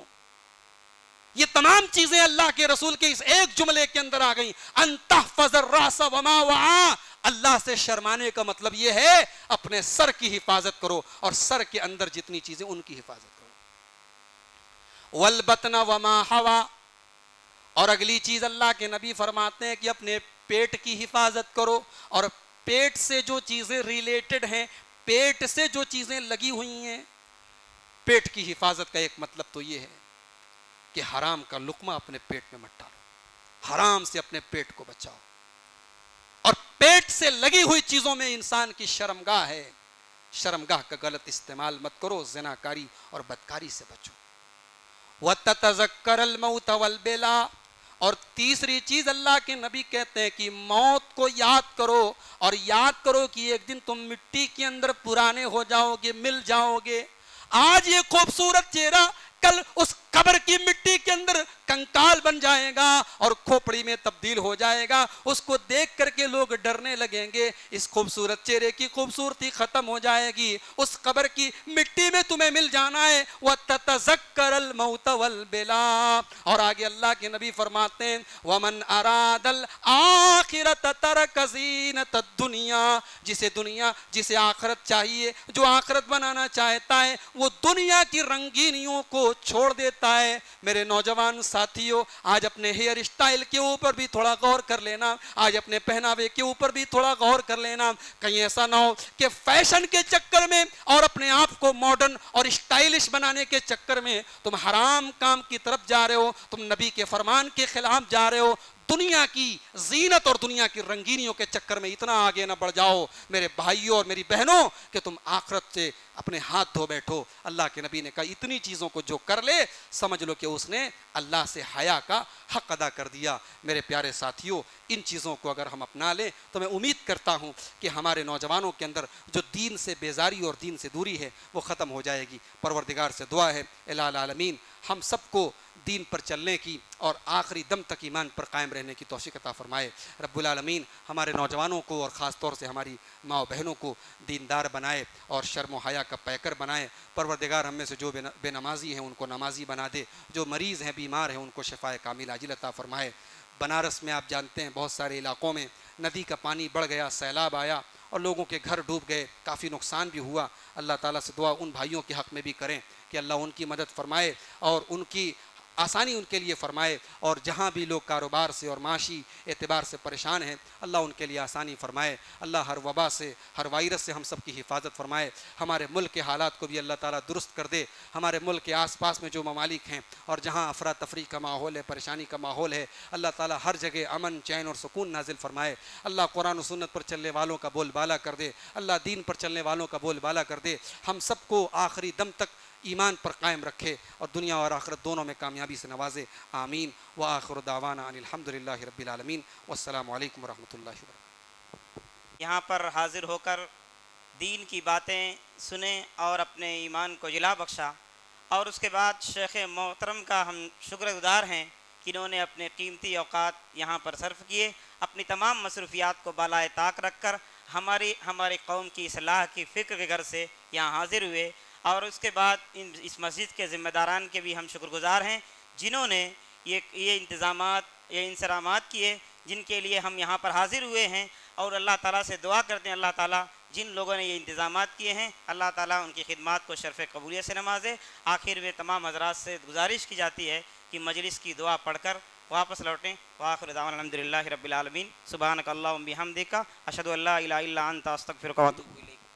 یہ تمام چیزیں اللہ کے رسول کے اس ایک جملے کے اندر آ گئیں. ان تحفظ الراس وما وعا. اللہ سے شرمانے کا مطلب یہ ہے اپنے سر کی حفاظت کرو, اور سر کے اندر جتنی چیزیں ان کی حفاظت کرو. والبطن وما حوا. اور اگلی چیز اللہ کے نبی فرماتے ہیں کہ اپنے پیٹ کی حفاظت کرو. اور پیٹ سے جو چیزیں ریلیٹڈ ہیں, پیٹ سے جو چیزیں لگی ہوئی ہیں, پیٹ کی حفاظت کا ایک مطلب تو یہ ہے کہ حرام کا لقمہ اپنے پیٹ میں مت ڈالو, حرام سے اپنے پیٹ کو بچاؤ. اور پیٹ سے لگی ہوئی چیزوں میں انسان کی شرمگاہ ہے, شرمگاہ کا غلط استعمال مت کرو. زناکاری اور بدکاری سے بچو. وَتَتَذَكَّرَ الْمَوْتَ وَالْبِلَا. اور تیسری چیز اللہ کے نبی کہتے ہیں کہ موت کو یاد کرو, اور یاد کرو کہ ایک دن تم مٹی کے اندر پرانے ہو جاؤ گے, مل جاؤ گے. آج یہ خوبصورت چہرہ کل اس قبر کی مٹی کے اندر کنکال بن جائے گا اور کھوپڑی میں تبدیل ہو جائے گا. اس کو دیکھ کر کے لوگ ڈرنے لگیں گے. اس خوبصورت چہرے کی خوبصورتی ختم ہو جائے گی. اس قبر کی مٹی میں تمہیں مل جانا ہے. وَتَتَذَكَّرَ الْمَوْتَ وَالْبِلَا. اور آگے اللہ کے نبی فرماتے ہیں وَمَنْ أَرَادَ الْآخِرَةَ تَرَكَ زِينَةَ الدُّنْيَا. جسے آخرت چاہیے, جو آخرت بنانا چاہتا ہے, وہ دنیا کی رنگینیوں کو چھوڑ دیتا ہے. میرے نوجوان ساتھیوں, آج اپنے ہیئر اسٹائل کے اوپر بھی تھوڑا غور کر لینا, آج اپنے پہناوے کے اوپر بھی تھوڑا غور کر لینا. کہیں ایسا نہ ہو کہ فیشن کے چکر میں اور اپنے آپ کو ماڈرن اور اسٹائلش بنانے کے چکر میں تم حرام کام کی طرف جا رہے ہو, تم نبی کے فرمان کے خلاف جا رہے ہو. دنیا کی زینت اور دنیا کی رنگینیوں کے چکر میں اتنا آگے نہ بڑھ جاؤ میرے بھائیوں اور میری بہنوں کہ تم آخرت سے اپنے ہاتھ دھو بیٹھو. اللہ کے نبی نے کہا اتنی چیزوں کو جو کر لے سمجھ لو کہ اس نے اللہ سے حیا کا حق ادا کر دیا. میرے پیارے ساتھیوں, ان چیزوں کو اگر ہم اپنا لیں تو میں امید کرتا ہوں کہ ہمارے نوجوانوں کے اندر جو دین سے بیزاری اور دین سے دوری ہے وہ ختم ہو جائے گی. پروردگار سے دعا ہے الہ العالمین ہم سب کو دین پر چلنے کی اور آخری دم تک ایمان پر قائم رہنے کی توفیق عطا فرمائے. رب العالمین ہمارے نوجوانوں کو اور خاص طور سے ہماری ماں و بہنوں کو دیندار بنائے اور شرم و حیا کا پیکر بنائے. پروردگار ہم میں سے جو بے نمازی ہیں ان کو نمازی بنا دے, جو مریض ہیں بیمار ہیں ان کو شفائے کامل عاجل عطا فرمائے. بنارس میں آپ جانتے ہیں بہت سارے علاقوں میں ندی کا پانی بڑھ گیا, سیلاب آیا اور لوگوں کے گھر ڈوب گئے, کافی نقصان بھی ہوا. اللہ تعالیٰ سے دعا ان بھائیوں کے حق میں بھی کریں کہ اللہ ان کی مدد فرمائے اور ان کی آسانی ان کے لیے فرمائے, اور جہاں بھی لوگ کاروبار سے اور معاشی اعتبار سے پریشان ہیں اللہ ان کے لیے آسانی فرمائے. اللہ ہر وبا سے ہر وائرس سے ہم سب کی حفاظت فرمائے. ہمارے ملک کے حالات کو بھی اللہ تعالیٰ درست کر دے. ہمارے ملک کے آس پاس میں جو ممالک ہیں اور جہاں افراتفری کا ماحول ہے, پریشانی کا ماحول ہے, اللہ تعالیٰ ہر جگہ امن چین اور سکون نازل فرمائے. اللہ قرآن و سنت پر چلنے والوں کا بول بالا کر دے. اللہ دین پر چلنے والوں کا بول بالا کر دے. ہم سب کو آخری دم تک ایمان پر قائم رکھے اور دنیا اور آخرت دونوں میں کامیابی سے نوازے. آمین. وآخر دعوانا ان الحمدللہ رب العالمین والسلام علیکم ورحمۃ اللہ وبرکاتہ. یہاں پر حاضر ہو کر دین کی باتیں سنیں اور اپنے ایمان کو جلا بخشا, اور اس کے بعد شیخ محترم کا ہم شکر گزار ہیں کہ انہوں نے اپنے قیمتی اوقات یہاں پر صرف کیے, اپنی تمام مصروفیات کو بالائے طاق رکھ کر ہماری قوم کی اصلاح کی فکر کے غرض سے یہاں حاضر ہوئے. اور اس کے بعد اس مسجد کے ذمہ داران کے بھی ہم شکر گزار ہیں جنہوں نے یہ انتظامات یہ انصرامات کیے جن کے لیے ہم یہاں پر حاضر ہوئے ہیں. اور اللہ تعالیٰ سے دعا کرتے ہیں اللہ تعالیٰ جن لوگوں نے یہ انتظامات کیے ہیں اللہ تعالیٰ ان کی خدمات کو شرف قبولیت سے نوازے. آخر میں تمام حضرات سے گزارش کی جاتی ہے کہ مجلس کی دعا پڑھ کر واپس لوٹیں. وآخر دعوانا الحمدللہ رب العالمین. سبحانک اللہم بحمدک اشہدو ان لا الہ الا انت استغفرک واتوب الیک.